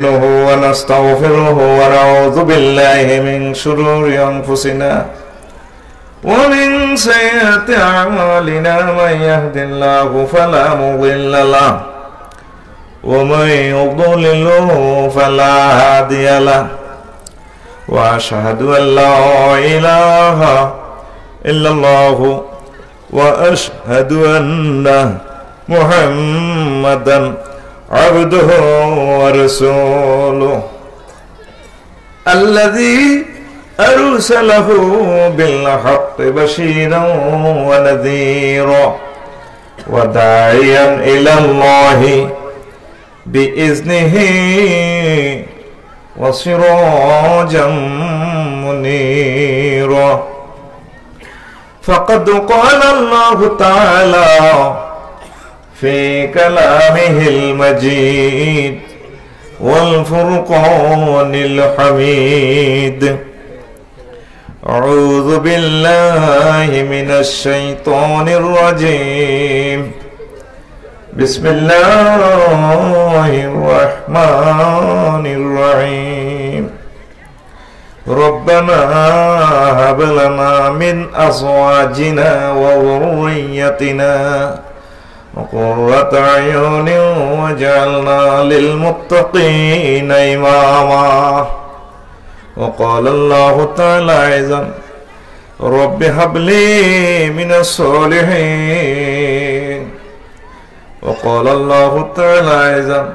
ونستغفره ونعوذ بالله من شرور أنفسنا ومن سيئات أعمالنا من يهد الله فلا مضل له ومن يضلله فلا هادي له وأشهد أن لا إله إلا الله وأشهد أن محمدا عبده ورسوله الذي أرسله بالحق بشيرا ونذيرا وداعيا إلى الله بإذنه وسراجا منيرا فقد قال الله تعالى في كلامه المجيد والفرقان الحميد أعوذ بالله من الشيطان الرجيم بسم الله الرحمن الرحيم ربنا هب لنا من أزواجنا وذريتنا قرة أعين واجعلنا للمتقين إماما وقال الله تعالى أيضا رب هب لي من الصالحين وقال الله تعالى أيضا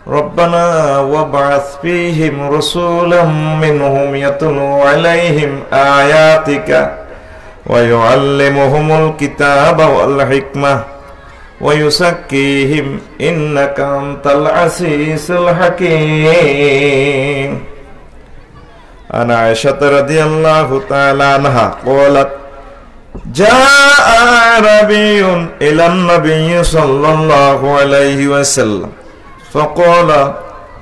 ربنا وابعث فيهم رسولا منهم يتلو عليهم آياتك ويعلمهم الكتاب والحكمة ويزكيهم إنك أنت العزيز الحكيم عن عائشة رضي الله تعالى عنها قالت جاء أعرابي إلى النبي صلى الله عليه وسلم فقال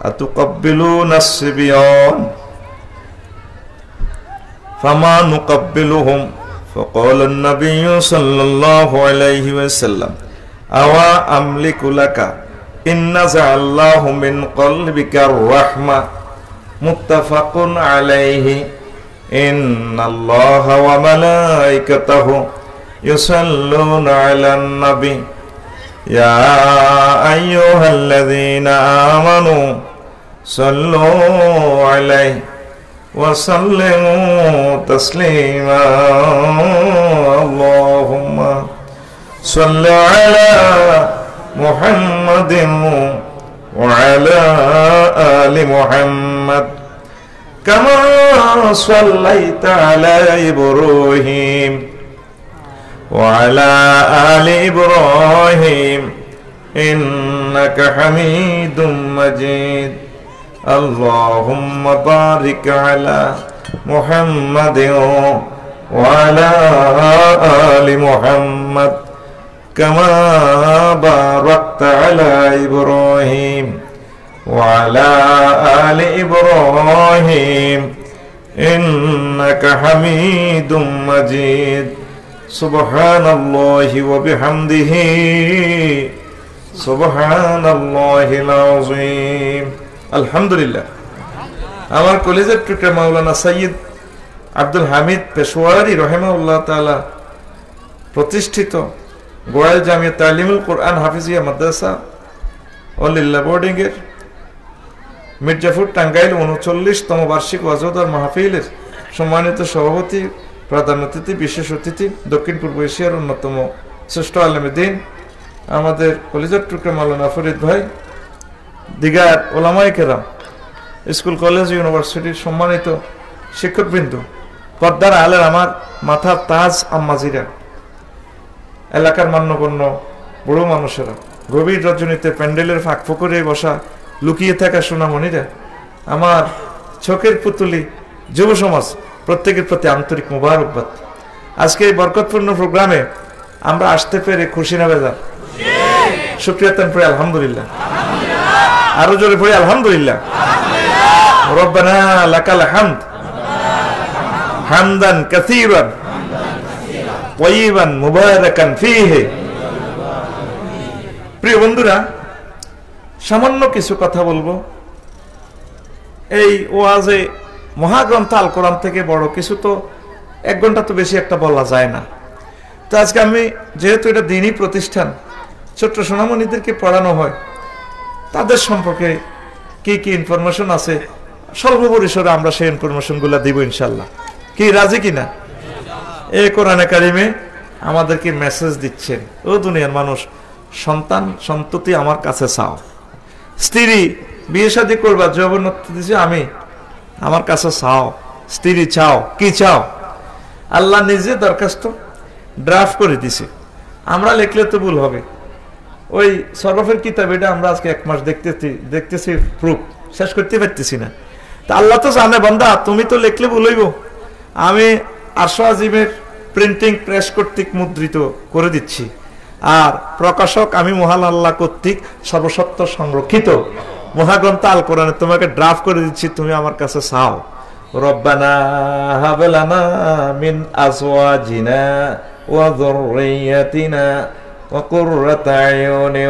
أتقبلون الصبيان فما نقبلهم فقال النبي صلى الله عليه وسلم أوا أملك لك إن نزع الله من قلبك الرحمة متفق عليه إن الله وملائكته يصلون على النبي يا أيها الذين آمنوا صلوا عليه وسلموا تسليما اللهم صل على محمد وعلى آل محمد كما صليت على إبراهيم وعلى آل إبراهيم إنك حميد مجيد اللهم بارك على محمد وعلى آل محمد كما باركت على إبراهيم وعلى آل إبراهيم إنك حميد مجيد سبحان الله وبحمده سبحان الله العظيم الحمد لله আমার কলেজের টুকরা মাওলানা সৈয়দ আব্দুল হামিদ পেশওয়ারি রহিমাহুল্লাহ তাআলা প্রতিষ্ঠিত গোয়াল জামিয়া তালিমুল কোরআন হাফিজিয়া মাদ্রাসা অলিল্লাহ বোর্ডিং এর মির্জাপুর টাঙ্গাইল ৩৯তম বার্ষিক ওয়াজদার মাহফিলের সম্মানিত সভাপতি প্রধান অতিথি বিশেষ অতিথি দক্ষিণ পূর্ব এশিয়ার অন্যতম শ্রেষ্ঠ আলেমে দ্বীন আমাদের কলেজের টুকরা মাওলানা ফরিদ ভাই দিগার ওলামায়ে কেরাম স্কুল কলেজ ইউনিভার্সিটির সম্মানিত শিক্ষকবৃন্দ পর্দার আলের আমার মাথার তাজ আম্মাজিরা এলাকার মান্যগণ্য বড় মানুষেরা গভীর রজনীতে প্যান্ডেলের ফাঁক ফোকরে বসা লুকিয়ে থাকা সোনামণিরা আমার চোখের পুতুলি যুব সমাজ প্রত্যেকের প্রতি আন্তরিক মোবারকবাদ আজকে এই বরকতপূর্ণ প্রোগ্রামে আমরা আসতে পেরে খুশি না বেজার শুকরিয়া তান পড়ে আলহামদুলিল্লাহ আরো জোরে পড়ে আলহামদুলিল্লাহ রব্বানা লাকাল হামদ হামদান কাসীরান তাইয়িবান মুবারাকান ফীহি প্রিয় বন্ধুরা সামান্য কিছু কথা বলবো এই ওয়াজে মহাগ্রন্থ আল কোরআন থেকে বড় কিছু তো 1 ঘন্টা তো বেশি একটা বলা যায় না। তো আজকে আমি যেহেতু এটা দিনই প্রতিষ্ঠান, ছোট্ট সোনামণিদেরকে পড়ানো হয়, তাদের সম্পর্কে কি কি ইনফরমেশন আছে স্বল্প পরিসরে আমরা সেই ইনফরমেশনগুলো দিব ইনশাল্লাহ। কি রাজি কিনা? এই কোরআনে কারিমে আমাদেরকে মেসেজ দিচ্ছেন, ও দুনিয়ার মানুষ, সন্তান সন্ততি আমার কাছে চাও। স্ত্রী বিয়ে শাদী করবা, যৌবনত্ব দিছে আমি, আমার কাছে চাও। স্ত্রী চাও, কি চাও? আল্লাহ নিজে দরখাস্ত ড্রাফট করে দিছে, আমরা লিখলে তো ভুল হবে। ওই সরফের কিতাব, এটা আমরা আজকে 1 মাস দেখতেছি প্রুফ শেষ করতে পারতেছি না। তা আল্লাহ তো জানে বান্দা তুমি তো লিখলে ভুল হইব, আমি আরশ আজিমের প্রিন্টিং প্রেস কর্তৃক মুদ্রিত করে দিচ্ছি, আর প্রকাশক আমি মহান আল্লাহ কর্তৃক সর্বসত্য সংরক্ষিত মহাগ্রন্থ আল কোরআনে তোমাকে ড্রাফট করে দিচ্ছি, তুমি আমার কাছে চাও। রব্বানা হাব লানা মিন আজওয়াজিনা ওয়া যুররিয়াতিনা ওয়া কুররাতা আয়ুনি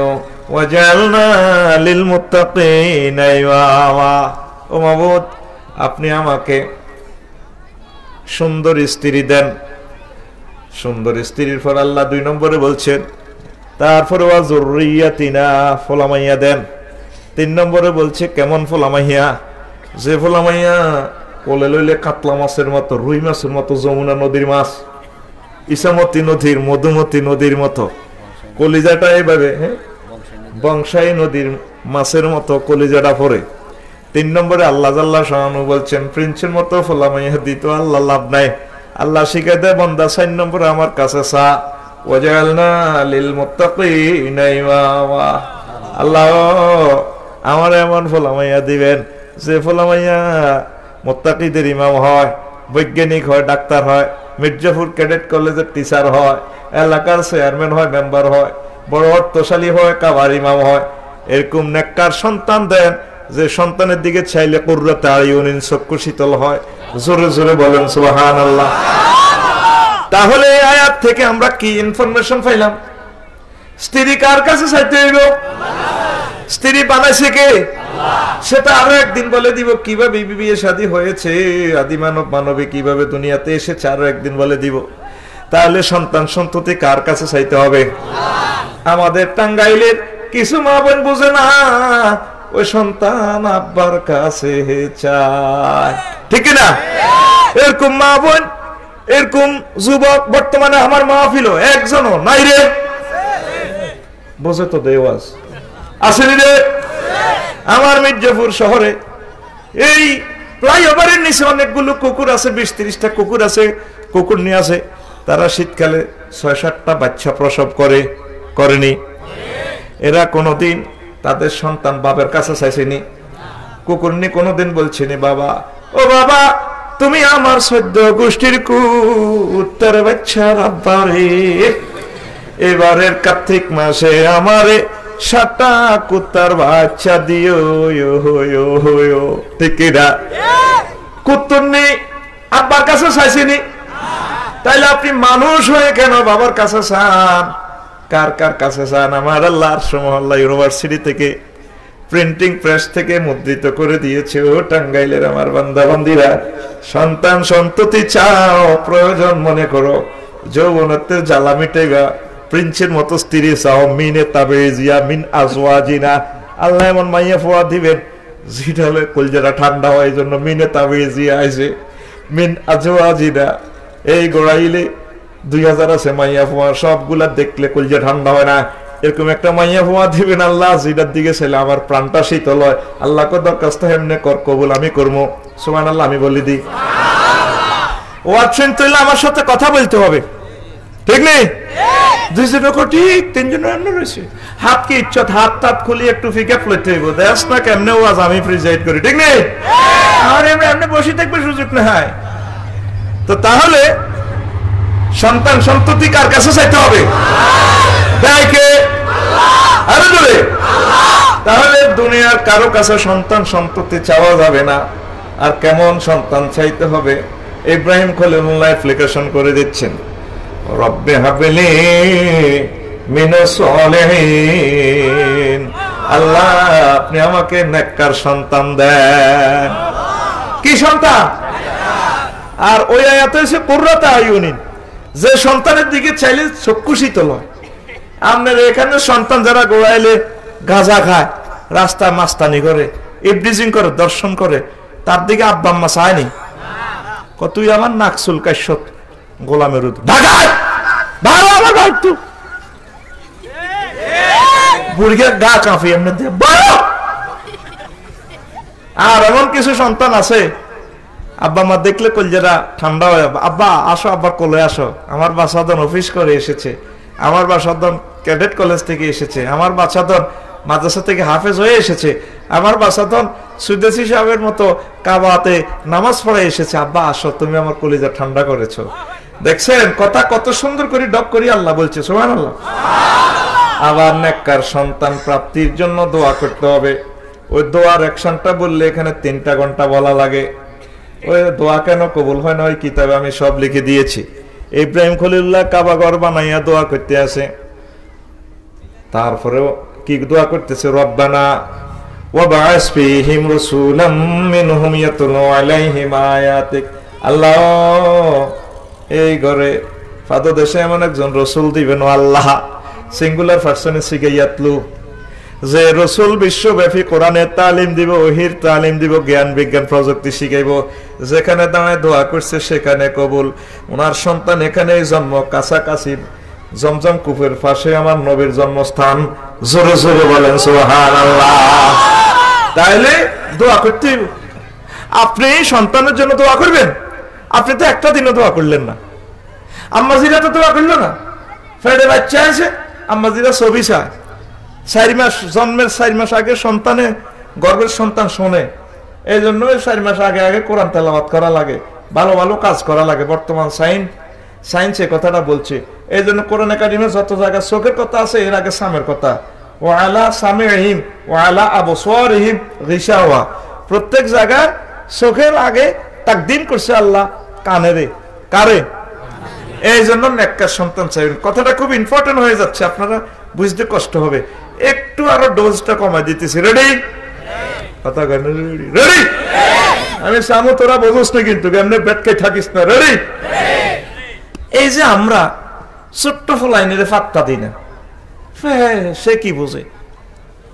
ওয়াজআলনা লিল মুত্তাকিনা ইমামা। ও মাবুদ, আপনি আমাকে সুন্দর স্ত্রী দেন। সুন্দর স্ত্রীর পর আল্লাহ 2 নম্বরে বলছেন, তারপরে ওয়া যুররিয়াতিনা, ফলামাইয়া দেন। 3 নম্বরে বলছে কেমন ফলামাইয়া? যে ফলামাইয়া কোলে লইলে কাতলা মাছের মতো, রুই মাছের মতো, যমুনা নদীর মাছ, ইসামতি নদীর, মধুমতি নদীর মতো কলিজাটা এইভাবে, বংশাই নদীর মাছের মতো কলিজাটা পড়ে। 3 নম্বরে আল্লাহ জাল্লা শানু বলছেন প্রিন্সের মতো ফলামাইয়া দিত আল্লাহ লাভ নাই। আল্লাহ শিখাই দেয় বান্দা 4 নম্বরে আমার কাছে চা, ওয়াজআলনা লিল মুত্তাকিনা ইমামা। আল্লাহ আমার এমন ফলামাইয়া দিবেন যে ফলামাইয়া মুত্তাকিদের ইমাম হয়, বৈজ্ঞানিক হয়, ডাক্তার হয়, মির্জাপুর ক্যাডেট কলেজের টিচার হয়, এলাকার চেয়ারম্যান হয়, মেম্বার হয়, বড় অর্থশালী হয়, কাবার ইমাম হয়। এরকম নেককার সন্তান দেন যে সন্তানের দিকে চাইলে কুররাতে আয়ুনিন, চক্ষু শীতল হয়। জোরে জোরে বলেন সুবহানাল্লাহ। তাহলে এই আয়াত থেকে আমরা কি ইনফরমেশন পাইলাম? স্ত্রী কার কাছে চাইতে হইব? স্ত্রী বানাইছে কে? সেটা আরো একদিন বলে দিব। কিভাবে বিয়ে শাদী হয়েছে, আদি মানব মানবে কিভাবে দুনিয়াতে এসেছে, আরো একদিন বলে দিব। তাহলে সন্তান সন্ততি কার কাছে চাইতে হবে? আমাদের টাঙ্গাইলের কিছু মা বোন বুঝে না, ওই সন্তান আব্বার কাছে চায়, ঠিক না? এরকম মা বোন, এরকম যুবক বর্তমানে আমার মাহফিল একজনও নাই রে, বোঝে তো দেওয়াজ আসেনি রে। আমার মির্জাপুর শহরে এই ফ্লাইওভারের নিচে অনেকগুলো কুকুর আছে, 20-30টা কুকুর আছে, কুকুর নিয়ে আছে। তারা শীতকালে 6-7টা বাচ্চা প্রসব করেনি। এরা কোনোদিন তাদের সন্তান বাবার কাছে চাইছেনি। কুকুর নিয়ে কোনোদিন বলছেনি বাবা, ও বাবা তুমি আমার 14 গোষ্ঠীর কুত্তার বাচ্চার আব্বারে, এবারের কার্তিক মাসে আমারে 7টা কুত্তার বাচ্চা দিও। ঠিক না? কুত্তর নেই, আব্বার কাছে চাইছেনি। তাইলে আপনি মানুষ হয়ে কেন বাবার কাছে চান? কার কার কাছে চান? আমার আল্লাহর সুবহানাল্লাহ ইউনিভার্সিটি থেকে প্রিন্টিং প্রেস থেকে মুদ্রিত করে দিয়েছে। ও টাঙ্গাইলের আমার বান্দা বান্দিরা, সন্তান সন্ততি চাও, প্রয়োজন মনে করো, যৌবনত্বের জ্বালা মিটাইবা, প্রিন্সের মতো স্ত্রী চাও, মিনে তাবেজিয়া মিন আজওয়াজিনা। আল্লাহ এমন মাইয়া ফোয়া দিবেন যেটা হলে কলজাটা ঠান্ডা হয়, এই জন্য মিনে তাবেজিয়া আইছে, মিন আজওয়াজিনা। এই গোড়াইলে 2000 আছে মাইয়া ফোয়া, সবগুলা দেখলে কলজা ঠান্ডা হয় না। এরকম একটা মাইয়া ফোয়া দিবেন আল্লাহ, যেটার দিকে ছেলে আমার প্রাণটা শীতল হয়। আল্লাহকে দরখাস্ত হেমনে কর, কবুল আমি করবো। সুবহানাল্লাহ আমি বলি দিই। ওয়াজ শুনতে হইলে আমার সাথে কথা বলতে হবে, ঠিক নেই? 2 জন ঠিক, 3 জন এমনি রয়েছে। হাত কি ইচ্ছত, হাত টাত খুলি একটু ফিকে ফ্লইতে হইব, দেশ না কেমনে ওয়াজ আমি প্রিজাইড করি, ঠিক নেই? আর এমনি বসে থাকবে সুযোগ না হয়। তো তাহলে সন্তান সন্ততি কার কাছে চাইতে হবে? তাহলে দুনিয়ার কারো কাছে সন্তান সন্ততি চাওয়া যাবে না। আর কেমন সন্তান চাইতে হবে? ইব্রাহিম খলিলুল্লাহ অ্যাপ্লিকেশন করে দিচ্ছেন, রব্বে হাবলি মিনাস সলিহিন, আল্লাহ আপনি আমাকে নেককার সন্তান দেন। কি সন্তান? আর ওই আয়াতে এসে কুররাতা আয়ুনিন, যে সন্তানের দিকে চাইলে চক্ষু শীতল হয়। আপনার এখানে সন্তান যারা গোড়াইলে গাঁজা খায়, রাস্তায় মাস্তানি করে, ইবলিজিং করে, দর্শন করে, তার দিকে আব্বা আম্মা চায়নি। তুই আমার নাক চুলকাইছত গোলামের ঢাকায় ভালো আমার একটু বুড়িকে গা কাঁপি এমনি দিয়ে বড়। আর এমন কিছু সন্তান আছে আব্বা মা দেখলে কলজেরা ঠান্ডা হয়ে, আব্বা আসো, আব্বা কোলে আসো, আমার বাচ্চাদন অফিস করে এসেছে, আমার বাচ্চাদন ক্যাডেট কলেজ থেকে এসেছে, আমার বাচ্চাদন মাদ্রাসা থেকে হাফেজ হয়ে এসেছে, আমার বাচ্চাদন সুদেশী সাহেবের মতো কাবাতে নামাজ পড়ে এসেছে, আব্বা আসো, তুমি আমার কলিজা ঠান্ডা করেছো। দেখছেন কথা কত সুন্দর করে ডক করি আল্লাহ বলছে, সুবহানাল্লাহ। আবার নেককার সন্তান প্রাপ্তির জন্য দোয়া করতে হবে। ওই দোয়ার অ্যাকশনটা বললে এখানে 3টা ঘন্টা বলা লাগে। ওই দোয়া কেন কবুল হয় না ওই কিতাবে আমি সব লিখে দিয়েছি। ইব্রাহিম খলিলুল্লাহ কাবা ঘর বানাইয়া দোয়া করতে আছে, তারপরেও কি দোয়া করতেছে, রব্বানা ওয়াবআস ফীহিম রাসূলাম মিনহুম ইয়াতলু আলাইহিম আয়াতিক। আল্লাহ এই ঘরে পাদদেশে এমন একজন রসুল দিবেন আল্লাহ, সিঙ্গুলার পারসনে সিগাইয়াতলু, যে রসুল বিশ্বব্যাপী কোরআনের তালিম দিব, ওহির তালিম দিব, জ্ঞান বিজ্ঞান প্রযুক্তি শিখাইব। যেখানে দাঁড়ায় দোয়া করছে সেখানে কবুল। ওনার সন্তান এখানেই জন্ম, কাছাকাছি জমজম কূপের পাশে আমার নবীর জন্মস্থান। জোরে জোরে বলেন সুবহানাল্লাহ। তাইলে দোয়া করতে, আপনি সন্তানের জন্য দোয়া করবেন, আপনি তো একটা দিনও দোয়া করলেন না। আম্মাজিরা তো দোয়া করলো না, ফেডে বাচ্চা আছে, আম্মাজিরা ছবি চায়, 4 মাস জন্মের 4 মাস আগে সন্তানে গর্ভের সন্তান শোনে, এই জন্য 4 মাস আগে আগে কোরআন তেলাওয়াত করা লাগে, ভালো ভালো কাজ করা লাগে। বর্তমান সায়েন্স এই কথাটা বলছে। এই জন্য কোরআনে কারিমে যত জায়গায় চোখের কথা আছে এর আগে সামের কথা, ওয়া আলা সামিহিম ওয়া আলা আবসারিহিম গিশাওয়া, প্রত্যেক জায়গায় চোখের আগে তাকদিম করছে আল্লাহ কানেরে, কারে? এই জন্য নেককার সন্তান চাইবেন। কথাটা খুব ইম্পর্টেন্ট হয়ে যাচ্ছে, আপনারা বুঝতে কষ্ট হবে, একটু আরো ডোজটা কমাই দিতেছি। রেডি? কথা রেডি? আমি সামু, তোরা বোঝস না কিন্তু এমনি বেটকে থাকিস না। রেডি? এই যে আমরা ছোট্ট ফলাইনের ফাত্তা দিই না, সে কি বোঝে?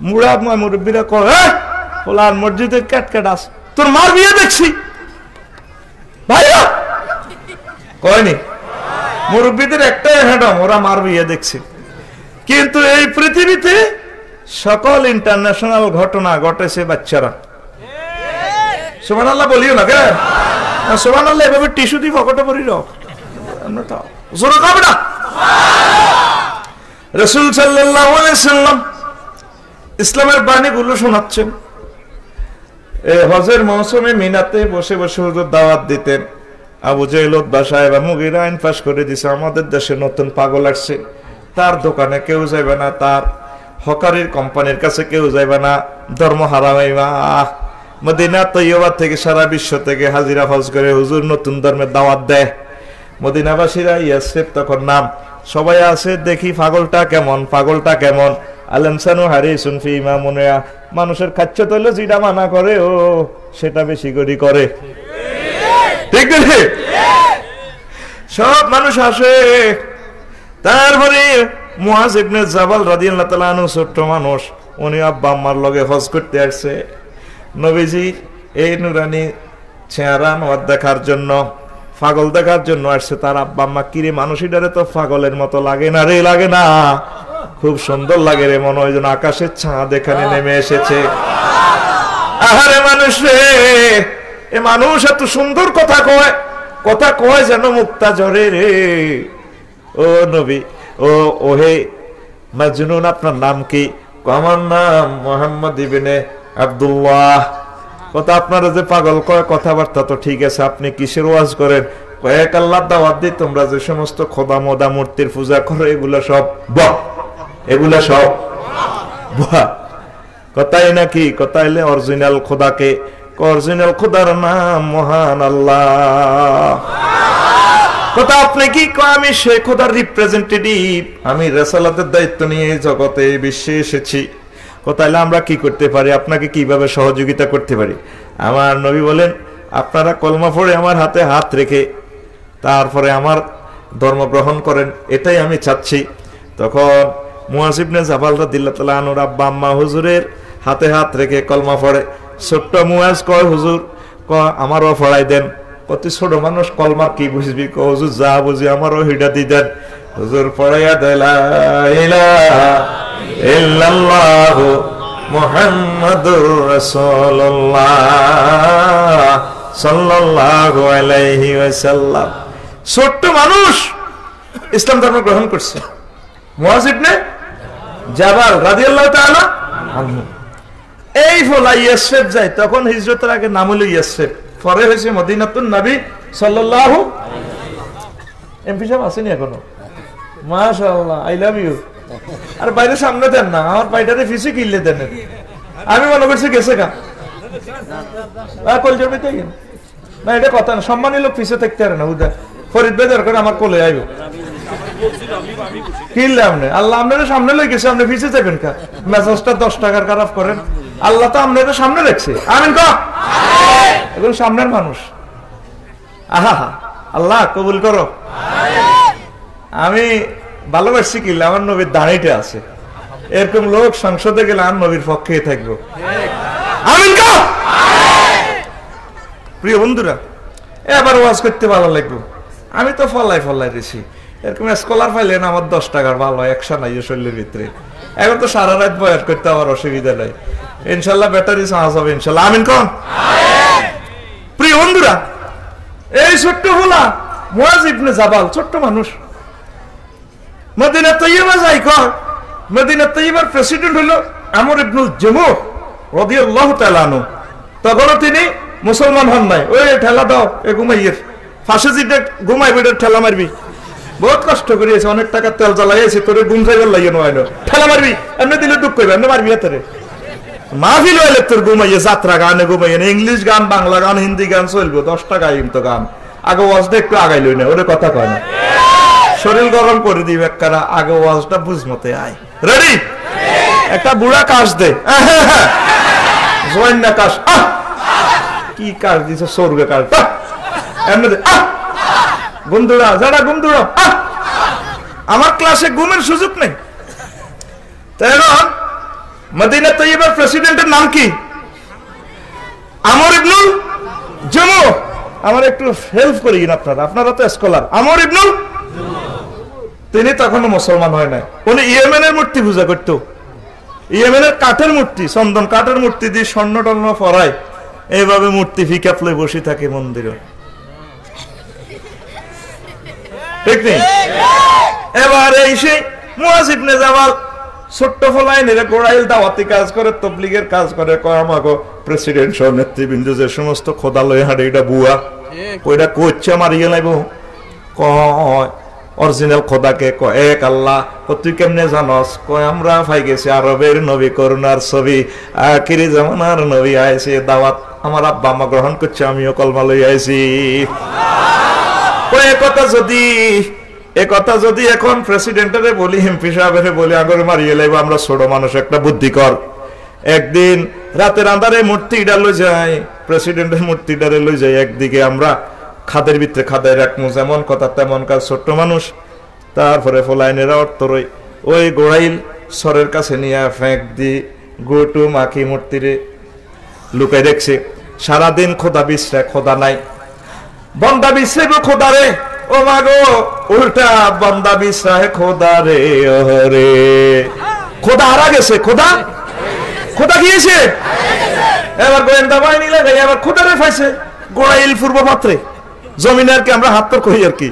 মুড়া মুরব্বীরা কয় ফলার মসজিদে ক্যাটক্যাট আস, তোর মার বিয়ে দেখছি ভাইয়া, কয়নি? মুরব্বীদের একটাই হ্যাডম, ওরা মার বিয়ে দেখছে। কিন্তু এই পৃথিবীতে সকল ইন্টারন্যাশনাল ঘটনা ঘটেছে বাচ্চারা। সুবহানাল্লাহ বলিও না, কেন সুবহানাল্লাহ এভাবে টিস্যু দিয়ে পকেটে ভরি রাখ, জোরে কবে না? রাসূল সাল্লাল্লাহু আলাইহি সাল্লাম ইসলামের বাণীগুলো শোনাচ্ছেন। হজের মৌসুমে মিনাতে বসে বসে হুজুর দাওয়াত দিতেন। আবু জাহেল বাসায় বা মুগিরা আইন পাশ করে দিছে, আমাদের দেশে নতুন পাগল আসছে, তার দোকানে কেউ যাইবে না, তার হকারির কোম্পানির কাছে কেউ যাইবে না, ধর্ম হারামাইবা। মদিনা তৈয়বা থেকে সারা বিশ্ব থেকে হাজিরা হজ করে হুজুর নতুন ধর্মের দাওয়াত দেয়। মদিনাবাসীরা ইয়াসরিব তখন নাম, সবাই আছে দেখি পাগলটা কেমন, পাগলটা কেমন। আলেমসানু হারিসুন ফি ইমামুনিয়া, মানুষের খাচ্ছ তৈল যেটা মানা করে ও সেটা বেশি করে করে, ঠিক আছে? সব মানুষ আসে। তারপরে মুআজ ইবনে জাবাল রাদিয়াল্লাহু তাআলা আনহু, ছোট্ট মানুষ, উনি আব্বা আম্মার লগে হজ করতে আসছে। নবীজি এই নুরানি চেহারা দেখার জন্য, পাগল দেখার জন্য আসছে। তার আব্বা আম্মা, কিরে মানুষইটারে তো পাগলের মতো লাগে না রে, লাগে না? খুব সুন্দর লাগে রে, মনে হয় যেন আকাশের চাঁদ এখানে নেমে এসেছে। আহারে মানুষ রে, এ মানুষ এত সুন্দর কথা কয়, কথা কয় যেন মুক্তা ঝরে রে। ও নবী, ওহে মাজনুন, আপনার নাম কি? আমার নাম মুহাম্মদ ইবনে আব্দুল্লাহ। কথা আপনারা যে পাগল কয় কথাবার্তা তো ঠিক আছে, আপনি কিসের ওয়াজ করেন? কয়েক আল্লাহর দাওয়াত দিই, তোমরা যে সমস্ত খোদা মোদা মূর্তির পূজা করো এগুলা সব বাহ, এগুলা সব বাহ। কথাই নাকি? কথা এলে অরিজিনাল খোদাকে, অরিজিনাল খোদার নাম মহান আল্লাহ। কথা আপনি কি? আমি সেই খোদার রিপ্রেজেন্টেটিভ, আমি রিসালাতের দায়িত্ব নিয়ে জগতে বিশ্বে এসেছি। কথা হলে আমরা কি করতে পারি, আপনাকে কিভাবে সহযোগিতা করতে পারি? আমার নবী বলেন, আপনারা কলমা পড়ে আমার হাতে হাত রেখে তারপরে আমার ধর্ম গ্রহণ করেন, এটাই আমি চাচ্ছি। তখন মুয়াজ ইবনে জাবাল রাদিয়াল্লাহু তাআলা আনহুর আব্বা আম্মা হুজুরের হাতে হাত রেখে কলমা পড়ে। ছোট্ট মুয়াজ কয়, হুজুর আমারও পড়াই দেন। কত ছোট মানুষ কলমা কি বুঝবি? হুজুর যা বুঝি আমারও হিডা দি দেন। হুজুর পড়াইয়া দেয় লা ইলাহা ইল্লাল্লাহু মুহাম্মাদুর রাসূলুল্লাহ সাল্লাল্লাহু আলাইহি ওয়াসাল্লাম। ছোট্ট মানুষ ইসলাম ধর্ম গ্রহণ করছে, মুয়াজ ইবনে জাবাল রাদিয়াল্লাহু তাআলা আনহু। এই ফলা ইয়াসরিব যায়, তখন হিজরতের আগে নাম হলো ইয়াসরিব, পরে হয়েছে মদিনাতুন নবী সাল্লাল্লাহু। এমপি সাহেব আসেনি এখনো? মাশাআল্লাহ, আই লাভ ইউ। আর বাইরে সামনে দেন না, আমার বাইটারে ফিসে কিনলে দেন। আমি মনে করছি গেছে গা কল যাবে তাই না, এটা কথা না। সম্মানী লোক পিছিয়ে থাকতে পারে না। উদা ফরিদ ভাই দরকার আমার কোলে আইব, কিনলে আপনি আল্লাহ আপনার সামনে লই গেছে, আপনি পিছিয়ে যাবেন কা? মেজাজটা 10 টাকার খারাপ করেন, আল্লাহ তো আপনার সামনে রাখছে। আমিন ক, এগুলো সামনের মানুষ। আহা আল্লাহ কবুল করো। আমি ভালোবাসি কিনলে আমার নবীর দাঁড়িতে আছে, এরকম লোক সংসদে গেলে আর নবীর পক্ষে থাকবো। আমিন ক। প্রিয় বন্ধুরা, এবার ওয়াজ করতে ভালো লাগবে। আমি তো ফলাই দিছি, এরকম স্কলার পাইলেন আমার 10 টাকার ভালো একশো নাই শরীরের ভিতরে। এখন তো সারা রাত বয়াস করতে আমার অসুবিধা নাই, ইনশাল্লাহ ব্যাটারি চার্জ হবে ইনশাল্লাহ। আমিন কোন? প্রিয় বন্ধুরা, এই ছোট্ট হোলা মুয়াজ ইবনে জাবাল ছোট্ট মানুষ, মদিনা তৈয়বা যাই কর। মদিনা তৈয়বার প্রেসিডেন্ট হলো আমর ইবনুল জামুহ রাদিয়াল্লাহু তাআলা আনহু। তখনও তিনি মুসলমান হন নাই। ওই ঠেলা দাও, এ ঘুমাইয়ের ফাঁসে যেটা ঘুমাইবে ঠেলা মারবি। বহুত কষ্ট করিয়েছে, অনেক টাকা তেল জ্বালাইছে, তোরে ঘুম যাইবার লাগিয়ে নয় ঠেলা মারবি। এমনি দিলে দুঃখ করবে, এমনি মারবি হাতে মাহফিল হইলে তোর ঘুমাইয়ে যাত্রা গানে ঘুমাইয়ে ইংলিশ গান, বাংলা গান, হিন্দি গান চলবো। 10 টাকা তো গান আগে ওয়াজটা একটু আগাইলই না, ওরে কথা কয় না, শরীর গরম করে দিবে একখানা। আগে ওয়াজটা বুঝমতে আয়। রেডি? একটা বুড়া কাশ দে, জয়েন না কাশ। কি কাশ দিছে? স্বর্গে কাশ। এমনি বন্ধুরা, যারা বন্ধুরা আমার ক্লাসে ঘুমের সুযোগ নেই। এখন মদিনা তৈয়বার প্রেসিডেন্টের নাম কি? আমর ইবনুল জামুহ। আমার একটু হেল্প করি আপনারা, আপনারা তো স্কলার। আমর ইবনুল, তিনি তখনও মুসলমান হয় নাই। উনি ইয়েমেনের মূর্তি পূজা করত। ইয়েমেনের কাঠের মূর্তি, চন্দন কাঠের মূর্তি দিয়ে স্বর্ণ টর্ণ পরায়, এইভাবে মূর্তি ফিকাপলে বসে থাকে মন্দিরে, ঠিক নেই? এবারে এসে মুয়াজ ইবনে জাবাল ছোট্ট ফলাই নিরে গোড়াইল দাওয়াতি কাজ করে, তবলিগের কাজ করে। কয় আমাকে প্রেসিডেন্ট সহ নেতৃবৃন্দ যে সমস্ত খোদা লয়ে হাঁটে, এটা বুয়া, ওইটা কোচ্ছে মারিয়ে লাইব। কয় অরিজিনাল খোদাকে, কয় এক আল্লাহ। তুই কেমনে জানস? কয় আমরা পাই গেছি আরবের নবী, করুণার ছবি, আখিরি জামানার নবী আইছে, দাওয়াত আমার আব্বা আম্মা গ্রহণ করছে, আমিও কলমা লই আইছি। একথা যদি এখন প্রেসিডেন্টরে বলি, এমপি সাহেবের বলি, আগরে মারিয়ে লাইব, আমরা ছোট মানুষ, একটা বুদ্ধি কর। একদিন রাতের আন্ধারে মূর্তিটা লই যায়, প্রেসিডেন্টের মূর্তিটারে লই যায় একদিকে, আমরা খাদের ভিতরে খাদায় রাখবো, যেমন কথা তেমন কাজ, ছোট্ট মানুষ। তারপরে ফলাইনেরা অর্থরই ওই গোড়াইল সরের কাছে নিয়ে ফেঁক দি গোটু মাখি মূর্তিরে লুকাই দেখছে। সারাদিন খোদা বিশ্রা, খোদা নাই, বন্দা বিশ্রাইব খোদা রে। ও মাগো, উল্টা বন্দা বিশ্রায় খোদা রে। ওরে খোদা হারা গেছে, খোদা গিয়েছে। এবার গোয়েন্দা বাহিনী লাগাই আবার খোদা রে ফাইছে গোড়াইল পূর্ব পাত্রে, জমিনে আর কি আমরা হাত তোর কই আর কি।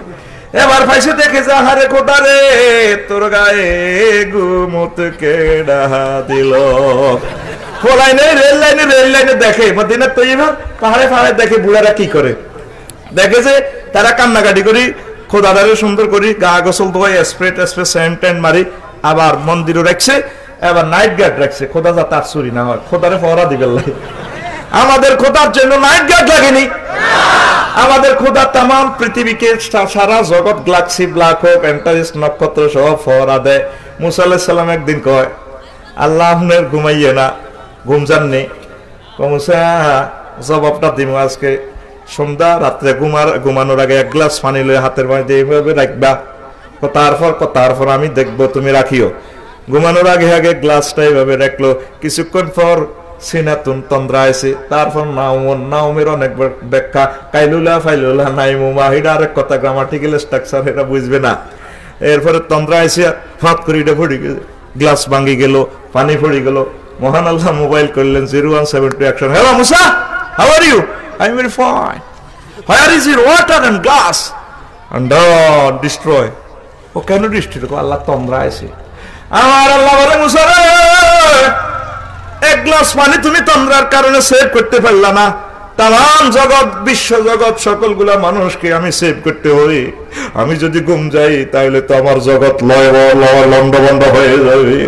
এবার ফাইছে দেখে যা, হারে খোদা রে, তোর গায়ে গুমত কেডা দিল। রেল লাইনে দেখে মদিনা তৈয়বা পাহাড়ে দেখে বুড়ারা কি করে। দেখে যে তারা কান্নাকাটি করি, খোদাদারে সুন্দর করি, গা গোসল ধোয়, স্প্রে সেন্ট টেন্ট মারি, আবার মন্দিরও রাখছে, এবার নাইট গার্ড রাখছে, খোদা যা তার চুরি না হয়, খোদারে পহরা দিবে লাগে। আমাদের খোদার জন্য নাইট গার্ড লাগেনি। আমাদের খোদা তাম পৃথিবীকে, সারা জগৎ, গ্যালাক্সি, ব্ল্যাক হোক, এন্টারিস, নক্ষত্র সব পহরা দেয়। মুসা আলাইহিস সালাম একদিন কয়, আল্লাহ আপনার ঘুমাইয়ে না, ঘুম যাননি? মুসা জবাবটা দিব আজকে। সন্ধ্যা রাত্রে ঘুমানোর আগে এক গ্লাস পানি লয়ে হাতের মধ্যে এইভাবে রাখবা, তারপর আমি দেখবো তুমি রাখিও। ঘুমানোর আগে আগে গ্লাসটা এইভাবে রাখলো। কিছুক্ষণ পর সিনাতুন তন্দ্রা আছে, তারপর নাউমের অনেক ব্যাখ্যা, কাইলুলা ফাইলুলা নাইমু মাহিডা আরেক কথা, গ্রামাটিক্যাল স্ট্রাকচার এটা বুঝবে না। এরপরে তন্দ্রা এসে ফাঁক করে এটা পড়ে গেছে, গ্লাস ভাঙি গেল, পানি পড়ে গেল। মহান আল্লাহ মোবাইল করলেন 0172 action. Hello Musa, how are you? I am very fine. Where is your water and glass? And destroy. ও কেন ডিস্ট্রয়? আল্লাহ তন্দ্রা আছে। আমার আল্লাহ বলে, মুসা রে, এক গ্লাস পানি তুমি তন্দ্রার কারণে সেভ করতে পারলা না, তাম জগৎ বিশ্ব জগৎ সকলগুলা মানুষকে আমি সেভ করতে হই। আমি যদি ঘুম যাই তাহলে তো আমার জগৎ লন্ডভন্ড হয়ে যাবে।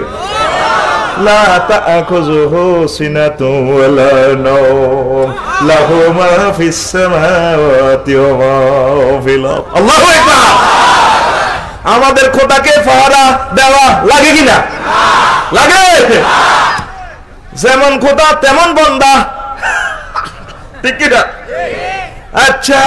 লা তাখুযুহু সিনাতুন ওয়ালা নাওম লাহু মা ফিস সামাওয়াতি ওয়া মা ফিল আরদ। আল্লাহু আকবার। আমাদের খোদাকে পাহারা দেওয়া লাগে কিনা? লাগে। যেমন খোদা তেমন বান্দা, ঠিক কিনা? আচ্ছা,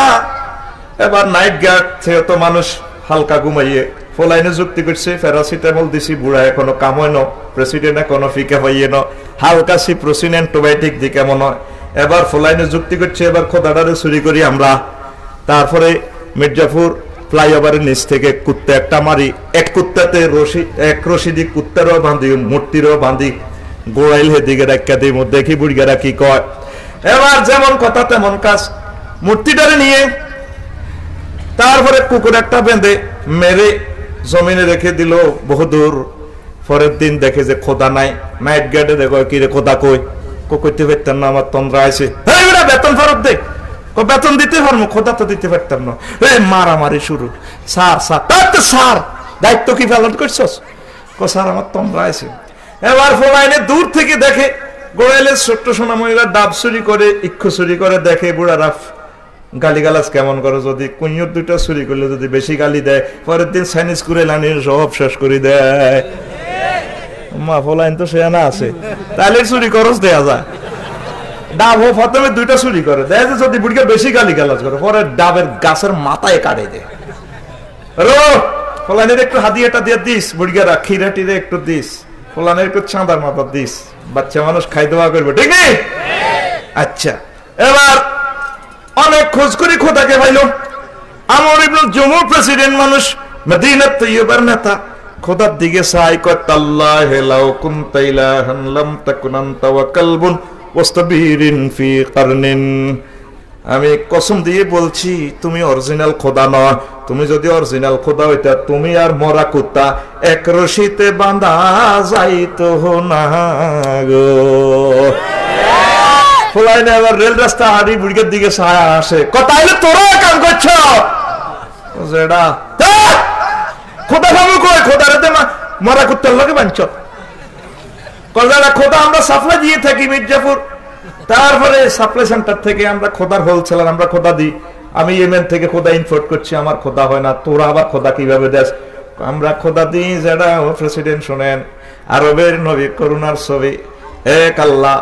এবার নাইট গার্ড থেকে তো মানুষ হালকা ঘুমাইয়ে ফলাইনে যুক্তি করছে, প্যারাসিটামল দিছি, বুড়া এখনো কাম হয় না, প্রেসিডেন্ট এখনো ফিকা পাইয়ে না, হালকা সিপ্রোসিন অ্যান্টিবায়োটিক দি কেমন হয়। এবার ফলাইনে যুক্তি করছে, এবার খোদাটারে চুরি করি আমরা। তারপরে মির্জাপুর ফ্লাইওভারের নিচ থেকে কুত্তা একটা মারি, এক কুত্তাতে এক রশি দি কুত্তারও বাঁধি, মূর্তিরও বাঁধি, গোড়াইল হেদিকে রাখা দিই, দেখি বুড়িগারা কি কয়। এবার যেমন কথা তেমন কাজ, মূর্তিটারে নিয়ে তারপরে কুকুর একটা বেঁধে মেরে জমিনে রেখে দিল বহুদূর। পরের দিন দেখে যে খোদা নাই। নাইট গার্ডে দেখো, কি রে খোদা কই? কইতে পারতাম না, আমার তন্দ্রা আছে। বেতন ফেরত দে। বেতন দিতে পারবো, খোদা তো দিতে পারতাম না। মারামারি শুরু। স্যার দায়িত্ব কি পালন করছস? স্যার আমার তন্দ্রা আছে। এবার ফলাইনে দূর থেকে দেখে গোড়াইলের ছোট্ট সোনামণিরা ডাব চুরি করে, ইক্ষু চুরি করে, দেখে বুড়ারা গালিগালাজ কেমন করে। যদি কুইয়র দুটো চুরি করলে যদি বেশি গালি দেয়, পরের দিন চাইনিজ করে লানির সব শেষ করে দেয়। মা ফলাইন তো সে না আছে, তাহলে চুরি খরচ দেয়া যায়। ডাব ও প্রথমে দুইটা চুরি করে দেয়, যদি বুড়িকে বেশি গালিগালাজ করে, পরে ডাবের গাছের মাথায় কাটে দেয়। ফলাইনের একটু হাদিয়াটা দিয়ে দিস, বুড়িগারা খিরা টিরে একটু দিস, ফলানের একটু চাঁদার মাথা দিস, বাচ্চা মানুষ খাই দেওয়া করবে, ঠিক নেই? আচ্ছা, এবার অনেক খোঁজ করি খোদাকে পাইল। আমর ইবনে জুমু প্রেসিডেন্ট মানুষ, মদিনাত তৈয়বার নেতা, খোদার দিকে চাই, কয় তাল্লাহি লাউ কুনতা ইলাহান লাম তাকুন আনতা ওয়া কালবুন ওয়াস্তাবিরিন ফি কারনিন। আমি কসম দিয়ে বলছি, তুমি অরিজিনাল খোদা নয়। তুমি যদি অরিজিনাল খোদা হইতা, তুমি আর মরা কুত্তা এক রশিতে বাঁধা যাইতো না গো। ফলাইনে এবার রেল রাস্তা হাড়ি বুড়ির দিকে ছায়া আসে, কথা হইলে তোরা কাম করছ যেটা খোদা ভাবু কই? খোদা রেতে মরা কুত্তার লগে বাঞ্চ কলজাটা খোদা আমরা সাপ্লাই দিয়ে থাকি মির্জাপুর। তারপরে সাপ্লাই সেন্টার থেকে আমরা খোদার হোলসেলার, আমরা খোদা দিই। আমি ইয়েমেন থেকে খোদা ইম্পোর্ট করছি, আমার খোদা হয় না। তোরা আবার খোদা কিভাবে দেশ? আমরা খোদা দিই যেটা প্রেসিডেন্ট শোনেন, আরবের নবী করুণার ছবি, এক আল্লাহ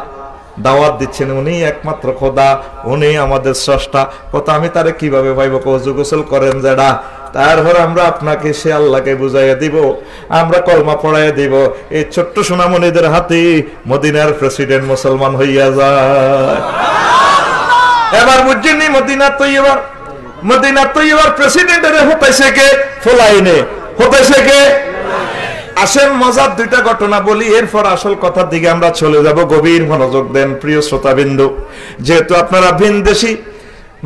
দাওয়াত দিচ্ছেন, উনি একমাত্র খোদা, উনি আমাদের স্রষ্টা। কথা আমি তারে কিভাবে পাইব? ওযু গোসল করেন যেটা, তারপর আমরা আপনাকে সে আল্লাহকে বুঝাইয়া দিব, আমরা কলমা পড়াইয়া দিব। এই ছোট্ট সোনামণিদের হাতে মদিনার প্রেসিডেন্ট মুসলমান হইয়া যায়। এবার বুঝছেননি, মদিনা তৈয়বার প্রেসিডেন্টের হতেছে কে? ফলাইনে হতেছে কে? আসেন মজার দুইটা ঘটনা বলি, এরপর আসল কথার দিকে আমরা চলে যাব। গভীর মনোযোগ দেন প্রিয় শ্রোতাবিন্দু। যেহেতু আপনারা ভিনদেশী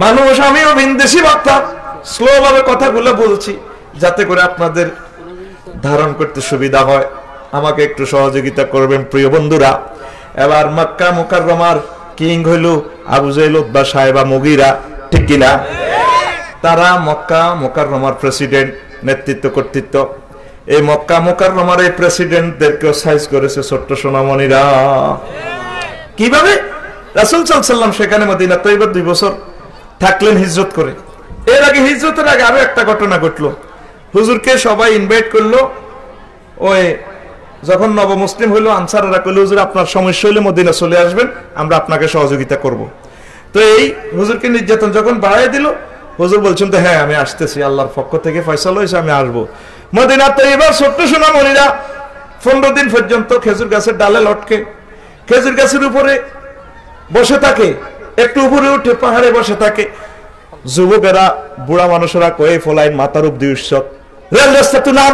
মানুষ, আমিও ভিনদেশী বক্তা, স্লো ভাবে কথাগুলো বলছি যাতে করে আপনাদের ধারণ করতে সুবিধা হয়। আমাকে একটু সহযোগিতা করবেন প্রিয় বন্ধুরা। এবার মক্কা মুকাররমার কিং হইল আবু জাহেল, উতবা, সাহেবা, মুগীরা, ঠিক কিনা? তারা মক্কা মুকাররমার প্রেসিডেন্ট, নেতৃত্ব কর্তৃত্ব। এই মক্কা মুকাররমার এই প্রেসিডেন্টদেরকেও সাইজ করেছে ছোট্ট সোনামণিরা। কিভাবে? রাসূল সাল্লাল্লাহু আলাইহি ওয়াসাল্লাম সেখানে মদিনা তৈয়বা 2 বছর থাকলেন হিজরত করে। এর আগে, হিজরতের আগে আরো একটা ঘটনা ঘটলো। হুজুরকে সবাই ইনভাইট করলো। ওই যখন নব মুসলিম হইলো, আনসাররা কইল, হুজুর আপনার সমস্যা হইলে মদিনা চলে আসবেন, আমরা আপনাকে সহযোগিতা করব। তো এই হুজুরকে নির্যাতন যখন বাড়াই দিল, হুজুর বলছেন তো হ্যাঁ আমি আসতেছি, আল্লাহর পক্ষ থেকে ফয়সালা হয়েছে, আমি আসবো। মদিনা তৈয়বা ছোট্ট সোনামণিরা 15 দিন পর্যন্ত খেজুর গাছের ডালে লটকে খেজুর গাছের উপরে বসে থাকে, একটু উপরে উঠে পাহাড়ে বসে থাকে। যুবকেরা বুড়া মানুষেরা কয়ে ফলাইন মাথার উপর দিয়ে উৎসব, রেল রাস্তা তো নাম,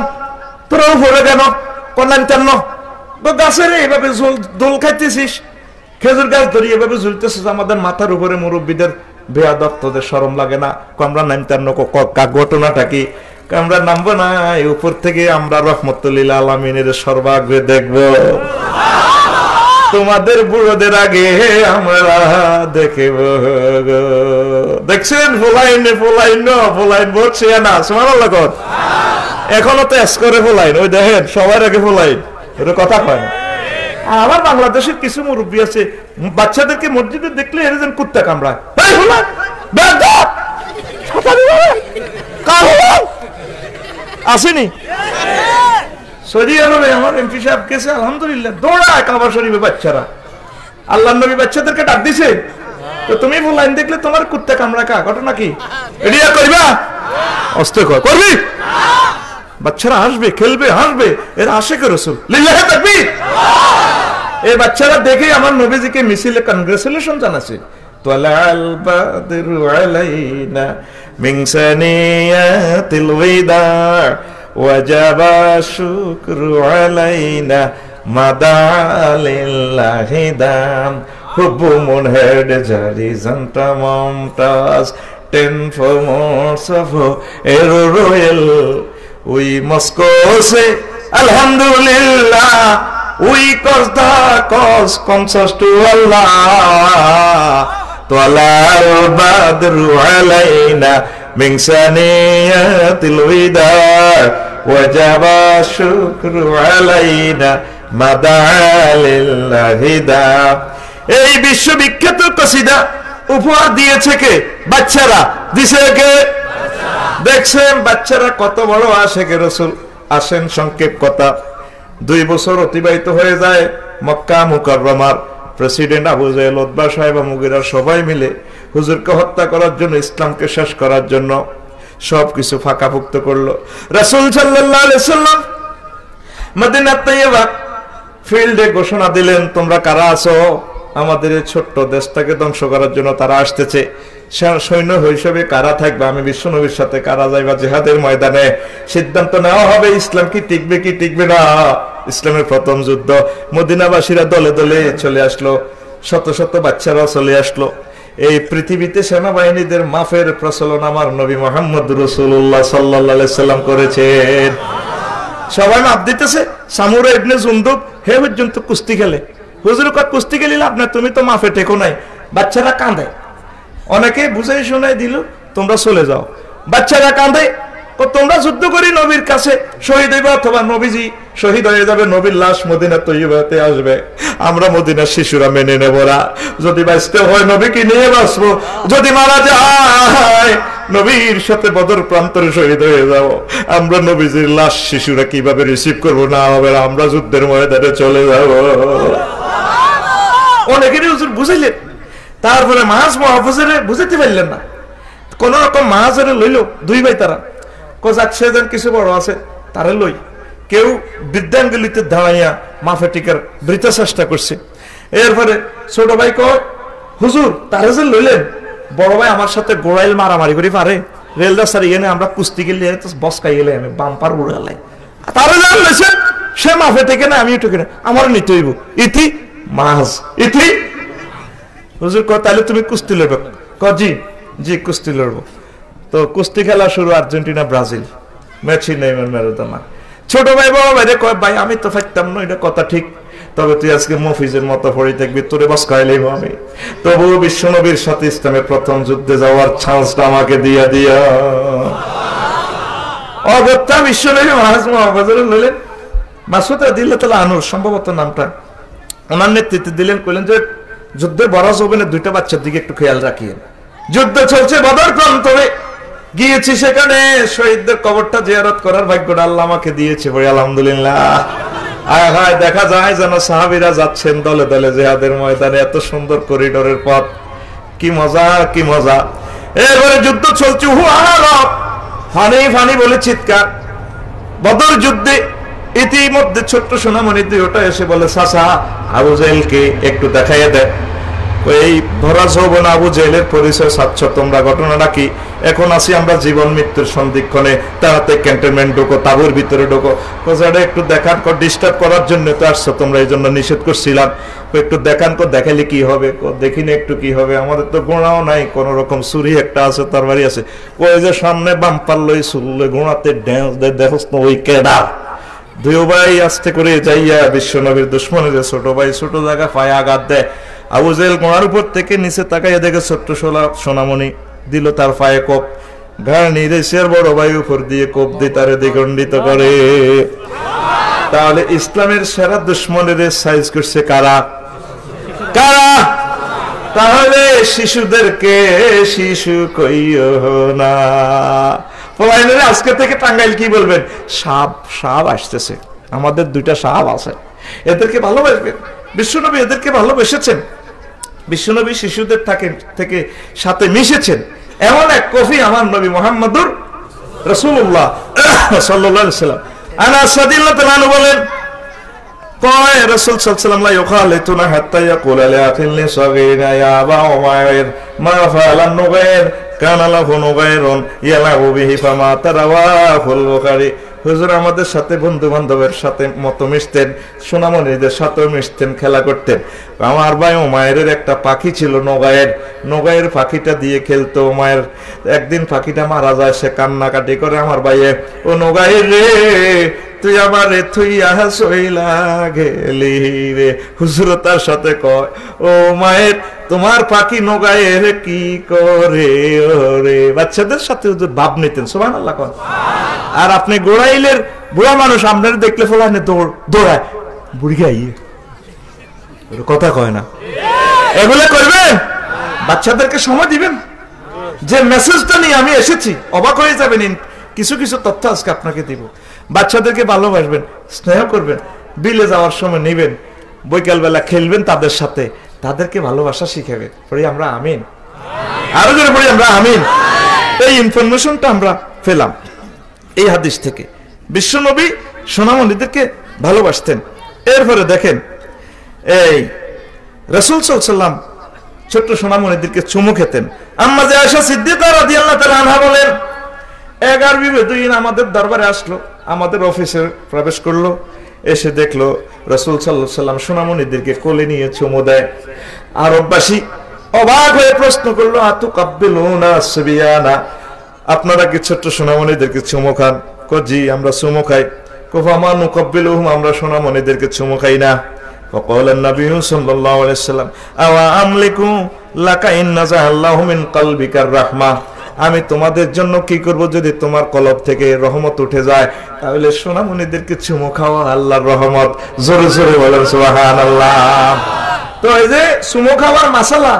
তোরা উপরে কেন কন্যান কেন গাছের এইভাবে দোল খাইতেছিস, খেজুর গাছ ধরিয়ে এভাবে ঝুলতেছিস আমাদের মাথার উপরে, মুরব্বীদের বেয়াদব, তোদের শরম লাগে না? আমরা নামতেন ঘটনাটা কি? আমরা নামবো না, উপর থেকে আমরা রহমতুল্লিল আলামিনের সর্বাগ্রে দেখবো, তোমাদের বুড়োদের আগে আমরা দেখব। দেখছেন ফোলাইন ফোলাইন ফোলাইন বলছে না, সুবহানাল্লাহ। এখনো তো এস করে ফোলাইন, ওই দেখেন সবার আগে ফোলাইন, এটা কথা কয় না। আমার বাংলাদেশের কিছু মুরব্বী আছে, বাচ্চাদেরকে মসজিদে দেখলে এর যেন কুত্তা কামড়ায়, আসেনি? সৌদি আরবে আমার এমপি সাহেব গেছে, আলহামদুলিল্লাহ, দৌড়ায় কাবা শরীফে বাচ্চারা, আল্লাহ নবী বাচ্চাদেরকে ডাক দিছে, তো তুমি লাইন দেখলে তোমার কুত্তা কামড়া কা ঘটনা কি? এডিয়া করবা, অস্তে করবি, বাচ্চারা আসবে, খেলবে, হাসবে, এরা আশিক রাসূল, লিল্লাহি তাকবীর। এই বাচ্চারা দেখে আমার নবীজিকে মিছিলে কংগ্রেচুলেশন জানাচ্ছে। তালাল বাদরু আলাইনা মিন সানিয়াতিল ওয়াদা ওয়াজাবা শুকরু আলাইনা মাদালিল্লাহি দাম হুব্বু মুনহেড জারি junta Mumtaz 10 for more of a royal. We must go say alhamdulillah, we cause the cause conscious to Allah. Talal badru alayna min saniyatil wida wajaba shukru alayna madalillahi da. এই বিশ্ববিখ্যাত কসিদা উপহার দিয়েছে কে? বাচ্চারা দিছে কে? দেখছেন বাচ্চারা কত বড় আশিকে রাসূল। আসেন সংক্ষেপ কথা, 2 বছর অতিবাহিত হয়ে যায়। মক্কা মুকাররমার প্রেসিডেন্ট আবু জাহেল, উতবা সাহেব, মুগিরা সবাই মিলে হুজুরকে হত্যা করার জন্য, ইসলামকে শেষ করার জন্য সবকিছু ফাঁকাফুক্ত করলো। রাসূল সাল্লাল্লাহু আলাইহি ওয়াসাল্লাম মদিনা তৈয়বা ফিল্ডে ঘোষণা দিলেন, তোমরা কারা আছো? আমাদের এই ছোট্ট দেশটাকে ধ্বংস করার জন্য তারা আসতেছে। সৈন্য হিসেবে কারা থাকবে? আমি বিশ্বনবীর সাথে কারা যাইবা জিহাদের ময়দানে? সিদ্ধান্ত নেওয়া হবে ইসলাম কি টিকবে কি টিকবে না। ইসলামের প্রথম যুদ্ধ, মদিনাবাসীরা দলে দলে চলে আসলো, শত শত বাচ্চারাও চলে আসলো। এই পৃথিবীতে সেনাবাহিনীদের মাফের প্রচলন আমার নবী মুহাম্মদ রাসূলুল্লাহ সাল্লাল্লাহু আলাইহি সাল্লাম করেছেন। সবাই মাপ দিতেছে। সামুরা ইবনে জুনদুব হে পর্যন্ত কুস্তি খেলে। হুজুর কত কুস্তি খেলিল আপনার, তুমি তো মাফে টেকো নাই। বাচ্চারা কাঁদে, অনেকে বুঝাই শোনাই দিল তোমরা চলে যাও। বাচ্চারা কাঁদে, তোমরা যুদ্ধ করি নবীর কাছে শহীদ হইবে, অথবা নবীজি শহীদ হয়ে যাবে, নবীর লাশ মদিনা তৈয়বাতে আসবে, আমরা মদিনার শিশুরা মেনে নেব না। যদি বাঁচতে হয় নবীকে নিয়ে বাঁচবো, যদি মারা যায় নবীর সাথে বদর প্রান্তরে শহীদ হয়ে যাব। আমরা নবীজির লাশ শিশুরা কিভাবে রিসিভ করবো? না হবে, আমরা যুদ্ধের ময়দানে চলে যাব। অনেকেরই হুজুর বুঝাইলেন, তারপরে মাহাজ মুহাফিজেরে বুঝাইতে পারলেন না। কোন রকম মাহাজেরে লইল, 2 ভাই তারা কোজাক সেজন কিছু বড় আছে তারে লই। কেউ বিদ্যাঙ্গলিতে দাঁড়াইয়া মাফে টিকার বৃথা চেষ্টা করছে। এরপরে ছোট ভাই কয়, হুজুর তারে যে লইলেন, বড় ভাই আমার সাথে গোড়াইল মারামারি করি পারে, রেল রাস্তার ইয়ে আমরা কুস্তি গেলে বসকাই গেলে আমি বাম্পার উড়ালাই, তারে যা লইছে সে মাফে টেকে না, আমিও টেকে না, আমারও নিতে হইব। ইতি মাছ ইতি। হুজুর কয় তাহলে তুমি কুস্তি লড়বে? জি জি কুস্তি লড়বো। তো কুস্তি খেলা শুরু, Argentina Brazil, Messi Neymar Maradona. ছোট ভাই বড় ভাই কয়, ভাই আমি তো ফাইতাম না, এটা কথা ঠিক, তবে তুই আজকে মফিজের মতো পড়ে থাকবি, তোরে বস খাইলেই আমি। তবুও বিশ্বনবীর সাথে ইসলামের প্রথম যুদ্ধে যাওয়ার চান্সটা আমাকে দিয়া দিয়া। অগত্যা বিশ্বনবী মহাজরে লইলেন। মাসুদ রাদিয়াল্লাহু আনহু সম্ভবত নামটা, ওনার নেতৃত্বে দিলেন, কইলেন যে যুদ্ধে বরাজ হবে না, 2টা বাচ্চার দিকে একটু খেয়াল রাখিয়েন। যুদ্ধ চলছে বদর প্রান্তরে, গিয়েছি সেখানে শহীদদের কবরটা জিয়ারত করার ভাগ্যটা আল্লাহ আমাকে দিয়েছে, বলি আলহামদুলিল্লাহ। আয় হায়, দেখা যায় যেন সাহাবীরা যাচ্ছেন দলে দলে জিহাদের ময়দানে, এত সুন্দর করিডোরের পথ, কি মজা, কি মজা। এবারে যুদ্ধ চলছে, ফানি ফানি বলে চিৎকার। বদর যুদ্ধে ইতিমধ্যে ছোট্ট সোনামণি ওটা এসে বলে, চাচা আবু জাহেলকে একটু দেখাইয়া দেয়। এই ভরা যৌবন আবু জাহেলের পরিচয় চাচ্ছ তোমরা, ঘটনাটা কি? এখন আছি আমরা জীবন মৃত্যুর সন্ধিক্ষণে, তাড়াতাড়ি ক্যান্টনমেন্ট ঢোকো, তাঁবুর ভিতরে ঢোকো। কোথাটা একটু দেখান কর, ডিস্টার্ব করার জন্য তো আসছো তোমরা, এই জন্য নিষেধ করছিলাম। একটু দেখান কর, দেখাইলে কি হবে? দেখিনি একটু কি হবে? আমাদের তো গোড়াও নাই, কোন রকম ছুরি একটা আছে, তরবারি আছে। ওই যে সামনে বাম্পার লই চুললে গোড়াতে ড্যান্স দেয়, দেখোস না ওই কেডা? দুই ভাই আস্তে করে যাইয়া বিশ্ব নবীর দুশ্মনের ছোট ভাই ছোট জায়গা পায়ে আঘাত দেয়। আবু জাহেল গোড়ার উপর থেকে নিচে তাকাইয়া দেখে ছোট্ট সোনামণি দিল তার পায়ে কোপ। ঘাড় নিরেশের বড় ভাই উপর দিয়ে কোপ দিয়ে তারে দ্বিখণ্ডিত করে। তাহলে ইসলামের সেরা দুশ্মনের সাইজ করছে কারা? কারা? তাহলে শিশুদেরকে শিশু কইও না। আজকে থেকে টাঙ্গাইল কি বলবেন? সাপ, সাপ আসতেছে, আমাদের দুইটা সাপ আছে, এদেরকে ভালোবাসবেন। বিশ্বনবী এদেরকে ভালোবেসেছেন, বিশ্বনবী শিশুদের থেকে সাথে মিশেছেন। এমন এক কফি আমার নবী মুহাম্মদুর রাসূলুল্লাহ সাল্লাল্লাহু আলাইহি ওয়াসাল্লাম আনাস রাদিয়াল্লাহু তাআলা আনহু বলেন, কয় রাসূল সাল্লাল্লাহু আলাইহি ওয়াসাল্লাম লা ইউখালিতুনা হাত্তা ইয়াকুলা লি আখিল সাগীরা ইয়া আবা উমাইর মা ফাআলান নুগাইর কানা লাহু নুগাইরুন ইয়ালাহু বিহি ফামা তারাওয়াহুল বুখারী। হুজুর আমাদের সাথে বন্ধু বান্ধবের সাথে মতো মিশতেন, সোনামণিদের সাথেও মিশতেন, খেলা করতেন। আমার ভাই উমায়ের একটা পাখি ছিল নোগায়ের, নোগায়ের পাখিটা দিয়ে খেলতো উমায়ের। একদিন পাখিটা মারা যায়, সে কান্নাকাটি করে, আমার ভাইয়ে ও নোগায়ের রে তুই আমার থুইয়া সইলা গেলি রে। হুজুর তার সাথে কয়, ও মায়ের তোমার পাখি নোগায়ের কি করে ওরে। বাচ্চাদের সাথে হুজুর ভাব নিতেন, সুবহানাল্লাহ কোন। আর আপনি গোড়াইলের বুড়া মানুষ, আপনার দেখলে ফলানে দৌড়ায়, বুড়ি গাই কথা কয় না। এগুলো করবেন, বাচ্চাদেরকে সময় দিবেন। যে মেসেজটা নিয়ে আমি এসেছি অবাক হয়ে যাবেন। কিছু কিছু তথ্য আজকে আপনাকে দিব। বাচ্চাদেরকে ভালোবাসবেন, স্নেহ করবেন, বিলে যাওয়ার সময় নিবেন, বৈকাল বেলা খেলবেন তাদের সাথে, তাদেরকে ভালোবাসা শিখাবেন। পড়ি আমরা আমিন, আরো জোরে পড়ি আমরা আমিন। এই ইনফরমেশনটা আমরা পেলাম এই হাদিস থেকে। বিশ্বনবী সোনামণিদেরকে ভালোবাসতেন। এরপরে দেখেন, এই রাসূল সাল্লাল্লাহু আলাইহি ওয়াসাল্লাম ছোট্ট সোনামণিদেরকে চুমু খেতেন। আম্মা যে আয়েশা সিদ্দিকা রাদিয়াল্লাহু তাআলা আনহা বলেন, 11 বেদুইন আমাদের দরবারে আসলো, আমাদের অফিসে প্রবেশ করলো, এসে দেখলো রাসূল সাল্লাল্লাহু আলাইহি ওয়াসাল্লাম সোনামণিদেরকে কোলে নিয়ে চুমু দেয়। আরববাসী অবাক হয়ে প্রশ্ন করলো, আতুকাব্বিলুনা সুবিয়ানা, আপনারা কি ছোট্ট সোনামণিদেরকে চুমু খান? জি আমরা চুমু খাই। ফামা নুকাব্বিলুহুম, আমরা সোনামণিদেরকে চুমু খাই না। فقال النبي صلى الله عليه وسلم أو أملك لك إن نزع الله من قلبك الرحمة, আমি তোমাদের জন্য কি করব যদি তোমার কলব থেকে রহমত উঠে যায়? তাহলে সোনামণিদেরকে চুমু খাওয়া আল্লাহর রহমত। জোরে জোরে বলেন সুবহানাল্লাহ। তো এই যে চুমু খাওয়ার মাসালা,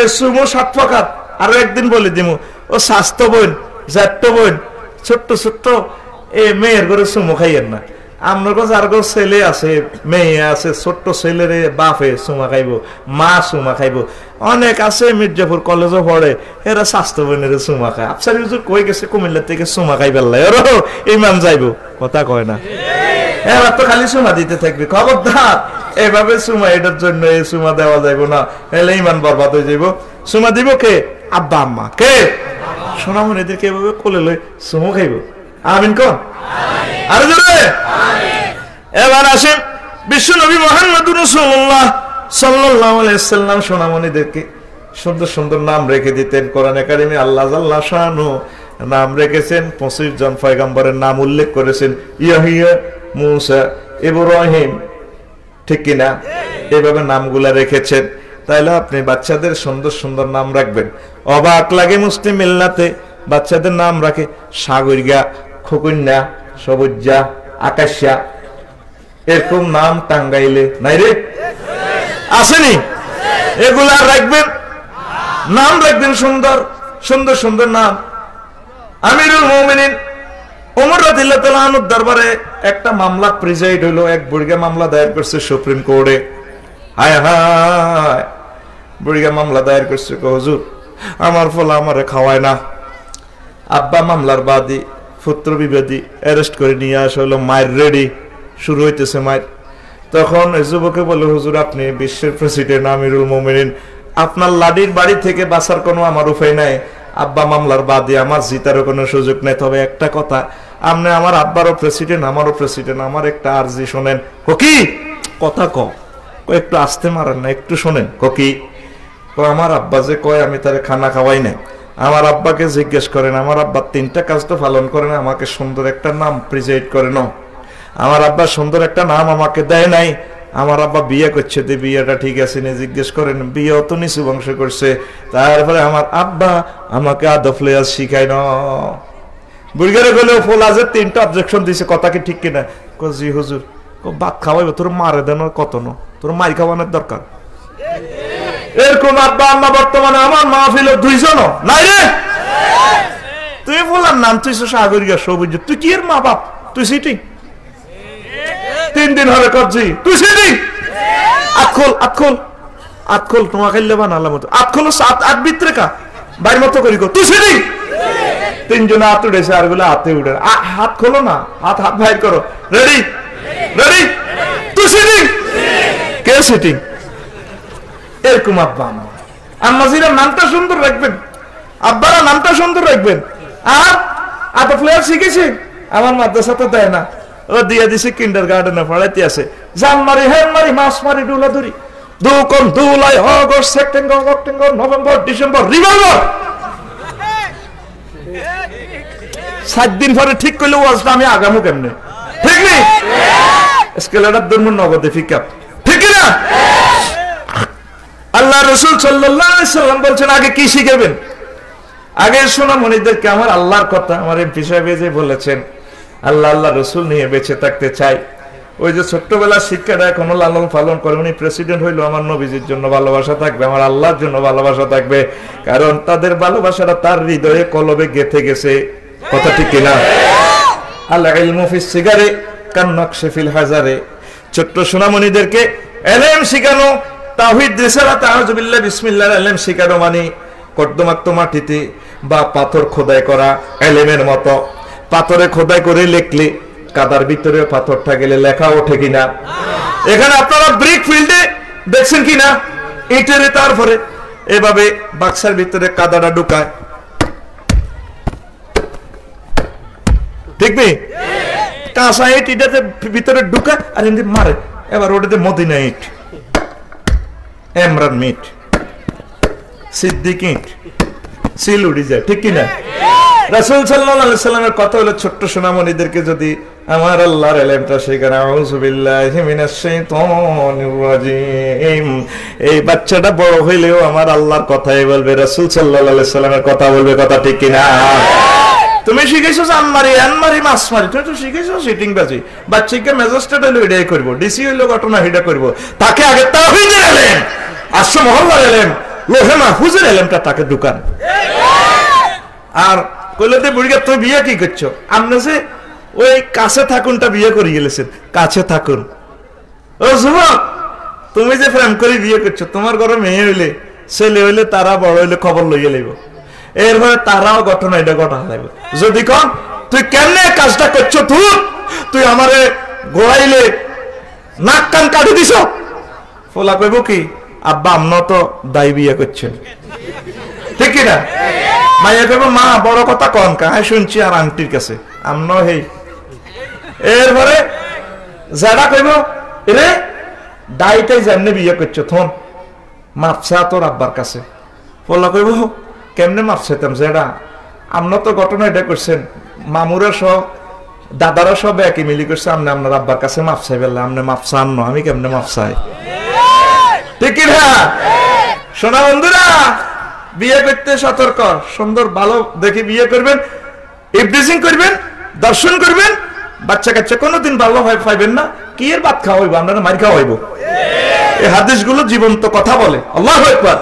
এই চুমু 7 প্রকার। আরো একদিন বলে দিমু, ও স্বাস্থ্য বোন, জাত বোন, ছোট্ট ছোট্ট এই মেয়ের ঘরে চুমু খাইয়েন না। আপনার কাছে আর ছেলে আছে, মেয়ে আছে, ছোট্ট ছেলের বাপে চুমা খাইব, মা চুমা খাইব। অনেক আছে মির্জাপুর কলেজও পড়ে, এরা স্বাস্থ্য বোনের চুমা খায়। আফসারি হুজুর কই গেছে কুমিল্লা থেকে চুমা খাই পেলাই, ওর ইমান যাইব, কথা কয় না। এরা তো খালি চুমা দিতে থাকবে। খবরদার এভাবে চুমা, এটার জন্য এই চুমা দেওয়া যাইব না, এলে ইমান বরবাদ হয়ে যাইব। চুমা দিব কে? আব্বা আম্মা। কে? সোনামণিদেরকে এভাবে কোলে লই চুমু খাইব। আমিন কোন? আরে জোরে। এবার আসেন বিশ্বনবী মুহাম্মদুর রাসূলুল্লাহ সাল্লাল্লাহু আলাইহি ওয়াসাল্লাম সোনামণিদেরকে সুন্দর সুন্দর নাম রেখে দিতেন। কোরআনে কারিমে আল্লাহ জাল্লা শানু নাম রেখেছেন, 25 জন পয়গম্বরের নাম উল্লেখ করেছেন, ইয়াহিয়া, মূসা, ইব্রাহিম, ঠিক কিনা? এভাবে নামগুলা রেখেছেন। তাইলে আপনি বাচ্চাদের সুন্দর সুন্দর নাম রাখবেন। অবাক লাগে মুসলিম মিল্লাতে বাচ্চাদের নাম রাখে সাগরিকা, খকুন্যা, সবুজা, আকাশা, এরকম নাম টাঙ্গাইলে নাই রে? আসেনি? এগুলা রাখবেন, নাম রাখবেন সুন্দর সুন্দর সুন্দর নাম। আমিরুল মুমিনিন ওমর রাদিয়াল্লাহু তাআলা আনহুর দরবারে একটা মামলা প্রিজাইড হইলো। এক বুড়িগা মামলা দায়ের করছে সুপ্রিম কোর্টে। হায় হায়, বুড়িগা মামলা দায়ের করছে, হুজুর আমার ফলা আমারে খাওয়ায় না। আব্বা মামলার বাদী, পুত্র বিবাদী অ্যারেস্ট করে নিয়ে আসা হলো, মায়ের রেডি, শুরু হইতেছে মায়ের। তখন যুবকে বলে, হুজুর আপনি বিশ্বের প্রেসিডেন্ট আমিরুল মোমিনিন, আপনার লাডির বাড়ি থেকে বাঁচার কোনো আমার উপায় নাই, আব্বা মামলার বাদী, আমার জিতারও কোনো সুযোগ নেই। তবে একটা কথা, আপনি আমার আব্বারও প্রেসিডেন্ট, আমারও প্রেসিডেন্ট, আমার একটা আরজি শোনেন। কি কথা একটু আসতে মারেন না, একটু শোনেন। কি আমার আব্বা যে কয় আমি তারে খানা খাওয়াই নাই, আমার আব্বাকে জিজ্ঞেস করেন, আমার আব্বা 3টা কাজ তো পালন করে না, আমাকে সুন্দর একটা নাম প্রিজাইড করে না, আমার আব্বা সুন্দর একটা নাম আমাকে দেয় নাই, আমার আব্বা বিয়ে করছে, বিয়েটা ঠিক আছে নি জিজ্ঞেস করেন, বিয়ে অত নিচু বংশ করছে, তারপরে আমার আব্বা আমাকে আদব লেয়াজ শিখায় না। বুড়িগারে গেলে ফোলাজে 3টা অবজেকশন দিছে, কথা কি ঠিক কিনা? জি হুজুর, ভাত খাওয়াইব, তোর মারে দেন কত ন, তোর মাই খাওয়ানোর দরকার। এরকম আব্বা আম্মা বর্তমানে আমার মাহফিলে 2 জন নাই রে। তুই বলার নাম তুই সাগরিকা সবুজ, তুই কি এর মা বাপ? তুই সিটিং 3 দিন হলে করছি, তুই সিটিং আতখোল তোমার খাইলে বানালাম মতো আতখোল 7-8 ভিতরে কা বাইর মতো করি, তুই সিটিং। 3 জনে হাত উঠেছে, আর গুলো হাতে উঠে, হাত খোলো না, হাত বাইর করো, রেডি রেডি, তুই সিটিং। কে সিটিং? এরকম আব্বা আম্মা। আম্মাজিরা নামটা সুন্দর রাখবেন, আব্বারা নামটা সুন্দর রাখবেন। আর আদব লেয়ার শিখেছে, আমার মাদ্রাসা তো দেয় না, ও দিয়ে দিছে কিন্ডারগার্টেনে পড়াইতে আছে, জান মারি হ্যান মারি মাস মারি ডুলা ধরি, দুকম দুলাই August September October November December revolver. 7 দিন পরে ঠিক করলে ওয়াজটা আমি আগামু কেমনে? ঠিক নেই স্কেলার ধর্ম নগদে ফিকাপ, ঠিক না? আল্লাহ রাসূল সাল্লাল্লাহু আলাইহি সাল্লাম বলছেন, আগে কি শিখাবেন? আগে শোনা মনিদেরকে আমার আল্লাহর কথা। আমার এমপি সাহেব যে বলেছেন আল্লাহ আল্লাহ রাসূল নিয়ে বেঁচে থাকতে চাই, ওই যে ছোট্টবেলার শিক্ষাটা এখনো লালন পালন করে। উনি প্রেসিডেন্ট হইলো, আমার নবীজির জন্য ভালোবাসা থাকবে, আমার আল্লাহর জন্য ভালোবাসা থাকবে, কারণ তাদের ভালোবাসাটা তার হৃদয়ে কলবে গেঁথে গেছে। কথা ঠিক কিনা? আল ইলমু ফিস সিগারে কান নকশি ফিল হাজারে। ছোট্ট সোনামণিদেরকে ইলম শিখানো, তাওহীদ রিসালাত আউযু বিল্লাহি বিসমিল্লাহ ইলম শিখানো মানে কর্দমাক্ত মাটিতে বা পাথর খোদাই করা ইলমের মতো। পাথরে খোদাই করে লিখলে কাদার ভিতরে পাথরটা গেলে লেখা ওঠে কিনা? এখানে আপনারা ব্রিক ফিল্ডে দেখছেন কিনা? ইটের তারপরে এভাবে বাক্সার ভিতরে কাদাটা ঢুকায়, দেখবি কাঁচা ইট এটাতে ভিতরে ঢুকায় আর এমনি মারে, এবার ওটাতে মদিনা ইট, এমরান মিট, সিদ্দিক ইট, সিল উড়ে যায়, ঠিক কিনা? রাসূল সাল্লাল্লাহু আলাইহি সাল্লামের কথা হলো ছোট্ট সোনামণিদেরকে যদি আমার আল্লাহর ইলমটা শেখানো, আউযু বিল্লাহি মিনাশ শাইতানির রাজিম, এই বাচ্চাটা বড় হইলেও আমার আল্লাহর কথাই বলবে, রাসূল সাল্লাল্লাহু আলাইহি সাল্লামের কথা বলবে। কথা ঠিক কিনা? তুমি শিখেছো আনমারি মাছ মারি, তুমি তো শিখেছো সিটিং বাজি। বাচ্চাকে ম্যাজিস্ট্রেট হইলো এটাই করবো, ডিসি হইলো ঘটনা এটা করবো, তাকে আগে তাওহীদের ইলম, আশ্র মহল্লার ইলম, লোহে মাহফুজের ইলমটা তাকে ঢুকান। আর কইলতে বুড়িকে তুই বিয়ে কি করছো? আপনি যে ওই কাছে থাকুনটা বিয়ে করে গেলেছেন, কাছে থাকুন। ও যুবক, তুমি যে প্রেম করে বিয়ে করছো, তোমার ঘরে মেয়ে হইলে ছেলে হইলে তারা বড় হইলে খবর লইয়া লইব, এরপরে তারাও ঘটনা এটা ঘটা লাগবে। যদি কন তুই কেমনে কাজটা করছো, তুই আমারে গোড়াইলে নাক কান কাটি দিছ, ফোলা কইব কি আব্বা আমরাও তো দায় বিয়ে করছেন, ঠিক কিনা? মাইয়া কইব মা বড় কথা কন কা, শুনছি আর আন্টির কাছে আমরাও হেই। এরপরে যারা কইব রে দায়টাই যেমনে বিয়ে করছো থন মাপসা তোর আব্বার কাছে, ফোলা কইব কেমনে মাপসাইতাম, যেটা আমরা তো ঘটনা এটা করছেন, মামুরা সব দাদারা সব একই মিলি করছে, আপনি আপনার আব্বার কাছে মাপসাই ফেললে, আপনি মাপসান না, আমি কেমনে মাপসাই, ঠিক না? শোনা বন্ধুরা, বিয়ে করতে সতর্ক, সুন্দর ভালো দেখে বিয়ে করবেন, ইফটিজিং করবেন, দর্শন করবেন, বাচ্চা কাচ্চা কোনোদিন ভালো হয় পাইবেন না। কি এর ভাত খাওয়াইব, আমরা মার খাওয়াইব? এই হাদিসগুলো জীবন্ত কথা বলে। আল্লাহু আকবার।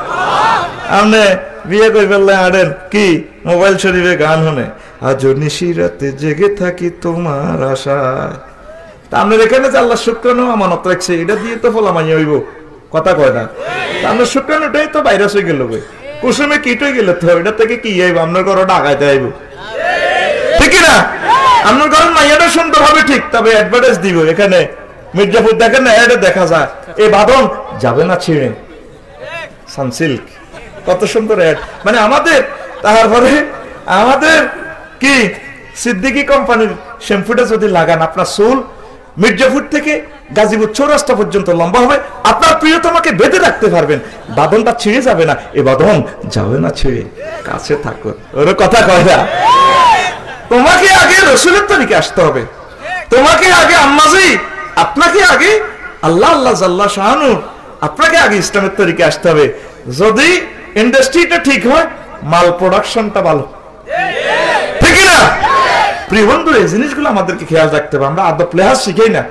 আপনি বিয়ে করে ফেললে আড়েন কি মোবাইল শরীফে গান শুনে, আজ নিশিরাতে জেগে থাকি তোমার আশায়। তা আপনার এখানে যে আল্লাহ শুকরানো আমানত রাখছে, এটা দিয়ে তো ফলামাই হইব, কথা কয় না। আমরা শুক্রাণুটাই তো ভাইরাস হয়ে গেল, কুসুমে কিট হয়ে গেল, তো এটা থেকে কি আইব? আপনার ঘরে ডাকাইতে আইব, ঠিক না? আপনার ঘরের মাইয়াটা সুন্দর হবে ঠিক, তবে অ্যাডভার্টাইজ দিব এখানে মির্জাপুর দেখেন না, এটা দেখা যায় এই বাঁধন যাবে না ছিঁড়ে, সানসিল্ক কত সুন্দর অ্যাড। মানে আমাদের তারপরে আমাদের কি সিদ্দিকি কোম্পানির শ্যাম্পুটা যদি লাগান, আপনার চুল মির্জাপুর থেকে গাজীপুর চৌরাস্তা পর্যন্ত লম্বা হবে, আপনার প্রিয়তমাকে বেঁধে রাখতে পারবেন, বাঁধনটা ছিঁড়ে যাবে না। এ বাঁধন যাবে না ছিঁড়ে, কাছে থাকো। ওর কথা কয় না, তোমাকে আগে রসুলের তরিকে আসতে হবে, তোমাকে আগে আম্মাজি, আপনাকে আগে আল্লাহ আল্লাহ জাল্লা শাহানুর, আপনাকে আগে ইসলামের তরিকে আসতে হবে। যদি ইন্ডাস্ট্রিটা ঠিক হয়, মাল প্রোডাকশনটা ভালো, ঠিক না? প্রিয় বন্ধু, এই জিনিসগুলো আমাদেরকে খেয়াল রাখতে হবে। আমরা আদব লেহাজ শিখাই না,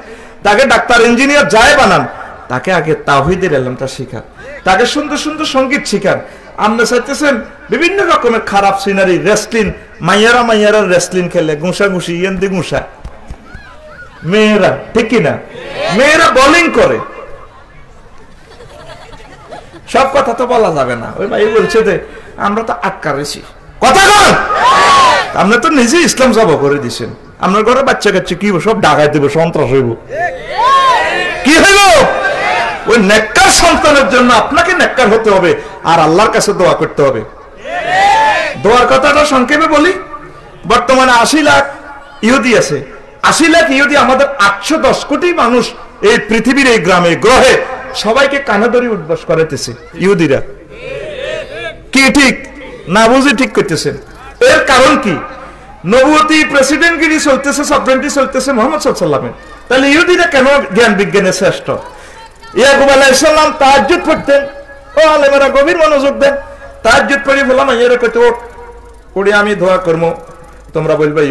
তাকে ডাক্তার ইঞ্জিনিয়ার যায় বানান, তাকে আগে তাওহীদের ইলমটা শিখান, তাকে সুন্দর সুন্দর সঙ্গীত শিখান। আপনি চাইতেছেন বিভিন্ন রকমের খারাপ সিনারি, রেসলিন, মাইয়ারা রেসলিন খেলে, ঘুষা ঘুষি ইয়েন্দি ঘুষা, মেয়েরা, ঠিক কিনা? মেয়েরা বোলিং করে, সব কথা তো বলা যাবে না। ওই ভাই বলছে যে আমরা তো আটকা রয়েছি, কথা কন, আপনি তো নিজে ইসলাম জব করে দিচ্ছেন, আপনার ঘরে বাচ্চা কাচ্চা কি সব ডাকাই দেবো, সন্ত্রাস হইব, কি হইব? ওই নেককার সন্তানের জন্য আপনাকে নেককার হতে হবে, আর আল্লাহর কাছে দোয়া করতে হবে। দোয়ার কথাটা সংক্ষেপে বলি, বর্তমানে 80 লাখ ইহুদি আছে, 80 লাখ ইহুদি আমাদের 810 কোটি মানুষ এই পৃথিবীর এই গ্রামে গ্রহে সবাইকে কানে ধরে উঠবাস করাইতেছে ইহুদিরা, কি ঠিক না বুঝে ঠিক করতেছেন। এর কারণ কি? নবুয়তি প্রেসিডেন্টগিরি চলতেছে, সভরেন্টি চলতেছে মুহাম্মদ সাল্লাল্লাহু আলাইহি ওয়াসাল্লামের। তাহলে ইহুদিরা কেন জ্ঞান বিজ্ঞানের শ্রেষ্ঠ? ইয়াকুব আলাইহিস সালাম তাহাজ্জুদ পড়তেন, ও আলেমেরা গভীর মনোযোগ দেন, তাহাজ্জুদ পড়ি বললাম এরা কইতো ওড়ি আমি দোয়া করব, তোমরা বলবা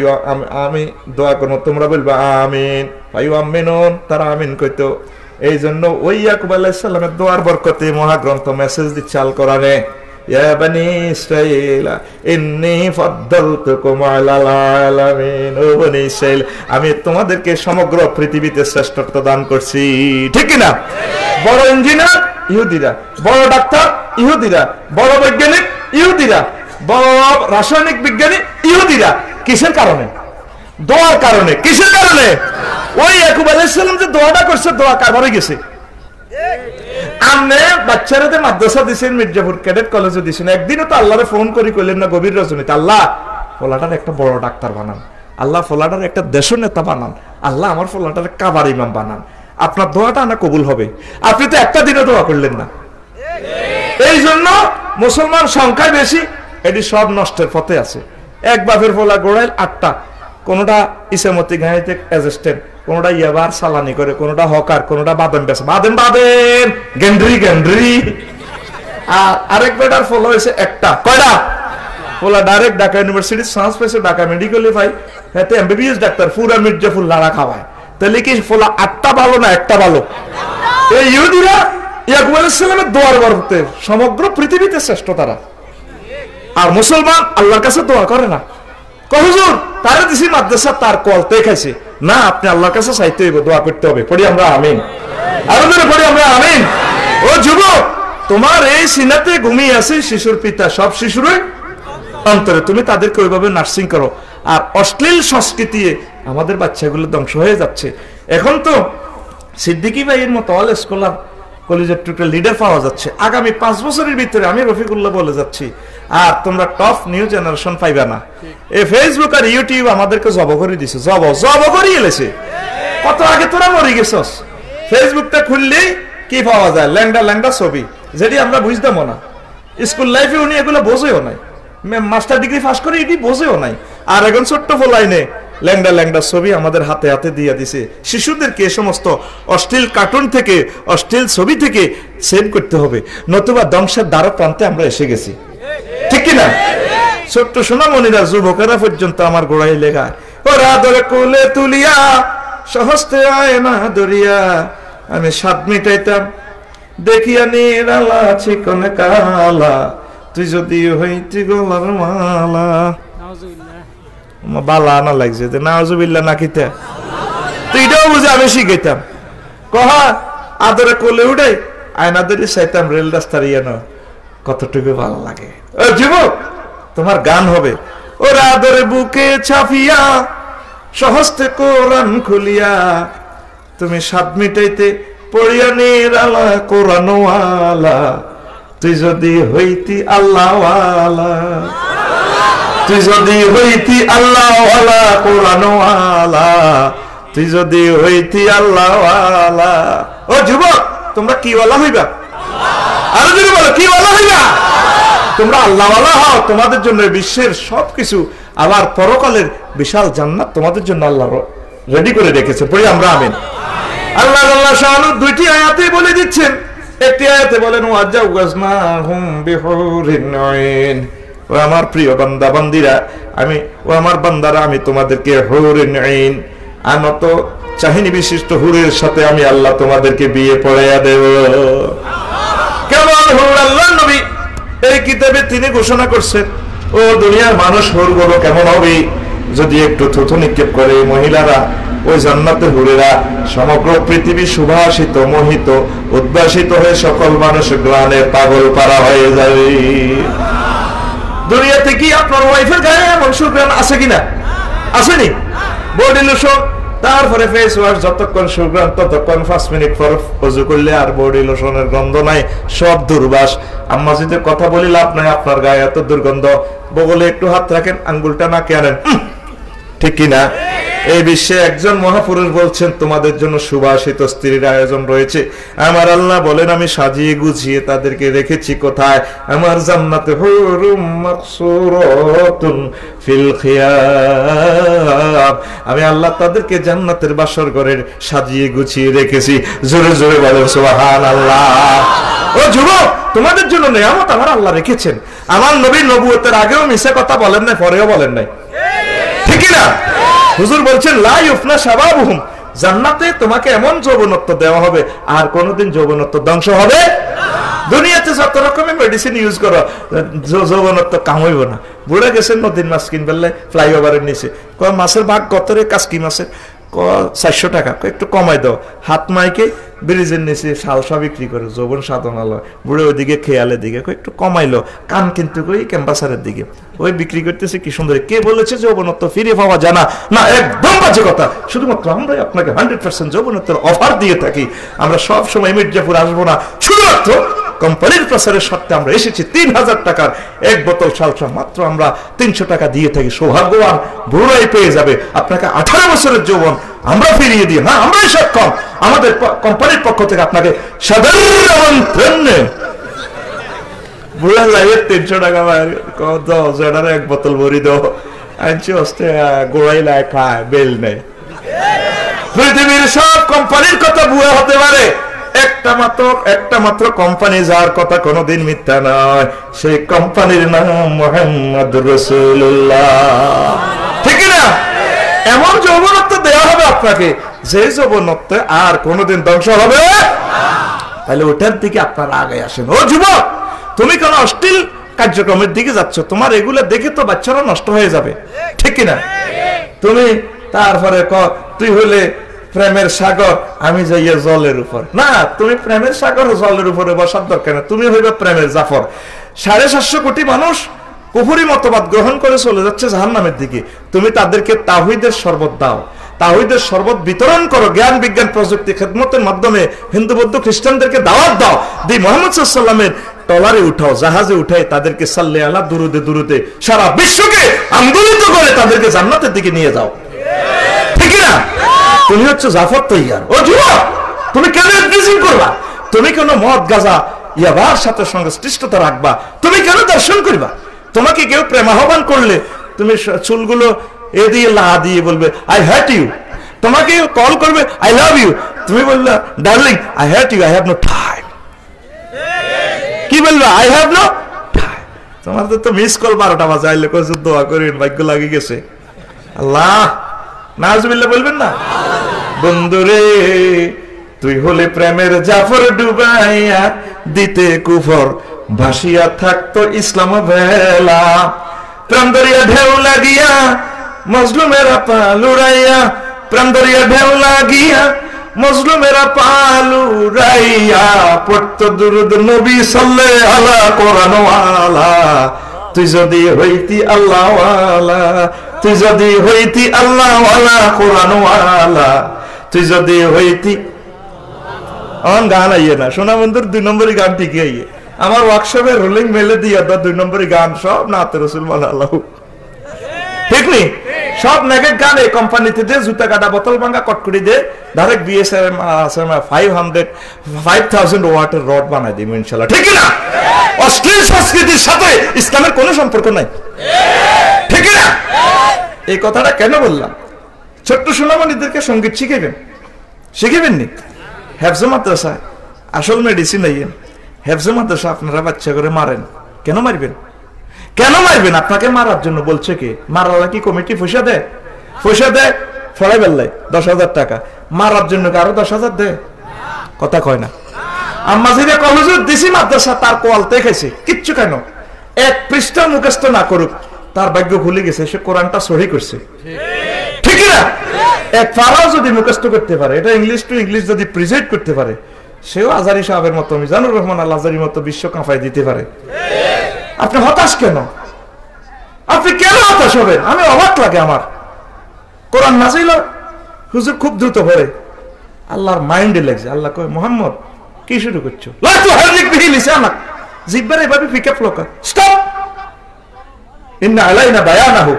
আমি দোয়া করব, তোমরা বলবা আমিন, ভাইও আমিনুন, তারা আমিন কইতো। এই জন্য ওই ইয়াকুব আলাইহিস সালামের দোয়ার বরকতে মহাগ্রন্থ মেসেজ দিচ্ছে আল কোরআনে, ইয়া বনি ইসরাঈল ইন্নী ফাদ্দালতুকুম আলাল আলামিন, ও বনি ইসরাঈল, আমি তোমাদেরকে সমগ্র পৃথিবীতে শ্রেষ্ঠত্ব দান করছি, ঠিক কি না? বড় ইঞ্জিনিয়ার ইহুদিরা, বড় ডাক্তার ইহুদিরা, বড় বৈজ্ঞানিক ইহুদিরা, বড় রাসায়নিক বিজ্ঞানী ইহুদিরা। কিসের কারণে? দোয়ার কারণে। কিসের কারণে? ওই ইয়াকুব আলাইহিস সালাম যে দোয়াটা করছে, দোয়া কারবারে গেছে। আপনি বাচ্চারাদের মাদ্রাসা দিছেন, মির্জাপুর ক্যাডেট কলেজে দিছেন, একদিনও তো আল্লাহরে ফোন করে কইলেন না গভীর রজনীতে, আল্লাহ ফলাটার একটা বড় ডাক্তার বানান, আল্লাহ ফলাটার একটা দেশ নেতা বানান, আল্লাহ আমার ফলাটার কাবার ইমাম বানান, আপনার দোয়াটা না কবুল হবে। আপনি তো একটা দিনও দোয়া করলেন না। এই জন্য মুসলমান সংখ্যায় বেশি, এটি সব নষ্টের পথে আছে। এক বাপের ফলা গোড়াইল 8টা, কোনটা ইসামতি গাঁয়েতে অ্যাসিস্ট্যান্ট, কোনটা ইয়াবার সালানি করে, কোনটা হকার, কোনটা বাদেন বেছে, বাদেন গেন্ড্রি। আর আরেক বেটার ফলো হয়েছে একটা, কয়টা ফলা ডাইরেক্ট ঢাকা ইউনিভার্সিটি চান্স পাইছে, ঢাকা মেডিকেলে ভাই, হাতে এমবিবিএস ডাক্তার, পুরা মির্জাফুল লাড়া খাওয়ায়। তাহলে কি ফলা 8টা ভালো না একটা ভালো? এই ইহুদিরা ইয়াকুব আলাইহিস সালামের দোয়ার বরকতে সমগ্র পৃথিবীতে শ্রেষ্ঠ তারা। আর মুসলমান আল্লাহর কাছে দোয়া করে না, হুজুর তারা দিছি মাদ্রাসা, তার কলতে খাইছে না, আপনি আল্লাহর কাছে চাইতে হইব, দোয়া করতে হবে। পড়ি আমরা আমিন, আরো ধরে পড়ি আমরা আমিন। ও যুবক, তোমার এই সিনাতে ঘুমিয়ে আছে শিশুর পিতা, সব শিশুরই অন্তরে, তুমি তাদেরকে ওইভাবে নার্সিং করো। আর অশ্লীল সংস্কৃতি আমাদের বাচ্চাগুলো ধ্বংস হয়ে যাচ্ছে। এখন তো সিদ্দিকী ভাইয়ের মতো অল স্কলার কলেজের টুকরা লিডার পাওয়া যাচ্ছে। আগামী 5 বছরের ভিতরে আমি রফিকুল্লাহ বলে যাচ্ছি, আর তোমরা টপ নিউ জেনারেশন পাইবা না। এই ফেসবুক আর ইউটিউব আমাদেরকে জব করে দিছে, জব করে এলেছে। কত আগে তোরা মরে গেছস। ফেসবুকটা খুললেই কি পাওয়া যায়? ল্যাংডা ছবি, যেটি আমরা বুঝতাম না। স্কুল লাইফে উনি এগুলো বোঝেও নাই, মাস্টার ডিগ্রি পাস করে এটি বোঝেও নাই। আর এখন ছোট্ট ফলাইনে ল্যাংডা ছবি আমাদের হাতে হাতে দিয়ে দিছে। শিশুদেরকে সমস্ত অশ্লীল কার্টুন থেকে, অশ্লীল ছবি থেকে সেভ করতে হবে, নতুবা ধ্বংসের দ্বার প্রান্তে আমরা এসে গেছি, ঠিক কিনা? ছোট্ট সোনামণিরা, যুবকেরা পর্যন্ত আমার গোড়ায় লেখা, ওরা ধরে কোলে তুলিয়া সহস্তে আয় না দরিয়া, আমি স্বাদ মিটাইতাম দেখিয়া নিরালা চিকন কালা, তুই যদি হইতি গলার মালা। বালা না লাগছে যে নাউজুবিল্লাহ নাকিতে, তুই এটাও বুঝে আমি শিখাইতাম। কহা আদরে কোলে উঠাই আয়নাদেরই চাইতাম রেল রাস্তার ইয়ানো কতটুকু ভালো লাগে। ও যুবক, তোমার গান হবে, ওরা আদরে বুকে ছাপিয়া সহস্তে কোরআন খুলিয়া, তুমি স্বাদ মিটাইতে পড়িয়া নিরালা কোরআনওয়ালা, তুই যদি হইতি আল্লাহওয়ালা, তুই যদি হইতি আল্লাহওয়ালা কোরআনওয়ালা, তুই যদি হইতি আল্লাহওয়ালা। ও যুবক, তোমরা কি ওয়ালা হইবা? আরো যদি বলো কি ওয়ালা হইবা? তোমরা আল্লাহওয়ালা হও, তোমাদের জন্য বিশ্বের সবকিছু, আবার পরকালের বিশাল জান্নাত তোমাদের জন্য আল্লাহ রেডি করে রেখেছে। পড়ি আমরা আমিন। আল্লাহ আল্লাহ শাআনু দুইটি আয়াতে বলে দিচ্ছেন। একটি আয়াতে বলেন ওয়াজাওয়াজনাহুম বিহুরিন আইন, ও আমার প্রিয় বান্দা বান্দিরা, ও আমার বান্দারা, আমি তোমাদেরকে হুরিন আইন, আনত চাহিনী বিশিষ্ট হুরের সাথে আমি আল্লাহ তোমাদেরকে বিয়ে পড়াইয়া দেব। কেমন হুর? আল্লাহ নবী এই কিতাবে তিনি ঘোষণা করছেন, ও দুনিয়ার মানুষ, হুরগুলো কেমন হবে? যদি একটু থুথু নিক্ষেপ করে মহিলারা, ওই জান্নাতের হুরেরা সমগ্র পৃথিবী সুভাষিত, মোহিত, উদ্ভাসিত হয়ে সকল মানুষ গ্লানে পাগল পারা হয়ে যাবে। দুনিয়াতে কি আপনার ওয়াইফের গায়ে এমন সুগ্রাণ আছে কিনা? আসেনি? বডি লোশন, তারপরে ফেস ওয়াশ, যতক্ষণ সুগ্রাণ ততক্ষণ 5 মিনিট পর ওযু করলে আর বডি লোশনের গন্ধ নাই, সব দুর্বাস। আম্মা যদি কথা বলি লাভ নাই, আপনার গায়ে এত দুর্গন্ধ, বগলে একটু হাত রাখেন, আঙ্গুলটা নাকে আনেন, ঠিক কিনা? এই বিশ্বে একজন মহাপুরুষ বলছেন, তোমাদের জন্য সুবাসিত স্ত্রীর আয়োজন রয়েছে। আমার আল্লাহ বলেন, আমি সাজিয়ে গুছিয়ে তাদেরকে রেখেছি কোথায়? আমার জান্নাতে, হুরুম মাকসুরাতুন ফিল খিয়াম। আমি আল্লাহ তাদেরকে জান্নাতের বাসর ঘরে সাজিয়ে গুছিয়ে রেখেছি। জোরে জোরে বলেন সুবহানাল্লাহ। ও যুবক, তোমাদের জন্য নিয়ামত আমার আল্লাহ রেখেছেন। আমার নবী নবুয়তের আগেও মিছা কথা বলেন নাই, পরেও বলেন নাই, ঠিক না? হুজুর বলছেন লা ইউফনা শাবাবুহুম, জান্নাতে তোমাকে এমন যৌবনত্ব দেওয়া হবে আর কোনোদিন যৌবনত্ব ধ্বংস হবে না। দুনিয়াতে যত রকমের মেডিসিন ইউজ করো, যৌবনত্ব কামাইব না। বুড়া গেছেন নদীর মাছ কিনবেলে ফ্লাইওভারের নিচে, কয় মাছের ভাগ কত রে? কাসকি মাছের 400 টাকা, একটু কমাই দাও। হাত মাইকে ব্রিজের নিচে শালসা বিক্রি করে, যৌবন সাধনালয়। বুড়ে ওইদিকে খেয়ালের দিকে একটু কমাইলো, কান কিন্তু কই ক্যাম্পাসারের দিকে, ওই বিক্রি করতেছে। কি সুন্দর! কে বলেছে যৌবনত্ব ফিরে পাওয়া জানা না? একদম বাজে কথা। শুধুমাত্র আমরাই আপনাকে 100% যৌবনত্বের অফার দিয়ে থাকি। আমরা সব সময় মির্জাপুর আসবো না, শুধুমাত্র কোম্পানির প্রচারের শর্তে আমরা এসেছি। 3000 টাকার এক বোতল শালসা মাত্র আমরা 300 টাকা দিয়ে থাকি। সৌভাগ্যবান বুড়াই পেয়ে যাবে। আপনাকে 18 বছরের যৌবন আমরা ফিরিয়ে দিই। হ্যাঁ, আমরাই সক্ষম। আমাদের কোম্পানির পক্ষ থেকে আপনাকে সাধারণ আমন্ত্রণ। বুড়া লাগে 300 টাকা দাও, এক বোতল ভরি দাও, আনছি হস্তে গোড়াইলায় খায়, বেল নেই। পৃথিবীর সব কোম্পানির কথা ভুয়া হতে পারে, একটা মাত্র কোম্পানি যার কথা কোনোদিন মিথ্যা নয়, সেই কোম্পানির নাম মুহাম্মদুর রাসূলুল্লাহ, ঠিক না? এমন যৌবনত্ব দেওয়া হবে আপনাকে, যে যৌবনত্ব আর কোনোদিন ধ্বংস হবে না। তাহলে ওটার দিকে আপনারা আগে আসেন। ও যুবক, তুমি কোন অশ্লীল কার্যক্রমের দিকে যাচ্ছ, তোমার এগুলো দেখে তো বাচ্চারা নষ্ট হয়ে যাবে, ঠিক কিনা? তুমি তারপরে তুই হলে প্রেমের সাগর, আমি যাইয়া জলের উপর। না, তুমি প্রেমের সাগর জলের উপরে বসার দরকার না, তুমি হইবে প্রেমের জাফর। 750 কোটি মানুষ কুফরি মতবাদ গ্রহণ করে চলে যাচ্ছে জাহান্নামের দিকে। তুমি তাদেরকে তাওহীদের শরবত দাও, তাওহীদের শরবত বিতরণ করো, জ্ঞান বিজ্ঞান প্রযুক্তি খেদমতের মাধ্যমে হিন্দু বৌদ্ধ খ্রিস্টানদেরকে দাওয়াত দাও। দি মুহাম্মদ সাল্লাল্লাহু আলাইহি ওয়াসাল্লামের টলারে উঠাও, জাহাজে উঠাই তাদেরকে সাল্লে আলা দুরুদে দুরুদে সারা বিশ্বকে আন্দোলিত করে তাদেরকে জান্নাতের দিকে নিয়ে যাও, ঠিক না? তুমি হচ্ছে জাফর তৈয়ার। ও যুবক, তুমি কেন এডভাইজিং করবা? তুমি কেন মদ গাঁজা ইয়াবার সাথে সংশ্লিষ্টতা রাখবা? তুমি কেন দর্শন করবা? তোমাকে কেউ প্রেম আহ্বান করলে তুমি চুলগুলো এ দিয়ে লা দিয়ে বলবে আই হেট ইউ। তোমাকে কল করবে আই লাভ ইউ, তুমি বললা darling I hate you, I have no time. কি বলবা? I have no time. তোমাদের তো মিস কল 12টা বাজে, আইলে কইছো দোয়া করেন, ভাগ্য লাগি গেছে। আল্লাহ নাউজুবিল্লাহ বলবেন না? বন্ধুরে, তুই হলে প্রেমের জাফর, ডুবাইয়া দিতে কুফর, ভাসিয়া থাকতো ইসলাম ভেলা। প্রান্তরিয়া ঢেউ লাগিয়া মজলুমেরা পা লুড়াইয়া, প্রান্তরিয়া ঢেউ লাগিয়া মজলুমেরা পালু রাইয়া পড়তো দুরুদ নবী সাল্লাল্লাহু আলা কোরআন ওয়ালা তুই যদি হইতি আল্লাহ ওয়ালা তুই যদি হইতি আল্লাহ ওয়ালা কোরআন ওয়ালা তুই যদি হইতি আমার গান আইয়ে না সোনা বন্ধুর 2 নম্বরই গান ঠিকই আইয়ে আমার ওয়ার্কশপে রোলিং মেলে দিয়ে 2 নম্বরই গান সব নাতে রাসূল মাল্লাহু ঠিক নেই সব নেগেট গান এই কোম্পানিতে দে জুতা কাটা বোতল ভাঙা কটকড়ি দে ডাইরেক্ট বিএসএম 5000 ওয়াটের রড বানাই দিই ইনশাআল্লাহ ঠিক না অশ্লীল সংস্কৃতির সাথে ইসলামের কোনো সম্পর্ক নাই ঠিক না এই কথাটা কেন বললাম ছোট্ট সোনামণিদেরকে সঙ্গীত শিখাবেন নি হেফজ মাদ্রাসা আসল মেডিসিন আইয়েন হেফজ মাদ্রাসা আপনারা বাচ্চা করে মারেন কেন মারবেন আপনাকে মারার জন্য বলছে কে মারালা কি কমিটি পয়সা দেয় ফলাই বেল্লাই 10,000 টাকা মারার জন্য আরো 10,000 দেয় কথা কয় না আম্মা জিরে কলেজে দিছি মাদ্রাসা তার কোয়ালতে খাইছে কিচ্ছু কেন এক পৃষ্ঠা মুখস্থ না করুক তার ভাগ্য ভুলে গেছে সে কোরআনটা সহি করছে ঠিক না এক পারাও যদি মুখস্থ করতে পারে এটা ইংলিশ টু ইংলিশ যদি প্রেজেন্ট করতে পারে সেও আজারি সাহেবের মতো মিজানুর রহমান আল আজারির মতো বিশ্ব কাঁপাই দিতে পারে আপনি হতাশ কেন আপনি কেন হতাশ হবেন আমি অবাক লাগে আমার কোরআন নাজিল হুজুর খুব দ্রুত পড়ে আল্লাহর মাইন্ডে লাগছে আল্লাহ কয় মুহাম্মদ কি শুরু করছো লা তুহারিক বিহি লিসানাক জিহ্বার এভাবে পিকআপ লোকা স্টপ ইন্না আলাইনা বায়ানাহু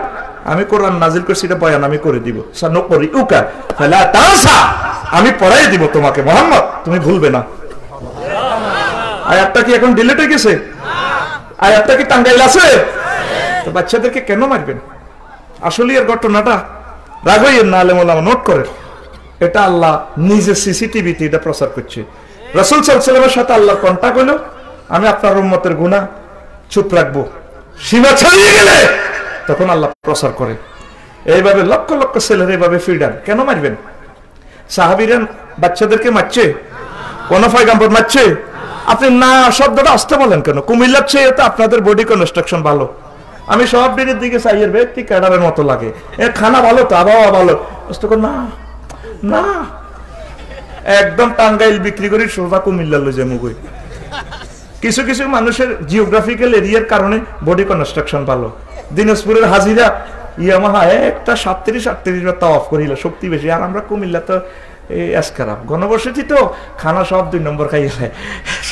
আমি কোরআন নাজিল করছি এটা বয়ান আমি করে দিব সানুকরি উকা ফালা তানসা আমি পড়াই দিব তোমাকে মুহাম্মদ তুমি ভুলবে না আয়াতটা কি এখন ডিলিট হয়ে গেছে আয়াতটা কি টাঙ্গাইল আছে তো বাচ্চাদেরকে কেন মারবেন আসলে এর ঘটনাটা রাগইয়ের না আলেম ওলামা নোট করেন এটা আল্লাহ নিজে সিসিটিভিতে এটা প্রচার করছে রাসূল সাল্লাল্লাহু আলাইহি ওয়াসাল্লামের সাথে আল্লাহর কন্টাক্ট হলো আমি আপনার উম্মতের গুনাহ চুপ রাখবো সীমা ছাড়িয়ে গেলে তখন আল্লাহ প্রচার করেন এইভাবে লক্ষ লক্ষ ছেলের এইভাবে ফ্রিডম কেন মারবেন সাহাবীরা বাচ্চাদেরকে মারছে কোন পয়গম্বর মারছে আপনি না শব্দটা আসতে বলেন কেন কুমিল্লার চেয়ে তো আপনাদের বডি কনস্ট্রাকশন ভালো আমি সব দিনের দিকে চাইয়ের ব্যক্তি ক্যাডারের মতো লাগে এ খানা ভালো তো আবহাওয়া ভালো না না একদম টাঙ্গাইল বিক্রি করি সোজা কুমিল্লা লই যাবো কই কিছু কিছু মানুষের জিওগ্রাফিক্যাল এরিয়ার কারণে বডি কনস্ট্রাকশন ভালো দিনাজপুরের হাজিরা ইয়ামাহা একটা 37-38 তাওয়াফ করিল শক্তি বেশি আর আমরা কুমিল্লা তো খারাপ গণবসতি তো খানা সব 2 নম্বর খাইয়ে খায়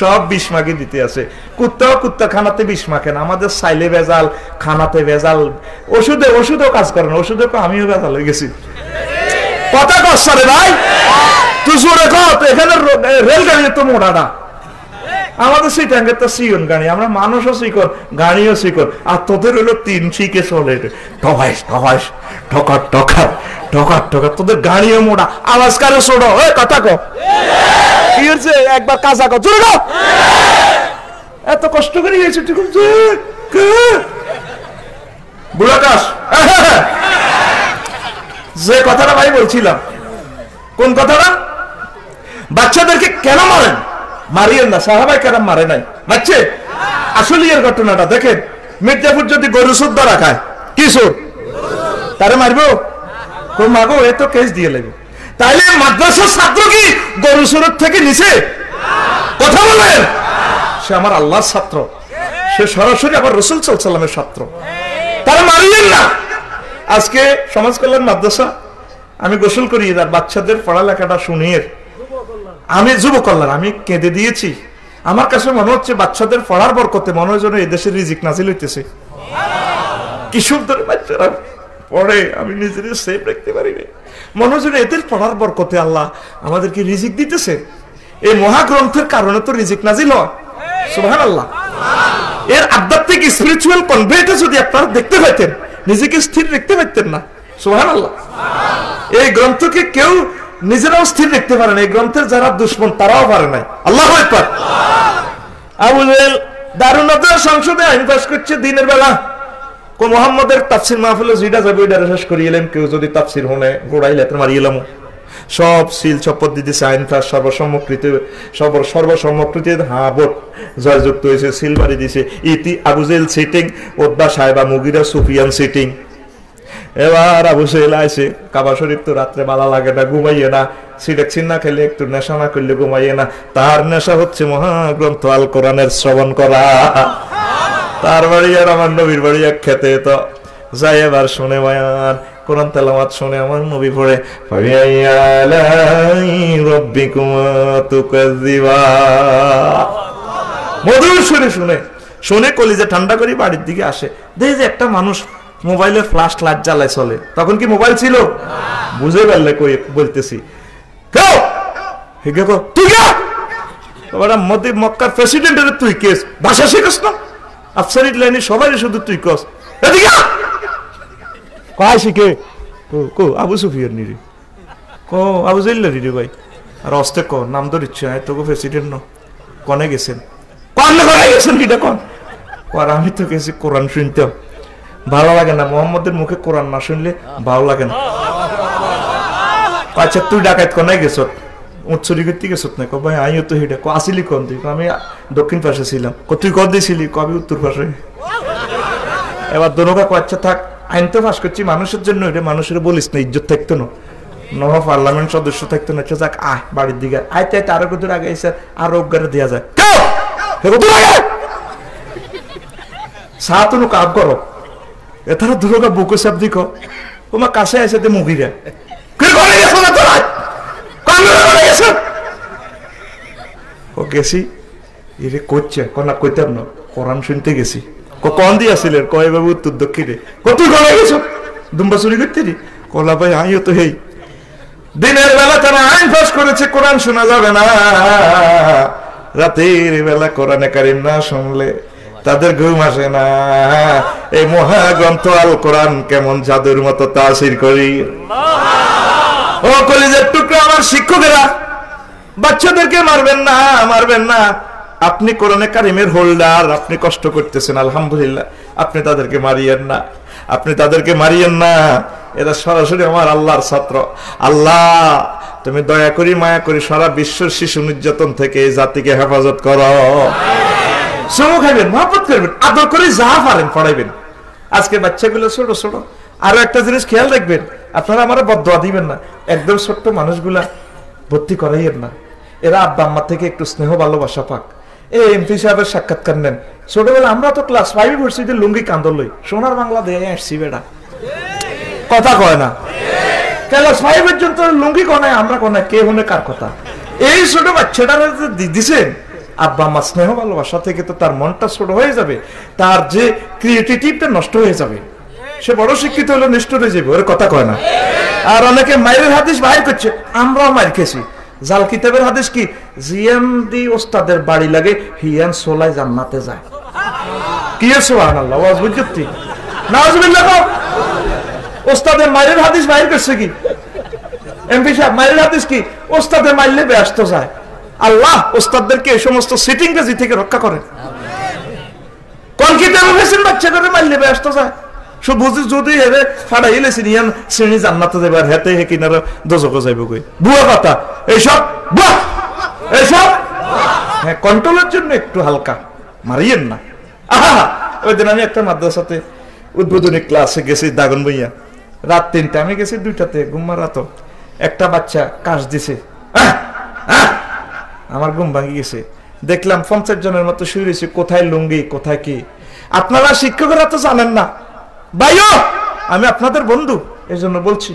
সব 20 মাকে দিতে আছে কুত্তা খানাতে 20 মাকে না আমাদের সাইলে ভেজাল খানাতে ভেজাল ওষুধেও কাজ করে না ওষুধে আমিও ভেজাল হয়ে গেছি কথা কষ্ট রে ভাই তুই জোরে কত এখানে রেলগাড়ি তো মোটাটা আমাদের সিটাঙ্গের তো সিয়ন গাড়ি আমরা মানুষও শিকর গাড়িও শিকর আর তোদের হলো 3 শিখে চলে ঠকাইস ঠকার তোদের গাড়িও মোটা আওয়াজ কারো ছোড়ো কথা কো কি হচ্ছে একবার কাজা কো জোরে কো এত কষ্ট করে গেছে ঠিক আছে বুড়াকাশ যে কথাটা ভাই বলছিলাম কোন কথাটা বাচ্চাদেরকে কেন মারেন মারিয়েন না সাহাবায়ে কেরাম মারে নাই মারছে আসলে এর ঘটনাটা দেখেন মির্জাপুর যদি গরু সুদ ধরা খায় কি সুদ তারে মারবো কোন মাগো এ তো কেস দিয়ে লাগবে তাইলে মাদ্রাসার ছাত্র কি গরু সুরত থেকে নিচে কথা বলেন সে আমার আল্লাহর ছাত্র সে সরাসরি আবার রাসূল সাল্লাল্লাহু আলাইহি ওয়াসাল্লামের ছাত্র তারে মারিয়েন না আজকে সমাজ কল্যাণ মাদ্রাসা আমি গোসল করি আর বাচ্চাদের পড়ালেখাটা শুনিয়ে আমি যুব কল্যাণ আমি কেঁদে দিয়েছি আমার কাছে মনে হচ্ছে বাচ্চাদের পড়ার বরকতে মনে হয় যেন এদেশে রিজিক নাজিল হইতেছে কি সুন্দর বাচ্চারা পড়ে আমি নিজের সেফ রাখতে পারি না মনে হয় যেন এদের পড়ার বরকতে আল্লাহ আমাদেরকে রিজিক দিতেছে এই মহাগ্রন্থের কারণে তো রিজিক নাজিল হয় সুবহানাল্লাহ এর আধ্যাত্মিক স্পিরিচুয়াল কনভেটা যদি আপনারা দেখতে পাইতেন নিজেকে স্থির রাখতে পারতেন না সুবহানাল্লাহ এই গ্রন্থকে কেউ নিজেরাও স্থির রাখতে পারে না এই গ্রন্থের যারা দুশমন তারাও পারে নাই আল্লাহু আকবার আবু জাহেল দারুন নজর সংসদে আইন পাস করছে দিনের বেলা কো মুহাম্মদের তাফসীর মাহফিলে যেটা যাবে ওইটা শেষ করিয়েলাম কেউ যদি তাফসীর হনে গোড়াইলে তো মারিয়েলাম সব সিল শপথ দিতেছে আইন পাস সর্বসম্মতিতে হ্যাঁ ভোট জয়যুক্ত হয়েছে সিল মারি দিছে ইতি আবু জাহেল সিটিং ওতবা সাহেবা মুগিরা সুফিয়ান সিটিং এবার আবু সেহেল আইছে, কাবা শরীফ তো রাত্রে ভালো লাগে না, ঘুমাইয়ে না, সিডাকসিন না খেলে, একটু নেশা না করলে ঘুমাইয়ে না। তার নেশা হচ্ছে মহাগ্রন্থ আল কোরআনের শ্রবণ করা। তার বাড়ি আর আমার নবীর বাড়ি এক খেতে, তো যাই এবার শুনে বয়ান, কোরআন তেলাওয়াত শুনে আমার নবী পড়ে মধুর সুরে শুনে শুনে কলিজা ঠান্ডা করে বাড়ির দিকে আসে, দেখে যে একটা মানুষ মোবাইলের ফ্ল্যাশ লাইট জ্বালায় চলে। তখন কি মোবাইল ছিল? বুঝে পারলে কই বলতেছি, মক্কার প্রেসিডেন্টের তুই কেস ভাষা শিখস না, আফসারির লাইনে সবাই শুধু তুই কস, কয় শিখে কো আবু সুফিয়ান নিরি, কো আবু জাইল্লা রে ভাই, আর অস্তে ক নাম ধর ইচ্ছা তোকে প্রেসিডেন্ট ন কনে গেছেন, কনে গেছেন কিটা কন, আর আমি তো গেছি কোরআন শুনতে, ভালো লাগে না মোহাম্মদের মুখে কোরআন না শুনলে ভালো লাগে না। আচ্ছা তুই ডাকাত কনে গেছ, উৎসরি করতে গেছ না, ভাই আমিও তো হেঁটে আসিলি কন তুই, আমি দক্ষিণ পাশে ছিলাম, তুই কত দিয়েছিলি, কবি উত্তর পাশে। এবার দোনোকা আচ্ছা থাক, আইন তো ফাঁস করছি মানুষের জন্য, এটা মানুষের বলিস না, ইজ্জত থাকতো না, নহ পার্লামেন্ট সদস্য থাকতো না, যাক আহ বাড়ির দিকে আইতে আইতে আরো কত আগে এসে আরো অজ্ঞারে দেওয়া যায়, সাহাতনু কাপ করো এতারা দুর্গা বুকো সাপ দিক তোমার কাছে এসে দে মুগিরা ও গেছি এরে করছে কনা কইতাম না, কোরআন শুনতে গেছি, কন দিয়ে আসিলেন, কয় বাবু উত্তর দক্ষিণে, তুই গলা গেছ দুম্বা চুরি করতে রি, কলা ভাই আমিও তো হেই দিনের বেলা তারা আইন পাস করেছে কোরআন শোনা যাবে না, রাতের বেলা কোরআনে কারিম না শুনলে তাদের ঘুম আসে না। এই মহাগ্রন্থ আল কোরআন কেমন জাদুর মতো তাসির করি। ও কলিজার টুকরা আমার শিক্ষকেরা, বাচ্চাদেরকে মারবেন না, মারবেন না, আপনি কোরআনে কারিমের হোল্ডার, আপনি কষ্ট করতেছেন আলহামদুলিল্লাহ, আপনি তাদেরকে মারিয়েন না, আপনি তাদেরকে মারিয়েন না, এরা সরাসরি আমার আল্লাহর ছাত্র। আল্লাহ তুমি দয়া করি মায়া করি সারা বিশ্বের শিশু নির্যাতন থেকে এই জাতিকে হেফাজত করো। চুমু খাইবেন, মহব্বত করবেন, আদর করে যা পারেন পড়াইবেন। আজকে বাচ্চাগুলো ছোট ছোট, আরো একটা জিনিস খেয়াল রাখবেন, আপনারা আমার বদদোয়া দিবেন না, একদম ছোট্ট মানুষগুলা ভর্তি করাইয়েন না, এরা আব্বা আম্মা থেকে একটু স্নেহ ভালোবাসা পাক। এই এমপি সাহেবের সাক্ষাৎকার নেন, ছোটবেলা আমরা তো ক্লাস 5 পড়ছি, লুঙ্গি কান্দর লই, সোনার বাংলা দিয়ে আসছি বেড়া, কথা কয় না, ক্লাস 5 পর্যন্ত লুঙ্গি কনায়, আমরা কনায়, কে হনে কার কথা। এই ছোট বাচ্চাটারা দিছেন আব্বা আম্মা স্নেহ ভালোবাসা থেকে, তো তার মনটা ছোট হয়ে যাবে, তার যে ক্রিয়েটিভিটিটা নষ্ট হয়ে যাবে, সে বড় শিক্ষিত হলে নিষ্ঠুর হয়ে যাবে, ওর কথা কয় না। আর অনেকে মায়ের হাদিস বাইর করছে, আমরাও মার খেয়েছি। জাল কিতাবের হাদিস কি, জিয়ান দি ওস্তাদের বাড়ি লাগে, হিয়ান সোলাই জান্নাতে যায়। কি সুবহানাল্লাহ, ওয়াজ বুঝতি নাউজুবিল্লাহ। ওস্তাদের মায়ের হাদিস বাইর করছে কি, এমপি সাহেব মায়ের হাদিস কি, ওস্তাদের মারলে ব্যস্ত যায়। আল্লাহ ওস্তাদদেরকে এই সমস্ত সিটিং বাজি থেকে রক্ষা করেন। কোন কিতাবে পেয়েছেন বাচ্চা করে মারলে ব্যস্ত যায়, সব বুঝি যদি হেরে ফাড়াই লেছি নিয়ান শ্রেণী জান্নাতে যাবে, আর হেতে হে কিনারে দোজকে যাইব কই, বুয়া কথা এইসব, বুয়া এইসব। হ্যাঁ, কন্ট্রোলের জন্য একটু হালকা মারিয়েন না। আহা, ওই দিন আমি একটা মাদ্রাসাতে উদ্বোধনী ক্লাসে গেছি, দাগন বইয়া, রাত 3টা, আমি গেছি 2টাতে, ঘুম রাত। একটা বাচ্চা কাশ দিছে, আমার ঘুম ভাঙি গেছে, দেখলাম 50 জনের মতো শুয়ে রয়েছে, কোথায় লুঙ্গি কোথায় কি। আপনারা শিক্ষকরা তো জানেন না ভাইও, আমি আপনাদের বন্ধু, এই জন্য বলছি,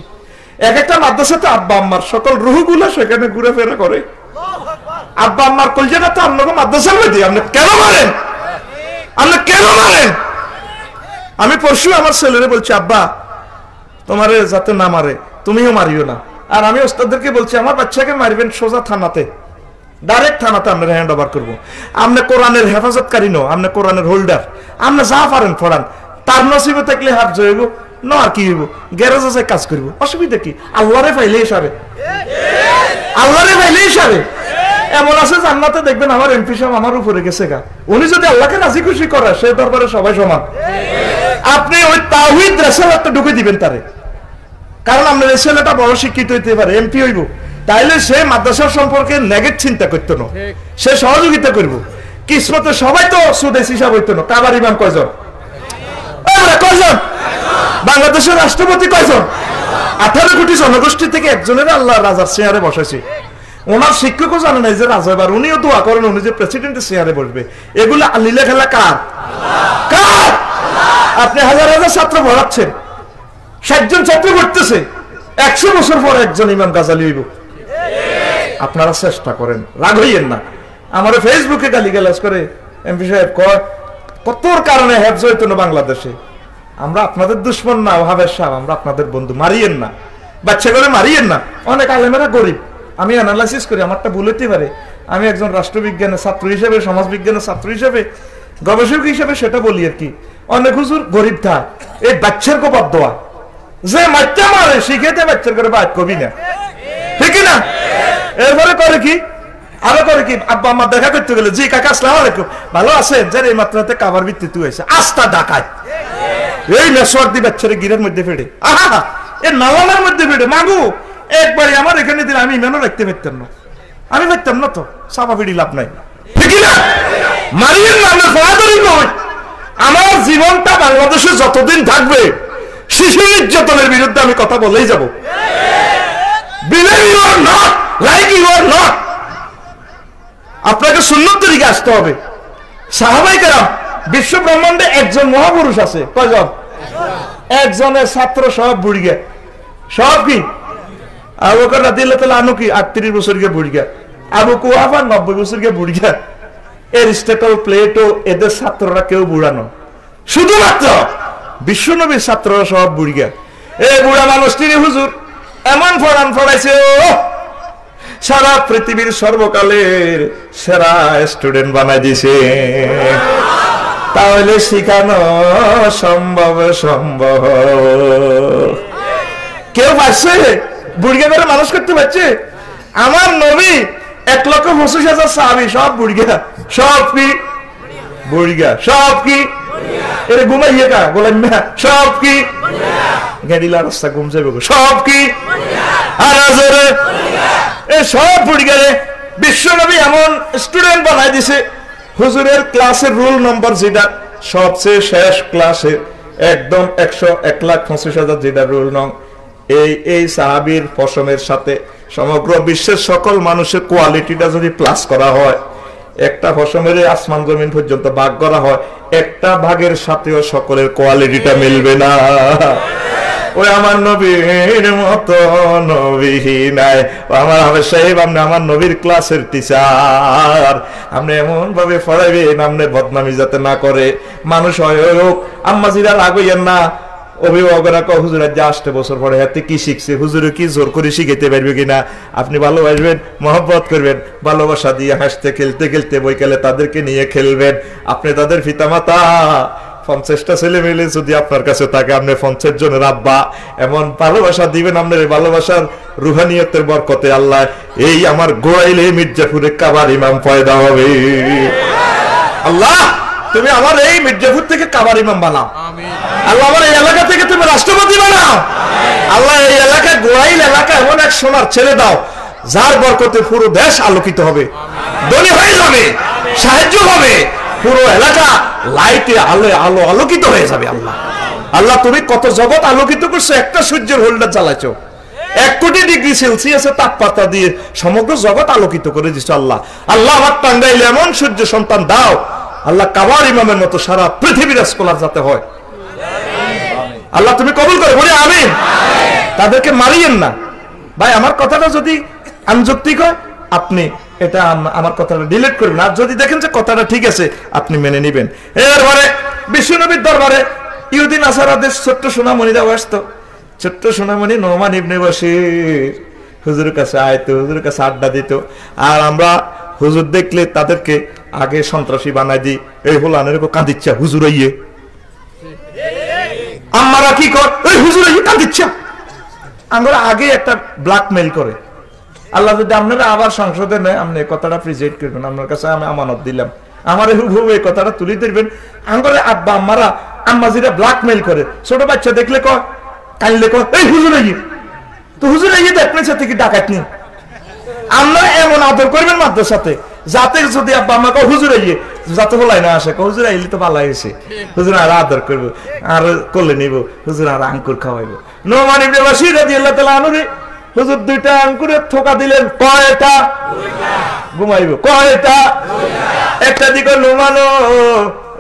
এক একটা মাদ্রাসাতে আব্বা আম্মার সকল রুহগুলো সেখানে ঘুরে ফেরা করে। আব্বা আম্মার কলজাটা তো আপনাকে মাদ্রাসার মধ্যে, আপনি কেন মারেন, আপনি কেন মারেন? আমি পরশু আমার ছেলেরে বলছি, আব্বা তোমারে যাতে না মারে তুমিও মারিও না। আর আমি ওস্তাদদেরকে বলছি, আমার বাচ্চাকে মারবেন সোজা থানাতে, ডাইরেক্ট থানাতে আমরা হ্যান্ড ওভার করবো। আপনি কোরআনের হেফাজতকারী নো, আপনি কোরআনের হোল্ডার, আপনি যা পারেন পড়ান, তার নসিবে থাকলে হাত জয়ব না, আর কি হইব, গ্যারেজে যাই কাজ করবো, অসুবিধা কি? আল্লাহরে পাইলে সারে, আল্লাহরে পাইলে সারে। এমন আছে জান্নাতে দেখবেন আমার এমপি সাহেব আমার উপরে গেছে গা, উনি যদি আল্লাহকে রাজি খুশি করে, সে দরবারে সবাই সমান। আপনি ওই তাওহীদ রেসালাতটা ঢুকে দিবেন তারে, কারণ আপনার এই ছেলেটা বড় শিক্ষিত হইতে পারে, এমপি হইব, তাইলে সে মাদ্রাসার সম্পর্কে নেগেট চিন্তা করতো না, সে সহযোগিতা করব। কিসমতে সবাই তো সুদেশ হিসাব হইতো না। কাবার ইমাম কয়জন? কয়জন? বাংলাদেশের রাষ্ট্রপতি কয়জন? 18 কোটি জনগোষ্ঠী থেকে একজনের আল্লাহ রাজার চেয়ারে বসাইছে। ওনার শিক্ষকও জানে না যে রাজা এবার, উনিও দোয়া করেন উনি যে প্রেসিডেন্টের চেয়ারে বসবে। এগুলো লীলা খেলা কার? কার? আপনি হাজার হাজার ছাত্র পড়াচ্ছেন, 60 জন ছাত্র পড়তেছে, 100 বছর পর একজন ইমাম গাজালি হইব। আপনারা চেষ্টা করেন, রাগ হইয়েন না। আমার ফেসবুকে গালিগালাজ করে এমপি সাহেব কয় কতর কারণে হেফজ হইতো না বাংলাদেশে। আমরা আপনাদের দুশ্মন না ওহাবের সাহেব, আমরা আপনাদের বন্ধু, মারিয়েন না, বাচ্চা করে মারিয়েন না। অনেক আলেমেরা গরিব, আমি অ্যানালাইসিস করি, আমারটা ভুল হতে পারে। আমি একজন রাষ্ট্রবিজ্ঞানের ছাত্র হিসেবে, সমাজবিজ্ঞানের ছাত্র হিসেবে, গবেষক হিসেবে সেটা বলি আর কি। অনেক হুজুর গরিব থা, এই বাচ্চার কো বাদ দেওয়া, যে বাচ্চা মারে শিখেতে বাচ্চার করে বাদ কবি না, ঠিক না? এরপরে করে কি, আরো করে কি, আব্বা আমার দেখা করতে গেলে, জি কাকা আসসালামু আলাইকুম, ভালো আছেন? যে এই মাত্রাতে কাবার ভিত্তিতে হয়েছে আস্থা ডাকায়, এই নেশওয়ার দি বাচ্চারে গিরের মধ্যে ফেড়ে, আহা এ নালার মধ্যে ফেড়ে। মাগু একবারই আমার এখানে দিলে আমি ইমানও রাখতে পারতাম না, আমি পারতাম না তো, চাপা ফিড়ি লাভ নাই, ঠিক না? মারিয়েন না, আমরা ফলাদরি নয়। আমার জীবনটা বাংলাদেশে যতদিন থাকবে শিশু নির্যাতনের বিরুদ্ধে আমি কথা বলেই যাব। Believe you or not, like you or not, আপনাকে সুন্নত তরিকে আসতে হবে। সাহাবায়ে কেরাম, বিশ্ব ব্রহ্মাণ্ডে একজন মহাপুরুষ আছে, কয়জন? একজনের ছাত্র সব বুড়ি গে, সব কি? আবু বকর রাদিয়াল্লাহু তাআলা আনহু কি 38 বছর গে বুড়ি গে, আবু কুহাফা 90 বছর গে বুড়ি গে, এরিস্টটল, প্লেটো, এদের ছাত্ররা কেউ বুড়ানো, শুধুমাত্র বিশ্বনবীর ছাত্ররা সব বুড়ি গে। এই বুড়া মানুষটি হুজুর এমন ফরান ফরাইছে, সারা পৃথিবীর সর্বকালের সেরা স্টুডেন্ট বানাই দিছে। তাহলে শিখানো সম্ভব সম্ভব, কেউ পারছে? বুড়িয়া করে মানুষ করতে পারছে? আমার নবী 1,25,000 সাহাবী সব বুড়িয়া, সব কি বুড়িয়া, সব কি এর ঘুমাইয়ে কা গোলাম না, সব কি গাড়িলা রাস্তা ঘুম যাবে, সব কি আরাজরে এ সব বুড়িয়া রে। বিশ্ব নবী এমন স্টুডেন্ট বানাই দিছে, হুজুরের ক্লাসের রুল নম্বর যেটা সবচেয়ে শেষ ক্লাসে একদম 1,25,000 যেটা রুল নং, এই সাহাবীর পশমের সাথে সমগ্র বিশ্বের সকল মানুষের কোয়ালিটিটা যদি প্লাস করা হয়, একটা পশমের আসমান জমিন পর্যন্ত ভাগ করা হয়, একটা ভাগের সাথেও সকলের কোয়ালিটিটা মিলবে না। ওই আমার নবীর মতো নবী নাই। আমার হাফেজ সাহেব, আপনি আমার নবীর ক্লাসের টিচার, আপনি এমন ভাবে পড়াইবেন আপনি বদনামি যাতে না করে মানুষ হয়। আম্মাজিরা রাগ হইয়েন না, অভিভাবকরা কয় হুজুর আজ 8 বছর পরে হাতে কি শিখছে, হুজুরে কি জোর করে শিখাইতে পারবে কিনা। আপনি ভালোবাসবেন, মহব্বত করবেন, ভালোবাসা দিয়ে হাসতে খেলতে খেলতে বইকালে তাদেরকে নিয়ে খেলবেন। আপনি তাদের পিতামাতা, 50টা ছেলে মেলে যদি আপনার কাছে থাকে, আপনি 50 জনের আব্বা, এমন ভালোবাসা দিবেন, আপনার ভালোবাসার রুহানিয়তের বরকতে আল্লাহ এই আমার গোড়াইলে মির্জাপুরে কাবার ইমাম পয়দা হবে। আল্লাহ তুমি আমার এই মির্জাপুর থেকে কাবার ইমাম বানাও, আল্লাহ আমার এই এলাকা থেকে তুমি রাষ্ট্রপতি বানাও, আল্লাহ এই এলাকা গোড়াইল এলাকা এমন এক সোনার ছেলে দাও যার বরকতে পুরো দেশ আলোকিত হবে, ধনী হয়ে যাবে, সাহায্য হবে, পুরো এলাকা লাইটে আলো আলো আলোকিত হয়ে যাবে। আল্লাহ আল্লাহ তুমি কত জগৎ আলোকিত করছো, একটা সূর্যের হোল্ডার জ্বালাইছো, 1 কোটি ডিগ্রি সেলসিয়াসের তাপমাত্রা দিয়ে সমগ্র জগৎ আলোকিত করে দিছো। আল্লাহ আল্লাহ আমার টাঙ্গাইলে এমন সূর্য সন্তান দাও, আল্লাহ কাবার ইমামের মতো সারা পৃথিবীর স্কলার যাতে হয়। আল্লাহ তুমি কবুল করে বলি আমিন। তাদেরকে মারিয়েন না ভাই। আমার কথাটা যদি আনযৌক্তিক হয় আপনি এটা আমার কথাটা ডিলিট করবেন, আর যদি দেখেন যে কথাটা ঠিক আছে আপনি মেনে নেবেন। এরপরে বিশ্বনবীর দরবারে ইহুদি নাসারাদের ছোট্ট সোনামণিরাও আসতো। ছোট্ট সোনামণি নোমান ইবনে বশীর হুজুরের কাছে আইতো, হুজুরের কাছে আড্ডা দিত। আর আমরা হুজুর দেখলে তাদেরকে আগে সন্ত্রাসী বানাই দিই, এই হোলানের কাঁদিচ্ছা হুজুর ইয়ে, আমরা কি কর ওই হুজুর ইয়ে কাঁদিচ্ছা, আমরা আগে একটা ব্ল্যাকমেইল করে। আল্লাহ যদি আপনারা আবার সংসদে নেয়, আপনি কথাটা প্রেজেন্ট করবেন, আপনার কাছে আমি আমানত দিলাম, আমার এই কথাটা তুলে ধরবেন। আঙ্গরে আব্বা আম্মারা আম্মাজিরা ব্ল্যাকমেইল করে, ছোট বাচ্চা দেখলে কয় কানলে কয় এই হুজুর ইয়ে, তো হুজুর ইয়ে তো আপনার সাথে কি ডাকাত নেই। আমরা এমন আদর করবেন মাদ্রাসাতে যাতে যদি আব্বা আম্মা কয় হুজুর ইয়ে, যত বলাই না আসে হুজুর আইলে তো ভালো হয়েছে, হুজুর আর আদর করবো, আর করলে নিব, হুজুর আর আঙ্কুর খাওয়াইবো। নোমান ইবনে বাশির রাদিয়াল্লাহু তাআলা আনহু হুজুর 2টা আঙ্কুরের থোকা দিলেন, কয়টা? ঘুমাইবো, কয়টা? একটা দিকে নোমান,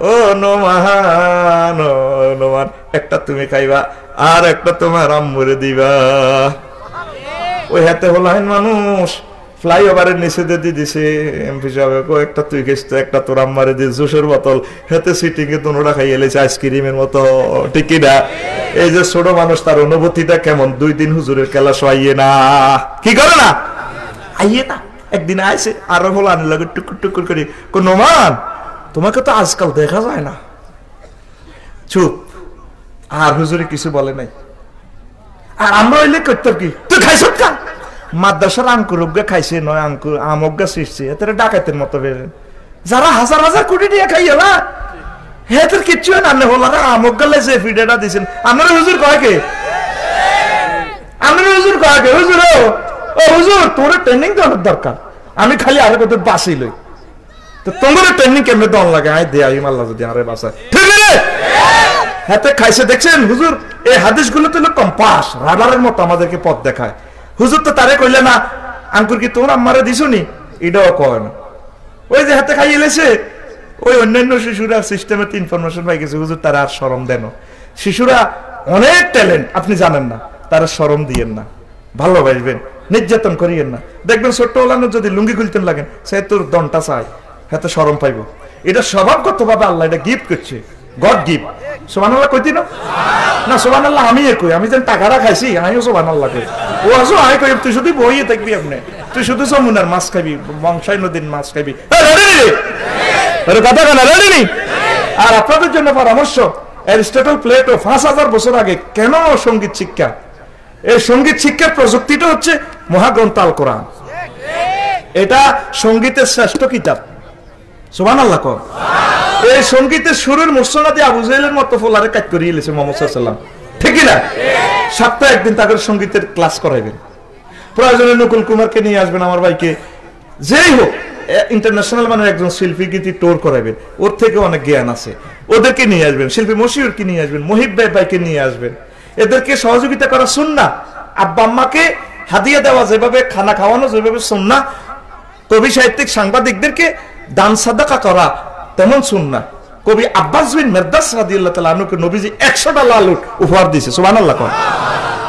ও নোমান, ও নোমান, একটা তুমি খাইবা আর একটা তোমার আম্মুরে দিবা। ওই হাতে হলাইন মানুষ ফ্লাইওভারের নিচে দিয়ে দিছে, এমপি সাহেব একটা তুই খেস, একটা তোর আম্মারে দিয়ে জুসের বোতল হাতে সিটিং এ তোরা খাইয়ে এলেছে আইসক্রিমের মতো, ঠিক না? এই যে ছোট মানুষ তার অনুভূতিটা কেমন? 2 দিন হুজুরের কেলা শোয়াইয়ে না, কি করে না আইয়ে না। একদিন আইসে আরো হলান লাগে টুকুর টুকুর করে, নোমান তোমাকে তো আজকাল দেখা যায় না। চুপ। আর হুজুরে কিছু বলে নাই। আর আমরা হইলে করতাম কি, তুই খাইছ কা? মাদ্রাসার আঙ্কুর অজ্ঞা খাইছে, নয় আঙ্কুর আমজ্ঞা সৃষ্টি, এতে ডাকাতের মতো বেড়ে যারা হাজার হাজার কোটি টাকা খাইয়া না, হেতের কিচ্ছু না হলারা আমজ্ঞা লেছে ফিডেটা দিছেন। আপনারা হুজুর কয় কে? আপনারা হুজুর কয় কে? হুজুর ও হুজুর তোর ট্রেনিং দেওয়ার দরকার, আমি খালি আরো কত বাসি লই, তো তোমার ট্রেনিং কেমনে দন লাগে? আয় দে আইম আল্লাহ যদি আরে বাসা, ঠিক আছে? হাতে খাইছে দেখছেন হুজুর। এই হাদিস গুলো তো কম্পাস রাডারের মতো আমাদেরকে পথ দেখায়। হুজুর তো তারে কইলে না আঙ্কুর কি তোর আম্মারে দিছো নি, এটাও কয় না। ওই যে হাতে খাইয়ে লেছে, ওই অন্যান্য শিশুরা সিস্টেমে ইনফরমেশন পাই গেছে, হুজুর তারা আর শরম দেন। শিশুরা অনেক ট্যালেন্ট, আপনি জানেন না, তারা শরম দিয়েন না, ভালোবাসবেন, নির্যাতন করিয়েন না। দেখবেন ছোট্ট ওলানো যদি লুঙ্গি খুলতেন লাগেন, সে তোর দনটা চাই, হাতে শরম পাইব। এটা স্বভাবগত ভাবে আল্লাহ এটা গিফট করছে, গড গিফট। সুবহানাল্লাহ কইতি না? না সুবহানাল্লাহ আমি কই, আমি যেন টাকাটা খাইছি আমিও সুবহানাল্লাহ কই। ও আসো আমি কই তুই শুধু বইয়ে থাকবি, আপনি তুই শুধু যমুনার মাছ খাবি, বংশাই নদীর মাছ খাবি। আরে কথা কেন রেডি নি? আর আপনাদের জন্য পরামর্শ, অ্যারিস্টটল প্লেটো 5000 বছর আগে কেন সঙ্গীত শিক্ষা, এই সঙ্গীত শিক্ষার প্রযুক্তিটা হচ্ছে মহাগ্রন্থ আল কোরআন। এটা সঙ্গীতের শ্রেষ্ঠ কিতাব। সুবহানাল্লাহ কর। এই সঙ্গীতের সুরের মুসনা দিয়ে আবু জাহেলের মতো ফলারে কাট করিয়ে এলেছে মুহাম্মদ সাল্লাল্লাহু আলাইহি ওয়াসাল্লাম, ঠিক না? সপ্তাহে একদিন তাদের সঙ্গীতের ক্লাস করাইবেন, প্রয়োজনে নকুল কুমারকে নিয়ে আসবেন, আমার ভাইকে, যেই হোক ইন্টারন্যাশনাল মানের একজন শিল্পী গীতি টোর করাবেন, ওর থেকে অনেক জ্ঞান আছে, ওদেরকে নিয়ে আসবেন। শিল্পী মশিউরকে নিয়ে আসবেন, মহিব ভাইকে নিয়ে আসবেন, এদেরকে সহযোগিতা করা সুন্নাহ। আব্বা আম্মাকে হাদিয়া দেওয়া যেভাবে, খানা খাওয়ানো যেভাবে সুন্নাহ, কবি সাহিত্যিক সাংবাদিকদেরকে দান সাদাকা করা তেমন সুন্নাহ। কবি আব্বাস বিন মিরদাস রাদিয়াল্লাহু তাআলা আনহুকে নবীজি 100টা লাল উট উপহার দিয়েছে। সুবহানাল্লাহ কর।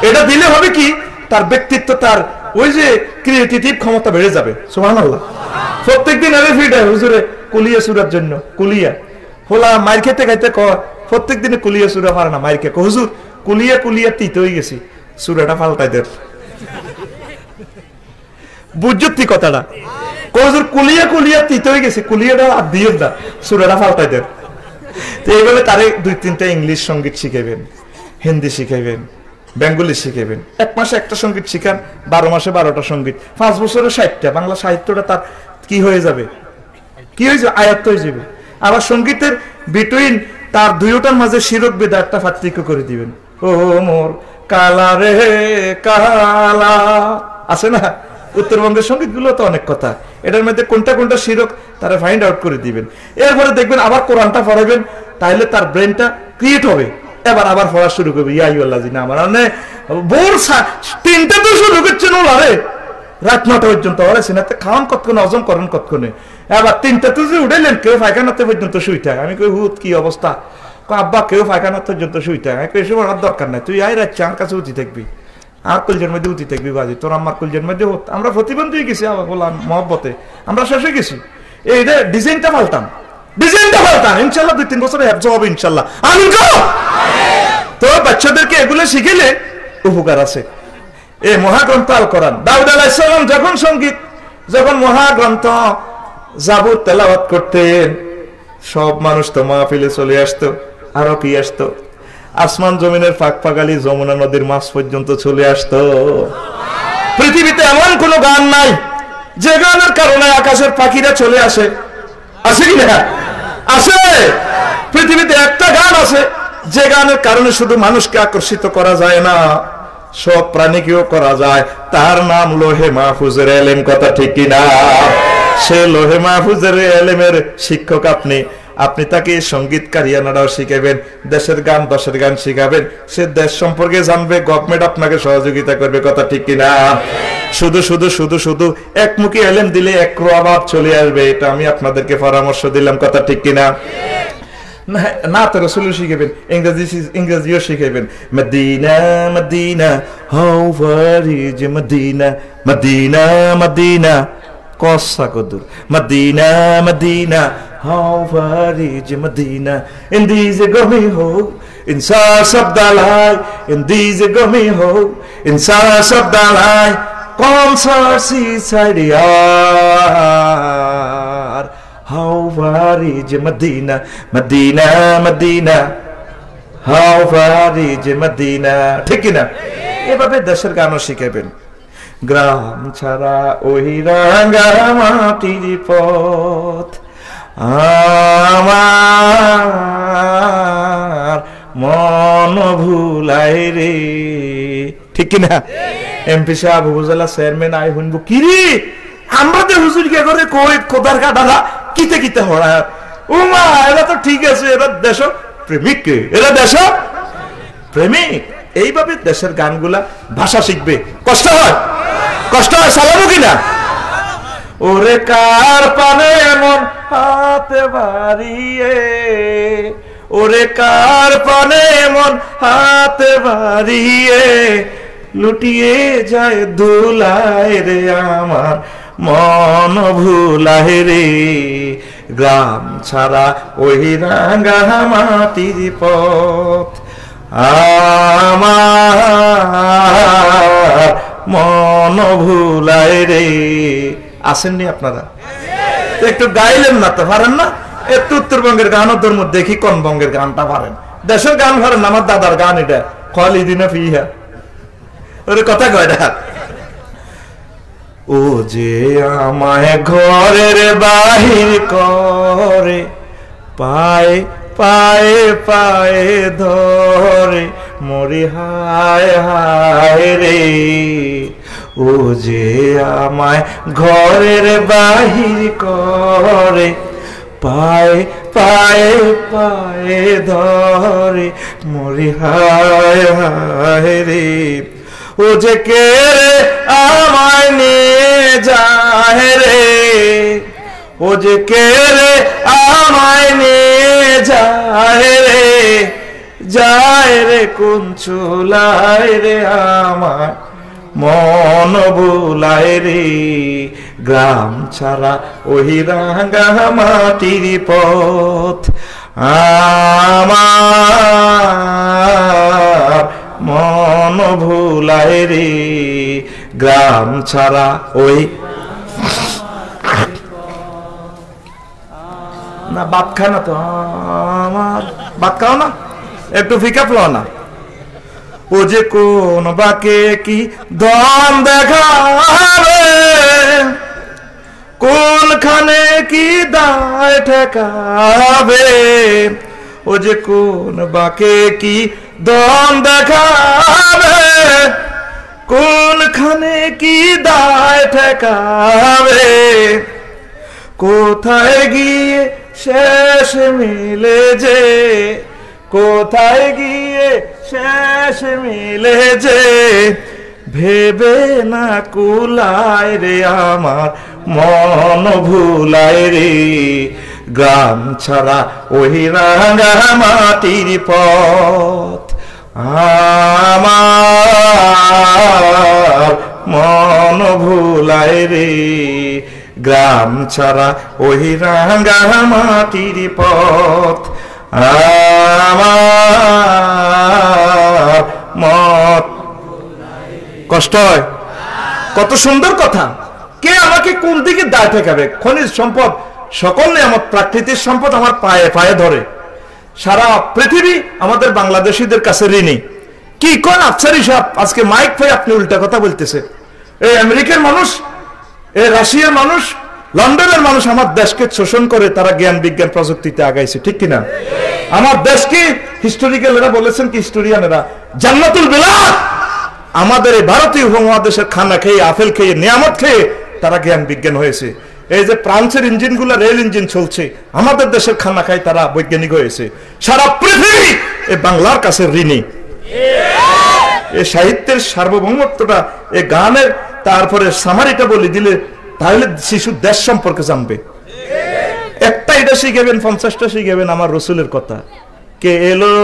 এটা দিলে হবে কি, তার ব্যক্তিত্ব, তার ওই যে ক্রিয়েটিভ ক্ষমতা বেড়ে যাবে। সুবহানাল্লাহ। প্রত্যেকদিন আরে ফিডা হুজুরে কুলিয়া সূরার জন্য, কুলিয়া হোলা মাইর খেতে খাইতে কয়, প্রত্যেকদিনে কুলিয়া সূরা পারে না, মাইর খেয়ে হুজুর কুলিয়া কুলিয়া তিত হয়ে গেছি, সূরাটা পাল্টাই দেন। বুঝতি কথাটা? হুজুর কুলিয়া কুলিয়া তিত হয়ে গেছে, কুলিয়াটা আর দিও না, সূরাটা পাল্টাই দেন। তো এইভাবে তারে 2-3টা ইংলিশ সঙ্গীত শিখাইবেন, হিন্দি শিখাইবেন, বেঙ্গলি শিখাইবেন। 1 মাসে একটা সঙ্গীত শিখান, 12 মাসে 12টা সঙ্গীত, 5 বছরে 60টা। বাংলা সাহিত্যটা তার কি হয়ে যাবে, কি হয়ে যাবে, আয়ত্ত হয়ে যাবে। আবার সঙ্গীতের বিটুইন তার দুইটার মাঝে শিরক বেদা একটা পার্থক্য করে দিবেন। ও মোর কালা রে কালা, আছে না? উত্তরবঙ্গের সঙ্গীত গুলো তো অনেক কথা, এটার মধ্যে কোনটা কোনটা শিরক তারা ফাইন্ড আউট করে দিবেন। এরপরে দেখবেন আবার কোরআনটা পড়াবেন, তাহলে তার ব্রেনটা ক্রিয়েট হবে। এবার আবার পড়া শুরু করবে, ইয়া আইয়ুহাল্লাযিনা আমানু, মানে ভোর 3টা তো শুরু করছেন ওলারে, রাত 9টা পর্যন্ত ওরা সিনাতে খাওয়ান কতক্ষণে, হজম করেন কতক্ষণে। এবার 3টা তো যে উঠাইলেন, কেউ পায়খানাতে পর্যন্ত শুইতে। আমি কই হুত কি অবস্থা? আব্বা কেউ পায়খানা পর্যন্ত শুইতে। আমি কই এসব আমার দরকার নাই, তুই আয় রাত আমার কাছে উঠি থাকবি, আর কলজের মধ্যে উঠি থাকবি বাজি, তোর আমার কলজের মধ্যে আমরা প্রতিবন্ধী হয়ে গেছি, আবার বললাম মহব্বতে আমরা শেষ হয়ে গেছি। এইটা ডিজাইনটা পাল্টান, ডিজাইনটা পাল্টান, ইনশাল্লাহ 2-3 বছরে হ্যাপজ হবে ইনশাল্লাহ। আমিন গো। তো বাচ্চাদেরকে এগুলো শিখেলে উপকার আছে। এই মহাগ্রন্থ আল কোরআন, দাউদ আলাইহিস সালাম যখন সঙ্গীত, যখন মহাগ্রন্থ জাবুর তেলাওয়াত করতেন, সব মানুষ তো মাহফিলে চলে আসতো। আরো কি আসতো, আসমান জমিনের ফাঁক ফাঁকালি যমুনা নদীর মাছ পর্যন্ত চলে আসতো। পৃথিবীতে এমন কোন গান নাই যে গানের কারণে আকাশের পাখিরা চলে আসে, আছে কি না? আছে। পৃথিবীতে একটা গান আছে যে গানের কারণে শুধু মানুষকে আকর্ষিত করা যায় না, সব প্রাণীকেও করা যায়, তার নাম লোহে মাহফুজের এলেম। কথা ঠিক কিনা? সে লোহে মাহফুজের এলেমের শিক্ষক আপনি আপনি তাকে সঙ্গীত কারিয়ানাটাও শিখাবেন, দেশের গান দশের গান শিখাবেন, সে দেশ সম্পর্কে জানবে, গভর্নমেন্ট আপনাকে সহযোগিতা করবে, কথা ঠিক কিনা? শুধু শুধু শুধু শুধু একমুখী এলেম দিলে এক অভাব চলে আসবে, এটা আমি আপনাদেরকে পরামর্শ দিলাম, কথা ঠিক কিনা? না তো রসুল শিখাবেন, ইংরেজিও শিখাবেন। Medina Medina how far is Medina, Medina Medina কসা কদুর, Medina Medina how far is Medina in these gummy hole in source of the light, in these gummy hole in source of the light, concert seaside yard, how far is Medina, Medina Medina how far is Medina, ঠিক না? এভাবে দেশের গানও শিখাবেন। গ্রাম ছাড়া ওই রাঙা মাটির পথ আমার মন ভুলাই রে, ঠিক কিনা? এমপি সাহেব উপজেলা চেয়ারম্যান আই শুনবো, কিরে আমরা তো হুজুর কে করে কই খোদার কাটারা কিতে কিতে হড়া, ও মা এরা তো ঠিক আছে, এরা দেশ প্রেমিক, এরা দেশ প্রেমিক। এইভাবে দেশের গানগুলা ভাষা শিখবে। কষ্ট হয়, কষ্ট হয়, চালাবো কিনা? ওরে কার পানে মন হাতে বাড়িয়ে, ওরে কার পানে মন হাতে বাড়িয়ে, লুটিয়ে যায় ধুলায় রে আমার মন ভুলায় রে, গ্রাম ছাড়া ওই রাঙা মাটির পথ আমার মন ভুলায় রে। আসেননি আপনারা? একটু গাইলেন না তো, পারেন না? একটু উত্তরবঙ্গের গান ওদের মধ্যে দেখি কোন বঙ্গের গানটা পারেন, দেশের গান পারেন। আমার দাদার গান এটা, খালিদিনা ফিহা, ওরে কথা কয় না। ও যে আমায় ঘরের বাহির করে, পায়ে পায়ে পায়ে ধরে, মরি হায় হায় রে, ও যে আমায় ঘরের বাহির করে, পায়ে পায়ে পায়ে ধরে, মরি হায় হায় রে, ও যে কে রে আমায় নিয়ে যায় রে, ও যে কে রে আমায় নিয়ে যায় রে, যায় রে কোন চুলায় রে আমায় মন বুলায় রে, গ্রাম ছাড়া ওই রাঙা মাটির পথ আমার মন ভুলায় রে, গ্রাম ছাড়া ওই। না ভাত খায় না তো আমার, ভাত খাও না, একটু ফিকা ফ্লো না। ও যে কোন বাকে কি দম দেখাবে, কোনখানে কি দায় ঠেকাবে, ও যে কোন বাকে কি দম দেখাবে, কোনখানে কি দায় ঠেকাবে, কোথায় গিয়ে শেষ মিলে যে, কোথায় গিয়ে শেষ মিলে যে, ভেবে না কুলায় রে আমার মন ভুলায় রে, গ্রাম ছাড়া ওই রাঙা মাটির পথ আমার মন ভুলায় রে, গ্রাম ছাড়া ওই রাঙা মাটির পথ আমার মত। কষ্ট হয়? কত সুন্দর কথা। কে আমাকে কোন দিকে দায় ঠেকাবে? খনিজ সম্পদ, সকল নিয়ামত, প্রাকৃতিক সম্পদ আমার পায়ে পায়ে ধরে। সারা পৃথিবী আমাদের বাংলাদেশিদের কাছে ঋণী। কি কোন আফসারি সাহেব আজকে মাইক পেয়ে আপনি উল্টা কথা বলতেছে? এই আমেরিকার মানুষ, এই রাশিয়ার মানুষ, লন্ডনের মানুষ আমার দেশকে শোষণ করে তারা জ্ঞান বিজ্ঞান প্রযুক্তিতে আগাইছে, ঠিক কিনা? আমার দেশকে হিস্টোরিক্যাল এরা বলেছেন কি, হিস্টোরিয়ানেরা, জান্নাতুল বিলাদ। আমাদের এই ভারতীয় উপমহাদেশের খানা খেয়ে, আপেল খেয়ে, নিয়ামত খেয়ে তারা জ্ঞান বিজ্ঞান হয়েছে। এই যে ফ্রান্সের ইঞ্জিনগুলো রেল ইঞ্জিন চলছে, আমাদের দেশের খানা খাই তারা বৈজ্ঞানিক হয়েছে। সারা পৃথিবী এই বাংলার কাছে ঋণী। এই সাহিত্যের সার্বভৌমত্বটা, এই গানের তারপরে সামারিটা বলে দিলে তাহলে শিশু দেশ সম্পর্কে জানবে। একটা এটা শিখাবেন, 50টা শিখাবেন আমার রসুলের কথা। কে এলো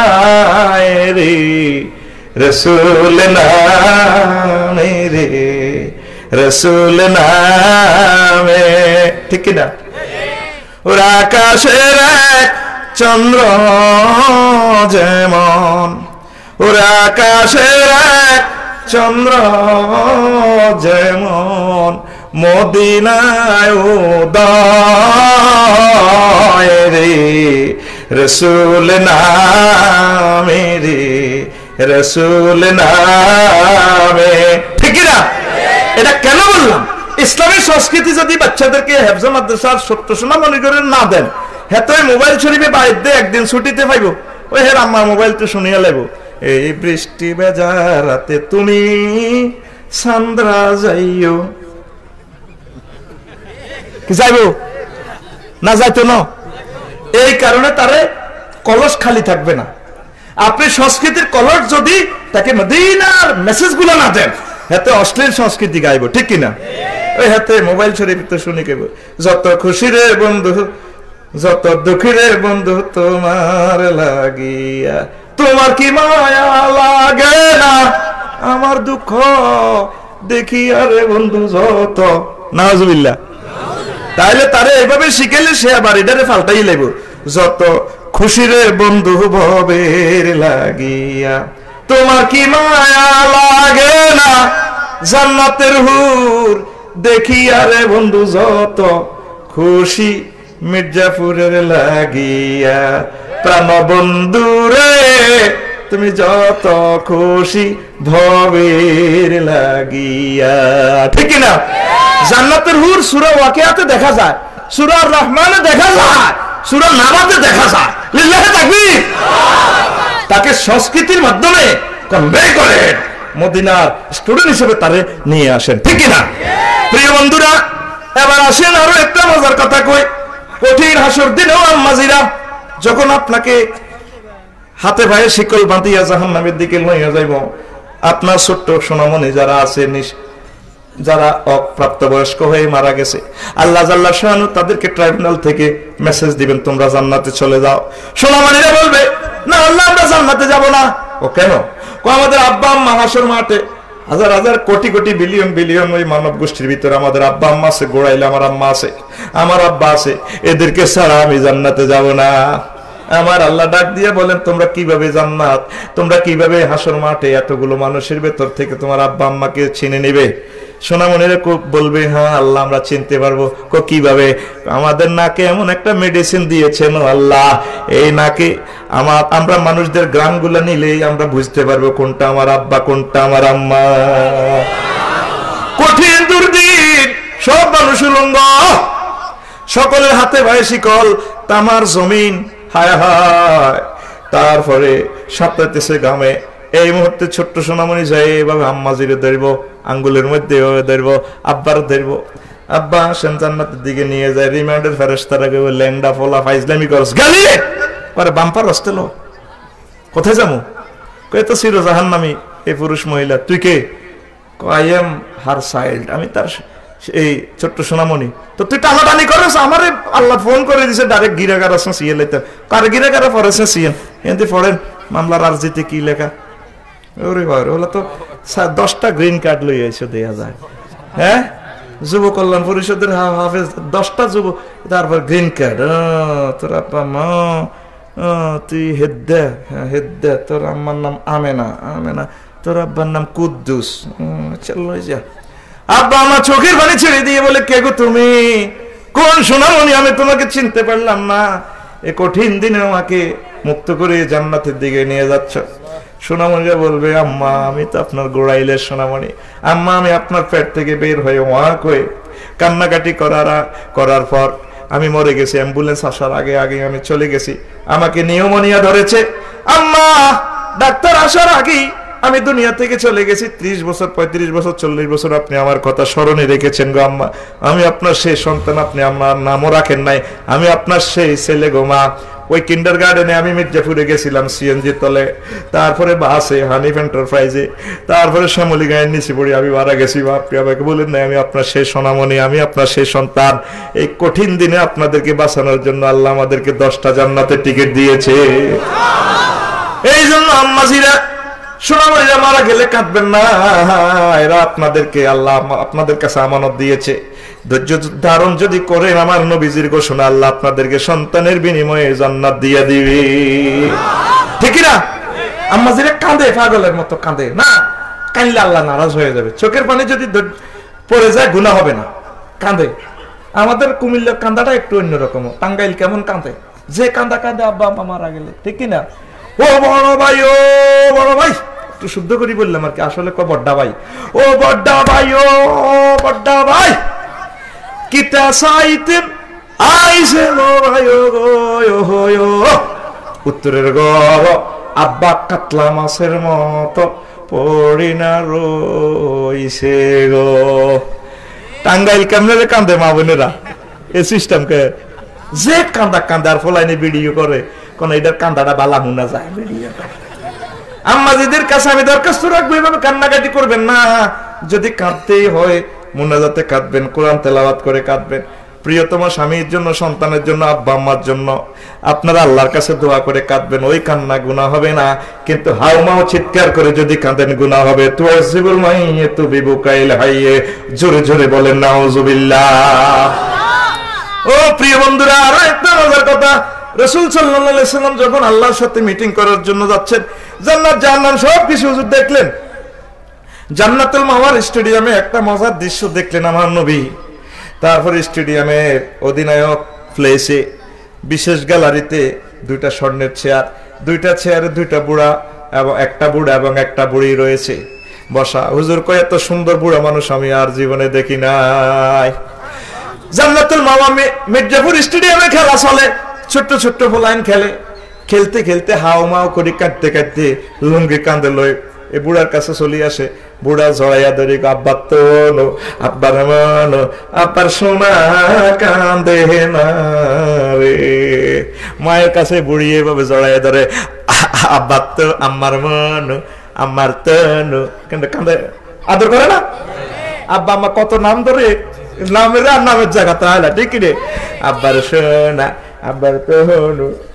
মদিনায় রে, রসুল নামে রে, রসুল নামে, ঠিক কিনা? ওর আকাশের এক চন্দ্র যেমন, ওর আকাশের এক চন্দ্র যেমন, মদিনায় উদয় রে, রসুল নামে রে, রসুল নামে, ঠিক না? এটা কেন বললাম? ইসলামী সংস্কৃতি যদি বাচ্চাদেরকে হেফজা মাদ্রাসার সত্য শোনা মনে করে না দেন, হ্যাঁ তো মোবাইল শরীফে বাড়িতে একদিন ছুটিতে পাইব, ওই হ্যাঁ আমার মোবাইল তো শুনিয়া লাগবো। এই বৃষ্টি বেজা রাতে তুমি সান্দ্রা যাইও, কি যাইব না? যাইতো না। এই কারণে তারে কলস খালি থাকবে না। আপনি সংস্কৃতির কলস যদি তাকে মদিনার মেসেজ গুলো না দেন, হাতে অশ্লীল সংস্কৃতি গাইব, ঠিক কিনা? ওই হাতে মোবাইল শরীফ তো শুনি কেব, যত খুশিরে বন্ধু যত দুঃখের বন্ধু তোমার লাগিয়া, তোমার কি মায়া লাগে না আমার দুঃখ দেখিয়া রে বন্ধু যত, নাউজুবিল্লাহ। তাহলে তারে এইভাবে শিখাইলে সে আবার এটারে ফাল্টাই লাইব, যত খুশিরে বন্ধু ভবের লাগিয়া, তোমার কি মায়া লাগে না জান্নাতের হুর দেখিয়া রে বন্ধু যত খুশি মির্জাপুরের লাগিয়া, প্রাণ বন্ধু রে তুমি যত খুশি ভবের লাগিয়া, ঠিক না? জান্নাতের হুর সূরা ওয়াকিয়াতে দেখা যায়, সূরা রহমানে দেখা যায়, সূরা নাবাতে দেখা যায়। লিল্লাহি তাকবীর। তাকে সংস্কৃতির মাধ্যমে কনভে করে মদিনার স্টুডেন্ট হিসেবে তারে নিয়ে আসেন, ঠিক না? প্রিয় বন্ধুরা, এবার আসেন আরো একটা মজার কথা কই। কঠিন হাসর দিনেও আম্মাজিরা যখন আপনাকে হাতে পায়ে শিকল বাঁধিয়া জাহান্নামের দিকে লইয়া যাইব, আপনার ছোট্ট সোনামণি যারা আছে, যারা অপ্রাপ্তবয়স্ক হয়ে মারা গেছে, আল্লাহ জাল্লা শানু তাদেরকে ট্রাইব্যুনাল থেকে মেসেজ দিবেন, তোমরা জান্নাতে চলে যাও। সোনামণিরা বলবে, না আল্লাহ আমরা জান্নাতে যাব না। ও কেন? আমাদের আব্বা আম্মা হাসর মাঠে, হাজার হাজার কোটি কোটি বিলিয়ন বিলিয়ন ওই মানব গোষ্ঠীর ভিতরে আমাদের আব্বা আম্মা আছে, গোড়াইলে আমার আম্মা আছে, আমার আব্বা আছে, এদেরকে ছাড়া আমি জান্নাতে যাব না। আমার আল্লাহ ডাক দিয়ে বলেন, তোমরা কিভাবে জান্নাত, তোমরা কিভাবে হাসর মাঠে এতগুলো মানুষের ভেতর থেকে তোমার আব্বা আম্মাকে চিনে নিবে? সোনামণিরা বলবে, হ্যাঁ আল্লাহ আমরা চিনতে পারবো। কিভাবে? আমাদের নাকে এমন একটা মেডিসিন দিয়েছেন আল্লাহ, এই নাকে আমরা মানুষদের গ্রামগুলো নিলেই আমরা বুঝতে পারবো কোনটা আমার আব্বা কোনটা আমার আম্মা। কঠিন দুর্দিন, সব মানুষ উলঙ্গ, সকলের হাতে ভাই শিকল, তামার জমিন, হায় হায়। তারপরে সাপ্তাহিতেছে গামে। এই মুহূর্তে ছোট্ট সোনামণি যায় এভাবে আম্মাজিরে ধরব, আঙ্গুলের মধ্যে এভাবে ধরব, আব্বার ধরব। আব্বা আসেন জান্নাতের দিকে নিয়ে যায়, রিমান্ডের ফেরেশতারা কেউ ল্যাংডা ফোলা ফাইজলামি করস গালি পরে বাম্পার হস্টেল। কোথায় যাবো? কয়ে তো চির জাহান্নামী এই পুরুষ মহিলা। তুই কে? আই এম হার চাইল্ড, আমি তার এই ছোট্ট সোনামণি। তো তুই টানাটানি করেছ, আমারে আল্লাহ ফোন করে দিছে ডাইরেক্ট গিরাগার আছেন সিএ লাইতে, কার গিরাগারে পড়েছেন সিএন এতে পড়েন মামলার আর্জিতে কি লেখা? ওরে বাবা, ওগুলো তো 10টা গ্রিন কার্ড লই আইসো দেয়া যায়। হ্যাঁ, যুব কল্যাণ পরিষদের হাফেজ 10টা যুব, তারপর গ্রিন কার্ড। তোর আব্বা মা, তুই হেদ্দা, হেদ্দা, তোর আম্মার নাম আমেনা, আমেনা, তোর আব্বার নাম কুদ্দুস। চল যা। আব্বা আমার চোখের পানি ছেড়ে দিয়ে বলে, কে গো তুমি? কোন সোনামণি? আমি তোমাকে চিনতে পারলাম না। এ কঠিন দিনে আমাকে মুক্ত করে জান্নাতের দিকে নিয়ে যাচ্ছ। সোনামণিরা বলবে, আম্মা আমি তো আপনার গোড়াইলের সোনামণি, আম্মা আমি আপনার পেট থেকে বের হয়ে ওয়াক হয়ে কান্নাকাটি করার পর আমি মরে গেছি। অ্যাম্বুলেন্স আসার আগে আগে আমি চলে গেছি, আমাকে নিউমোনিয়া ধরেছে। আম্মা ডাক্তার আসার আগেই আমি দুনিয়া থেকে চলে গেছি 30 বছর 35 বছর 40 বছর আপনি আমার কথা স্মরণে রেখেছেন গো আম্মা, আমি আপনার সেই সন্তান, আপনি আমার নামও রাখেন নাই, আমি আপনার সেই ছেলে গো মা। ওই কিন্ডারগার্টেনে আমি মির্জাপুরে গেছিলাম সিএনজি তলে, তারপরে বাসে, হানিফ এন্টারপ্রাইজে, তারপরে শ্যামলী গায়ের নিচে পড়ি আমি মারা গেছি। আপনি আমাকে বলেন নাই আমি আপনার সেই সোনামণি, আমি আপনার সেই সন্তান। এই কঠিন দিনে আপনাদেরকে বাঁচানোর জন্য আল্লাহ আমাদেরকে 10টা জান্নাতের টিকিট দিয়েছে। এই জন্য আম্মাজিরা সোনামণিরা মারা গেলে কাঁদবেন না, এরা আপনাদেরকে আল্লাহ আপনাদের কাছে আমানত দিয়েছে। ধৈর্য ধারণ যদি করেন আমার নবীজির ঘোষণা, আল্লাহ আপনাদেরকে সন্তানের বিনিময়ে জান্নাত দিয়ে দিবে। ঠিক না? আম্মাজিরা কাঁদে, পাগলের মতো কাঁদে না, কাঁদলে আল্লাহ নারাজ হয়ে যাবে। চোখের পানি যদি পড়ে যায় গুনাহ হবে না, কাঁদে। আমাদের কুমিল্লার কান্দাটা একটু অন্যরকম। টাঙ্গাইল কেমন কাঁদে, যে কান্দা কাঁদে আব্বা আম্মা মারা গেলে, ঠিক কিনা? ও বড় ভাই, ও বড় ভাই, একটু শুদ্ধ করে বললাম আর কি, আসলে বড়ডা ভাই, ও বড়ডা ভাই, ও বড়ডা ভাই, কিতা সাইতেন আইসে উত্তরের গো আব্বা কাতলা মাছের মতো পড়ি না রইছে গো। টাঙ্গাইল কেমনে কান্দে মা বোনেরা, এ সিস্টেমকে যে কান্দা কান্দার ফলাইনে ভিডিও করে, কোন এটার কান্দাটা বালা মুনা যায় ভিডিও করে। আম্মাজিদের কাছে আমি দরখাস্ত রাখবো, এভাবে কান্নাকাটি করবেন না। যদি কাঁদতেই হয় মুনাজাতে কাঁদবেন, কোরআন তেলাওয়াত করে কাঁদবেন, প্রিয়তম স্বামীর জন্য, সন্তানের জন্য, আব্বা আম্মার জন্য আপনারা আল্লাহর কাছে দোয়া করে কাঁদবেন। ওই কান্না গুনাহ হবে না, কিন্তু হাউমাও চিৎকার করে যদি কাঁদেন গুনাহ হবে। তুয়াসিবুল মাইয়াতু বিবুকাইল হাইয়ে, জোরে জোরে বলেন নাউযুবিল্লাহ। ও প্রিয় বন্ধুরা, আর একটা মজার কথা, রাসূল সাল্লাল্লাহু আলাইহি সাল্লাম যখন আল্লাহর সাথে মিটিং করার জন্য যাচ্ছেন, জান্নাত জাহান্নাম সবকিছু হুজুর দেখলেন। জান্নাতুল মাওয়ার স্টেডিয়ামে একটা মজার দৃশ্য দেখলেন আমার নবী। তারপর স্টেডিয়ামের অধিনায়ক প্লেসে বিশেষ গ্যালারিতে 2টা স্বর্ণের চেয়ার, 2টা চেয়ারে 2টা বুড়া এবং একটা বুড়া এবং একটা বুড়ি রয়েছে বসা। হুজুর কয় এত সুন্দর বুড়া মানুষ আমি আর জীবনে দেখি নাই। জান্নাতুল মাওয়া মির্জাপুর স্টেডিয়ামে খেলা চলে, ছোট্ট ছোট্ট ফলাইন খেলে, খেলতে খেলতে হাও মাও করে কাঁদতে কাঁদতে লুঙ্গি কাঁদে লয় এ বুড়ার কাছে চলে আসে। বুড়া জড়াইয়া ধরে, আব্বার তো আব্বার মানো, আব্বার সোনা কান্দে না রে। মায়ের কাছে বুড়ি এভাবে জড়াইয়া ধরে, আব্বার তো আম্মার মানো, আম্মার তো কিন্তু কান্দে, আদর করে না। আব্বা আম্মা কত নাম ধরে, নামের আর নামের জায়গা তাহলে, ঠিক রে? আব্বার সোনা, আব্বার তো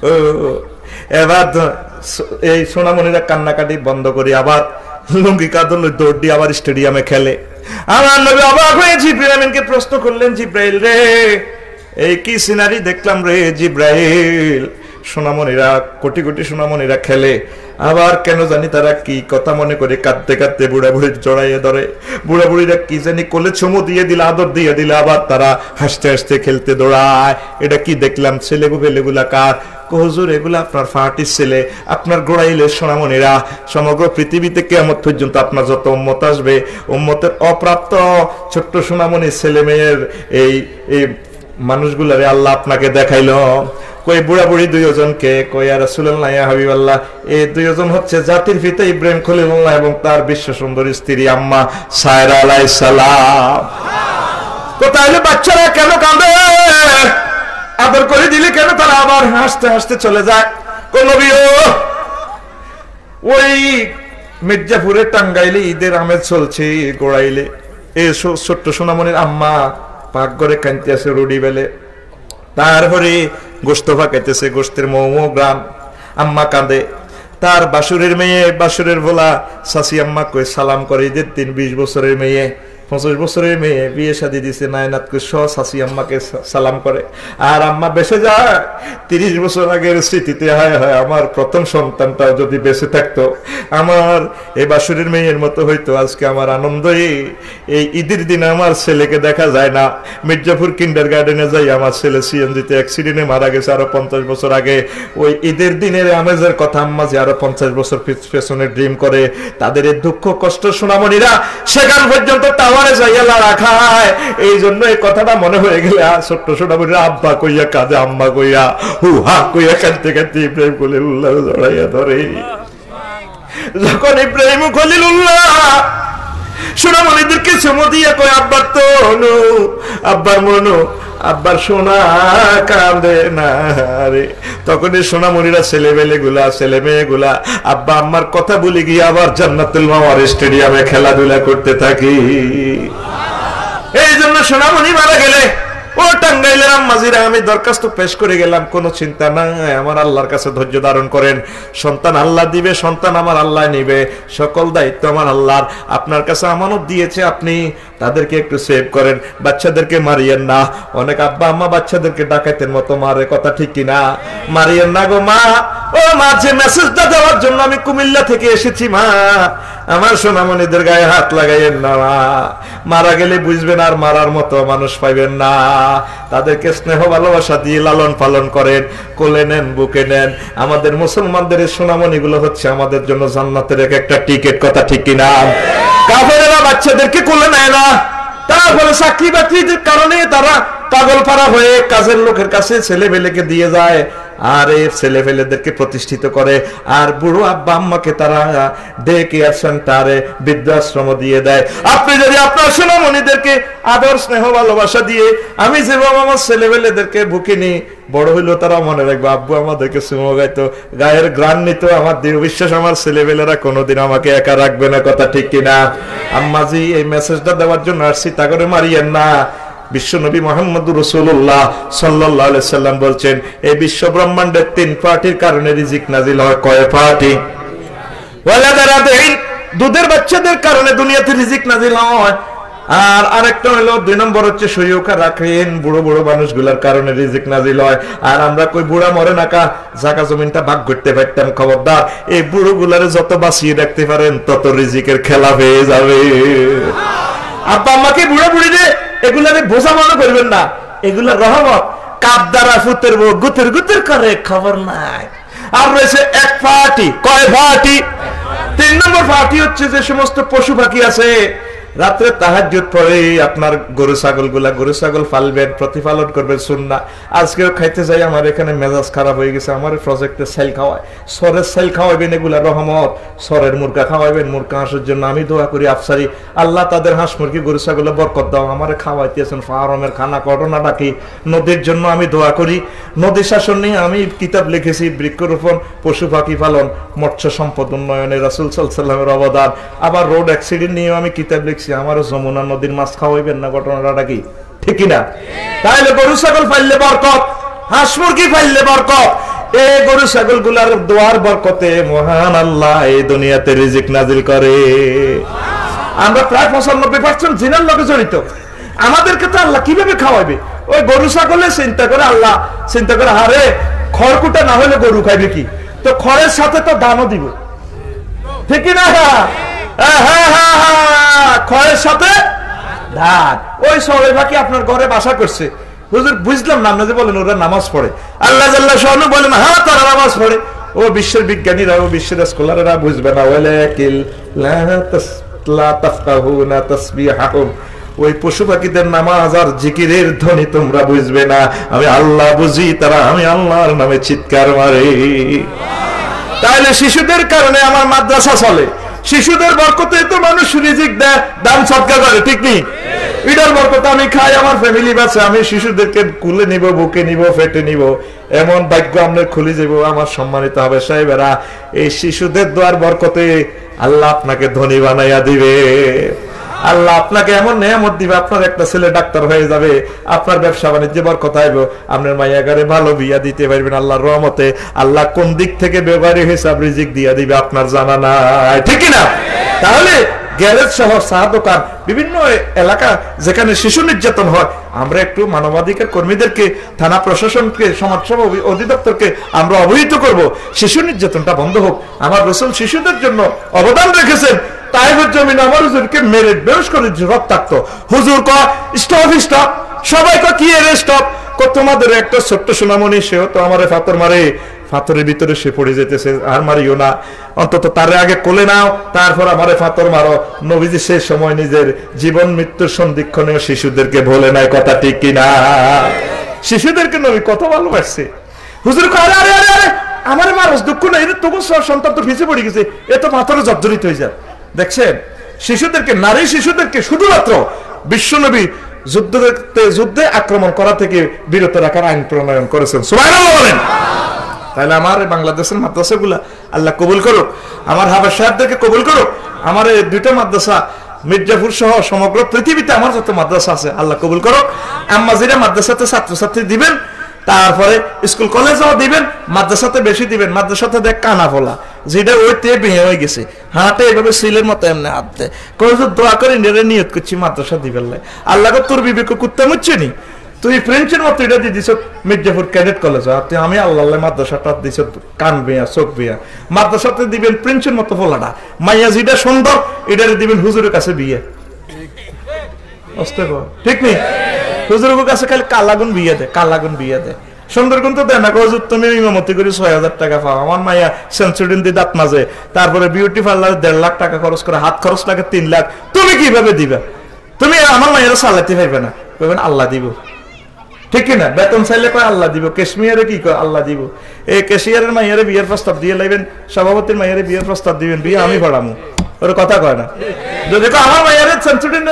ও। এবার এই সোনামণিরা কান্নাকাটি বন্ধ করি, আবার লুঙ্গি কাঁদল দৌড় দিয়ে আবার স্টেডিয়ামে খেলে। আমার নবী অবাক হয়ে জিবরাইল আমিনকে প্রশ্ন করলেন, জিবরাইল রে, এই কি সিনারি দেখলাম রে জিবরাইল? সোনামণিরা, কোটি কোটি সোনামণিরা খেলে, আবার কেন জানি তারা কি কথা মনে করে কাঁদতে কাঁদতে বুড়া বুড়ি জড়াইয়ে ধরে, বুড়া বুড়িরা কি জানি কোলে চুমু দিয়ে দিলে, আদর দিয়ে দিলে, আবার তারা হাসতে হাসতে খেলতে দৌড়ায়। এটা কি দেখলাম? ছেলেগুলা কার? হুজুর এগুলা আপনার ফাটির ছেলে, আপনার গোড়াইলের সোনামণিরা। সমগ্র পৃথিবীতে কিয়ামত পর্যন্ত আপনার যত উম্মত আসবে, উম্মতের অপ্রাপ্ত ছোট্ট সোনামণি ছেলে মেয়ের এই মানুষগুলারে আল্লাহ আপনাকে দেখাইল। কই বুড়া বুড়ি 2জনকে? কই ইয়া রাসূলুল্লাহ, ইয়া হাবিবাল্লাহ, এই 2জন হচ্ছে জাতির পিতা ইব্রাহিম খলিলুল্লাহ এবং তার বিশ্ব সুন্দরী স্ত্রী আম্মা সায়রা আলাইহিস সালাম। তো তাহলে বাচ্চারা কেন কাঁদে? আদর করে দিলে কেন তারা আবার হাসতে হাসতে চলে যায়? কোন নবী ওই মির্জাপুরে টাঙ্গাইলে ঈদের আমেজ চলছে, গোড়াইলে এই ছোট্ট সোনামণির আম্মা পাক ঘরে কাঁদতে আছে রুডি বেলে, তারপরে গোস্ত ফাঁকাইতেছে, গোস্তের মৌ গ্রাম। আম্মা কাঁদে, তার বাসুরের মেয়ে, বাসুরের ভোলা শাশি আম্মা কই সালাম করে। ঈদের দিন 20 বছরের মেয়ে, 25 বছরের মেয়ে বিয়ে শাদী দিছে, নায়নাত কই শাশি আম্মাকে সালাম করে। আর আম্মা বেঁচে যায় 30 বছর আগের স্মৃতিতে, হায় হায় আমার প্রথম সন্তানটাও যদি বেঁচে থাকতো, আমার এই বাসুরের মেয়ের মতো হইতো। আজকে আমার আনন্দই এই ঈদের দিন আমার ছেলেকে দেখা যায় না। মির্জাপুর কিন্ডারগার্টেনে যাই, আমার ছেলে সিএনজিতে অ্যাক্সিডেন্টে মারা গেছে আরো 50 বছর আগে। ওই ঈদের দিনের আমেজের কথা আম্মা যে আরো 50 বছর পেছনে ড্রিম করে। তাদের এই দুঃখ কষ্ট সোনামণিরা সেখান পর্যন্ত টাওয়ারে যাইয়া রাখায়। এই জন্য এই কথাটা মনে হয়ে গেলে ছোট্ট সোনামণিরা আব্বা কইয়া কাঁদে, আম্মা কইয়া হু হা কইয়া কাঁদতে কাঁদতে ইব্রাহিম খলিলুল্লাহ জড়াইয়া ধরে। যখন ইব্রাহিম খলিলুল্লাহ সোনামণিদেরকে চুমু দিয়ে কয় আব্বার তনু, আব্বার মনু, আব্বার সোনা কাঁদে না রে, তখন এই সোনামণিরা ছেলে মেয়ে গুলা আব্বা আম্মার কথা বলে গিয়ে আবার জান্নাতুল মাওয়ার স্টেডিয়ামে খেলাধুলা করতে থাকি। এই জন্য সোনামণি মারা গেলে ও টাঙ্গাইলের আম্মাজিরা আমি দরখাস্ত পেশ করে গেলাম, কোনো চিন্তা নাই, আমার আল্লাহর কাছে ধৈর্য ধারণ করেন, সন্তান আল্লাহ দিবে, সন্তান আমার আল্লাহ নিবে, সকল দায়িত্ব আমার আল্লাহর, আপনার কাছে আমানত দিয়েছে, আপনি তাদেরকে একটু সেভ করেন, বাচ্চাদেরকে মারিয়েন না। অনেক আব্বা আম্মা বাচ্চাদেরকে ডাকাতের মতো মারে, কথা ঠিক কিনা? মারিয়েন না গো মা। ও মা, যে মেসেজটা দেওয়ার জন্য আমি কুমিল্লা থেকে এসেছি মা, আমার সোনামণিদের গায়ে হাত লাগাইয়েন না মা, মারা গেলে বুঝবেন আর মারার মতো মানুষ পাইবেন না। তাদেরকে স্নেহ ভালোবাসা দিয়ে লালন পালন করেন, কোলে নেন, বুকে নেন। আমাদের মুসলমানদের এই সোনামণিগুলো হচ্ছে আমাদের জন্য জান্নাতের একটা টিকিট, কথা ঠিক কিনা? কাফেরেরা বাচ্চাদেরকে কোলে নেয় না, তারপরে চাকরি বাকরির কারণে তারা পাগল পাড়া হয়ে কাজের লোকের কাছে ছেলেবেলেকে দিয়ে যায়, আর এই ছেলেবেলেদেরকে প্রতিষ্ঠিত করে, আর বুড়ো আব্বা আম্মাকে তারা ডে কেয়ার সেন্টারে, বৃদ্ধাশ্রম দিয়ে দেয়। আপনি যদি আপনার সোনামণিদেরকে আদর স্নেহ ভালোবাসা দিয়ে, আমি যেভাবে আমার ছেলেবেলেদেরকে বুকে নিই, বড় হইলেও তারা মনে রাখবে আব্বু আমাদেরকে চুমো গাইতো, গায়ের গ্রাণ নিত, আমার দৃঢ় বিশ্বাস আমার ছেলেবেলেরা কোনোদিন আমাকে একা রাখবে না, কথা ঠিক কিনা? আম্মাজি এই মেসেজটা দেওয়ার জন্য আসছি, তা করে মারিয়েন না। বিশ্বনবী মুহাম্মদুর রাসূলুল্লাহ সাল্লাল্লাহু আলাইহি সাল্লাম বলছেন, এই বিশ্ব ব্রহ্মাণ্ডের 3 পার্টির কারণে রিজিক নাজিল হয়। কয় পার্টি? ওয়ালাদারাদিন, দুধের বাচ্চাদের কারণে দুনিয়াতে রিজিক নাজিল হয়। আর আরেকটা হলো 2 নম্বর হচ্ছে শরীয়কা রাখেন, বুড়ো বুড়ো মানুষগুলোর কারণে রিজিক নাজিল হয়। আর আমরা কই বুড়া মরে না কা, জায়গা জমিনটা ভাগ করতে পারতাম, খবরদার এই বুড়ো গুলারে যত বাঁচিয়ে রাখতে পারেন তত রিজিকের খেলা হয়ে যাবে। আব্বা আম্মাকে বুড়া বুড়ি রে এগুলারে বোঝা মনে করবেন না, এগুলা রহমত। কাপ দ্বারা ফুতের বউ গুতের গুতের করে, খবর নাই। আর রয়েছে এক পার্টি। কয় পার্টি? 3 নম্বর পার্টি হচ্ছে যে সমস্ত পশু পাখি আছে, রাত্রে তাহাজ্জুদ পড়ে আপনার গরু ছাগল পালবেন, প্রতিপালন করবেন সুন্নাহ। আজকেও খাইতে যাই, আমার এখানে মেজাজ খারাপ হয়ে গেছে, আমার প্রজেক্টে সেল খাওয়ায়, সরের সেল খাওয়াবেন, এগুলা রহমত। সরের মুরগা খাওয়াবেন, মুরগা হাঁসের জন্য আমি দোয়া করি আফসারি, আল্লাহ তাদের হাঁস মুরগি গরু ছাগলে বরকত দাও। আমারে খাওয়াইতেছেন ফার্মের খানা, ঘটনাটা কি? নদীর জন্য আমি দোয়া করি, নদী শাসন নিয়ে আমি কিতাব লিখেছি, বৃক্ষরোপণ, পশু পাখি পালন, মৎস্য সম্পদ উন্নয়নে রাসূল সাল্লাল্লাহু আলাইহি ওয়াসাল্লামের অবদান। আবার রোড অ্যাক্সিডেন্ট নিয়েও আমি কিতাব লিখছি, আমারও যমুনা নদীর মাছ খাওয়াইবেন না, ঘটনাটা কি ঠিক কিনা? তাহলে গরু ছাগল পাইলে বরকত, হাঁস মুরগি পাইলে বরকত। এই গরু ছাগল গুলার দোয়ার বরকতে মহান আল্লাহ এই দুনিয়াতে রিজিক নাজিল করে। আমরা প্রায় 95% জিনার লগে জড়িত, আমাদেরকে তো আল্লাহ কিভাবে খাওয়াবে? ওই গরু ছাগলে চিন্তা করে, আল্লাহ চিন্তা করে, হারে খড়কুটা না হলে গরু খাইবে কি? তো খড়ের সাথে তো দানও দিব, ঠিক না? খড়ের সাথে ধান। ওই সবাই বাকি আপনার ঘরে বাসা করছে, হুজুর বুঝলাম না, আপনি যে বলেন ওরা নামাজ পড়ে, আল্লাহ জাল্লা শানহু বলেন হ্যাঁ তারা নামাজ পড়ে। ও বিশ্বের বিজ্ঞানীরা, ও বিশ্বের স্কলাররা বুঝবে না, ওয়ালাকিল লা তাফকাহুনা তাসবিহাহুম, ওই পশু পাখিদের নামাজ আর জিকিরের ধ্বনি তোমরা বুঝবে না, আমি আল্লাহ বুঝি, তারা আমি আল্লাহর নামে চিৎকার মারে। তাহলে শিশুদের কারণে আমার মাদ্রাসা চলে, শিশুদের বরকতে তো মানুষ রিজিক দেয়, দান সদকা করে, ঠিক নেই? এটার বরকতে আমি খাই, আমার ফ্যামিলি বাঁচে, আমি শিশুদেরকে কুলে নিব, বুকে নিব, ফেটে নিব, এমন ভাগ্য আপনার খুলে যাব, আমার সম্মানিত হবে সাহেবেরা। এই শিশুদের দোয়ার বরকতে আল্লাহ আপনাকে ধনী বানাইয়া দিবে, আল্লাহ আপনাকে এমন নেয়ামত দিবে, আপনার একটা ছেলে ডাক্তার হয়ে যাবে, আপনার ব্যবসা বাণিজ্যে বরকত আইব, আপনার মাইয়াগারে ভালো বিয়া দিতে পারবেন আল্লাহর রহমতে। আল্লাহ কোন দিক থেকে ব্যবহারিক হিসাব রিজিক দিয়া দিবে আপনার জানা নাই, ঠিক না? তাহলে গ্যারেজ শহর, চা দোকান, বিভিন্ন এলাকা যেখানে শিশু নির্যাতন হয়, আমরা একটু মানবাধিকার কর্মীদেরকে, থানা প্রশাসনকে, সমাজসেবা অধিদপ্তরকে আমরা অবহিত করব, শিশু নির্যাতনটা বন্ধ হোক। আমার রাসূল শিশুদের জন্য অবদান রেখেছেন, তাইফের জমিন আমার হুজুরকে মেরে বেশ করে রক্তাক্ত। হুজুর কয় স্টপ স্টপ, সবাই কয় কি এর স্টপ? তোমাদের একটা ছোট্ট সোনামণি, সেও তো আমারে ফাতর মারে, ফাতরের ভিতরে সে পড়ে যেতেছে, আর মারিও না, অন্তত তারে আগে কোলে নাও, তারপর আমারে ফাতর মারো। নবীজি সেই সময় নিজের জীবন মৃত্যুর সন্ধিক্ষণেও শিশুদেরকে ভোলে নাই, কথা ঠিক কিনা? শিশুদেরকে নবী কত ভালোবাসছে। হুজুর কয় আরে আরে আরে আমার মানুষ দুঃখ নাই, তবু সন্তান তো পিছিয়ে পড়ে গেছে, এ তো মাথার জর্জরিত হয়ে যায়। দেখছেন শিশুদেরকে, নারী শিশুদেরকে শুধুমাত্র বিশ্বনবী যুদ্ধে আক্রমণ করা থেকে বিরত রাখার আইন প্রণয়ন করেছেন। সুবহানাল্লাহ বলেন। তাহলে আমার বাংলাদেশের মাদ্রাসাগুলা আল্লাহ কবুল করো, আমার হাফেজ সাহেবদেরকে কবুল করো, আমার এই দুইটা মাদ্রাসা মির্জাপুর সহ সমগ্র পৃথিবীতে আমার যত মাদ্রাসা আছে আল্লাহ কবুল করো। আম্মাজিরা মাদ্রাসাতে ছাত্রছাত্রী দিবেন, তারপরে স্কুল কলেজও দিবেন, মাদ্রাসাতে বেশি দিবেন। মাদ্রাসাতে দেখ কানা ফোলা যেটা ওইতে বিয়ে হয়ে গেছে, হাঁটে এভাবে সিলের মতো এমনি হাঁটতে দোয়া করে নিয়ত করছি মাদ্রাসা দিবেন। আল্লাহ তোর বিবেক কুত্তা মুচ্ছে নি, তুই ফ্রেঞ্চের মতো এটা দিয়ে দিছ মির্জাপুর ক্যাডেট কলেজ, আমি আল্লাহ মাদ্রাসাটা দিছ কান বিয়া চোখ বিয়া। মাদ্রাসাতে দিবেন প্রিন্সের মতো ফোলাটা, মাইয়া যেটা সুন্দর এটা দিবেন হুজুরের কাছে বিয়ে, ঠিক নেই? হুজুরের কাছে খালি কালাগুন বিয়ে দেয়, কালাগুন বিয়ে দেয়, সুন্দরগুন তো দেয় না। হুজুর তুমি ইমামতি করে ৬০০০ টাকা পাও, আমার মাইয়া সেন্সুরিন দিয়ে দাঁত মাজে, তারপরে বিউটি পার্লারে ১.৫ লাখ টাকা খরচ করে, হাত খরচ লাগে ৩ লাখ, তুমি কিভাবে দিবা? তুমি আমার মাইয়ারা চালাতে পারবে না, কইবেন আল্লাহ দিব, ঠিক কিনা? বেতন চাইলে কয় আল্লাহ দিব, ক্যাশমিয়ারে কি কয় আল্লাহ দিব। এই ক্যাশিয়ারের মাইয়ারে বিয়ের প্রস্তাব দিয়ে লাইবেন, সভাপতির মাইয়ারে বিয়ের প্রস্তাব দিবেন, বিয়ে আমি পড়ামু, ওর কথা কয় না। যদি আমার মাইয়ারে সেন্সুরিন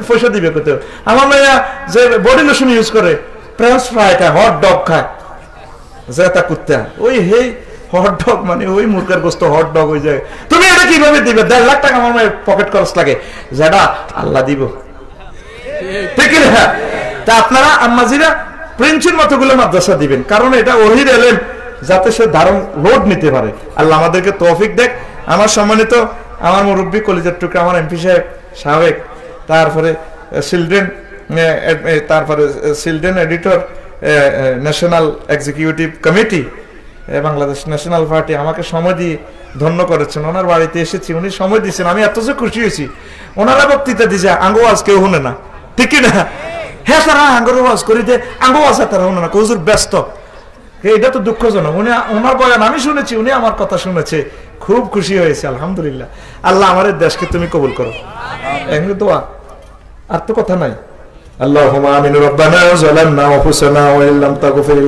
পয়সা দিবে কোথাও, আমার মাইয়া যে বডি লোশন ইউজ করে, ফ্রেঞ্চ ফ্রাই খায়, হট ডগ খায়, জেতা কুত্তা, ওই হে হট ডগ মানে ওই মুরগার গোস্ত হট ডগ হয়ে যায়, তুমি এটা কিভাবে দিবে? ১.৫ লাখ টাকা আমার মায়ের পকেট খরচ লাগে, যেটা আল্লাহ দিব, ঠিক না? তা আপনারা আম্মাজিরা প্রিন্সের মতগুলো মাদ্রাসা দিবেন, কারণ এটা ওহির এলেম, যাতে সে ধারণ লোড নিতে পারে। আল্লাহ আমাদেরকে তৌফিক দেখ। আমার সম্মানিত আমার মুরব্বী কলিজার টুকরা আমার এমপি সাহেব সাবেক, তারপরে children editor, national executive committee, Bangladesh national party আমাকে সময় দিয়ে ধন্য করেছেন। ওনার বাড়িতে এসেছি, উনি সময় দিয়েছেন, আমি এত যে খুশি হয়েছি। ওনারা বক্তৃতা দিয়েছে, আঙ্গো আজ কেউ শুনে না, ঠিক কিনা? হ্যাঁ তারা আঙ্গর ওয়াজ করি দে, আঙ্গো আছে তারা শুনে না, হুজুর ব্যস্ত। এটা তো দুঃখজনক। উনি ওনার বয়ান আমি শুনেছি, উনি আমার কথা শুনেছে, খুব খুশি হয়েছে। আলহামদুলিল্লাহ। আল্লাহ আমাদের দেশকে তুমি কবুল করো, এমনি দোয়া, আর তো কথা নাই। আল্লাহুম্মা আমিন। রব্বানা যালামনা আনফুসানা ওয়া ইল্লাম তাগফির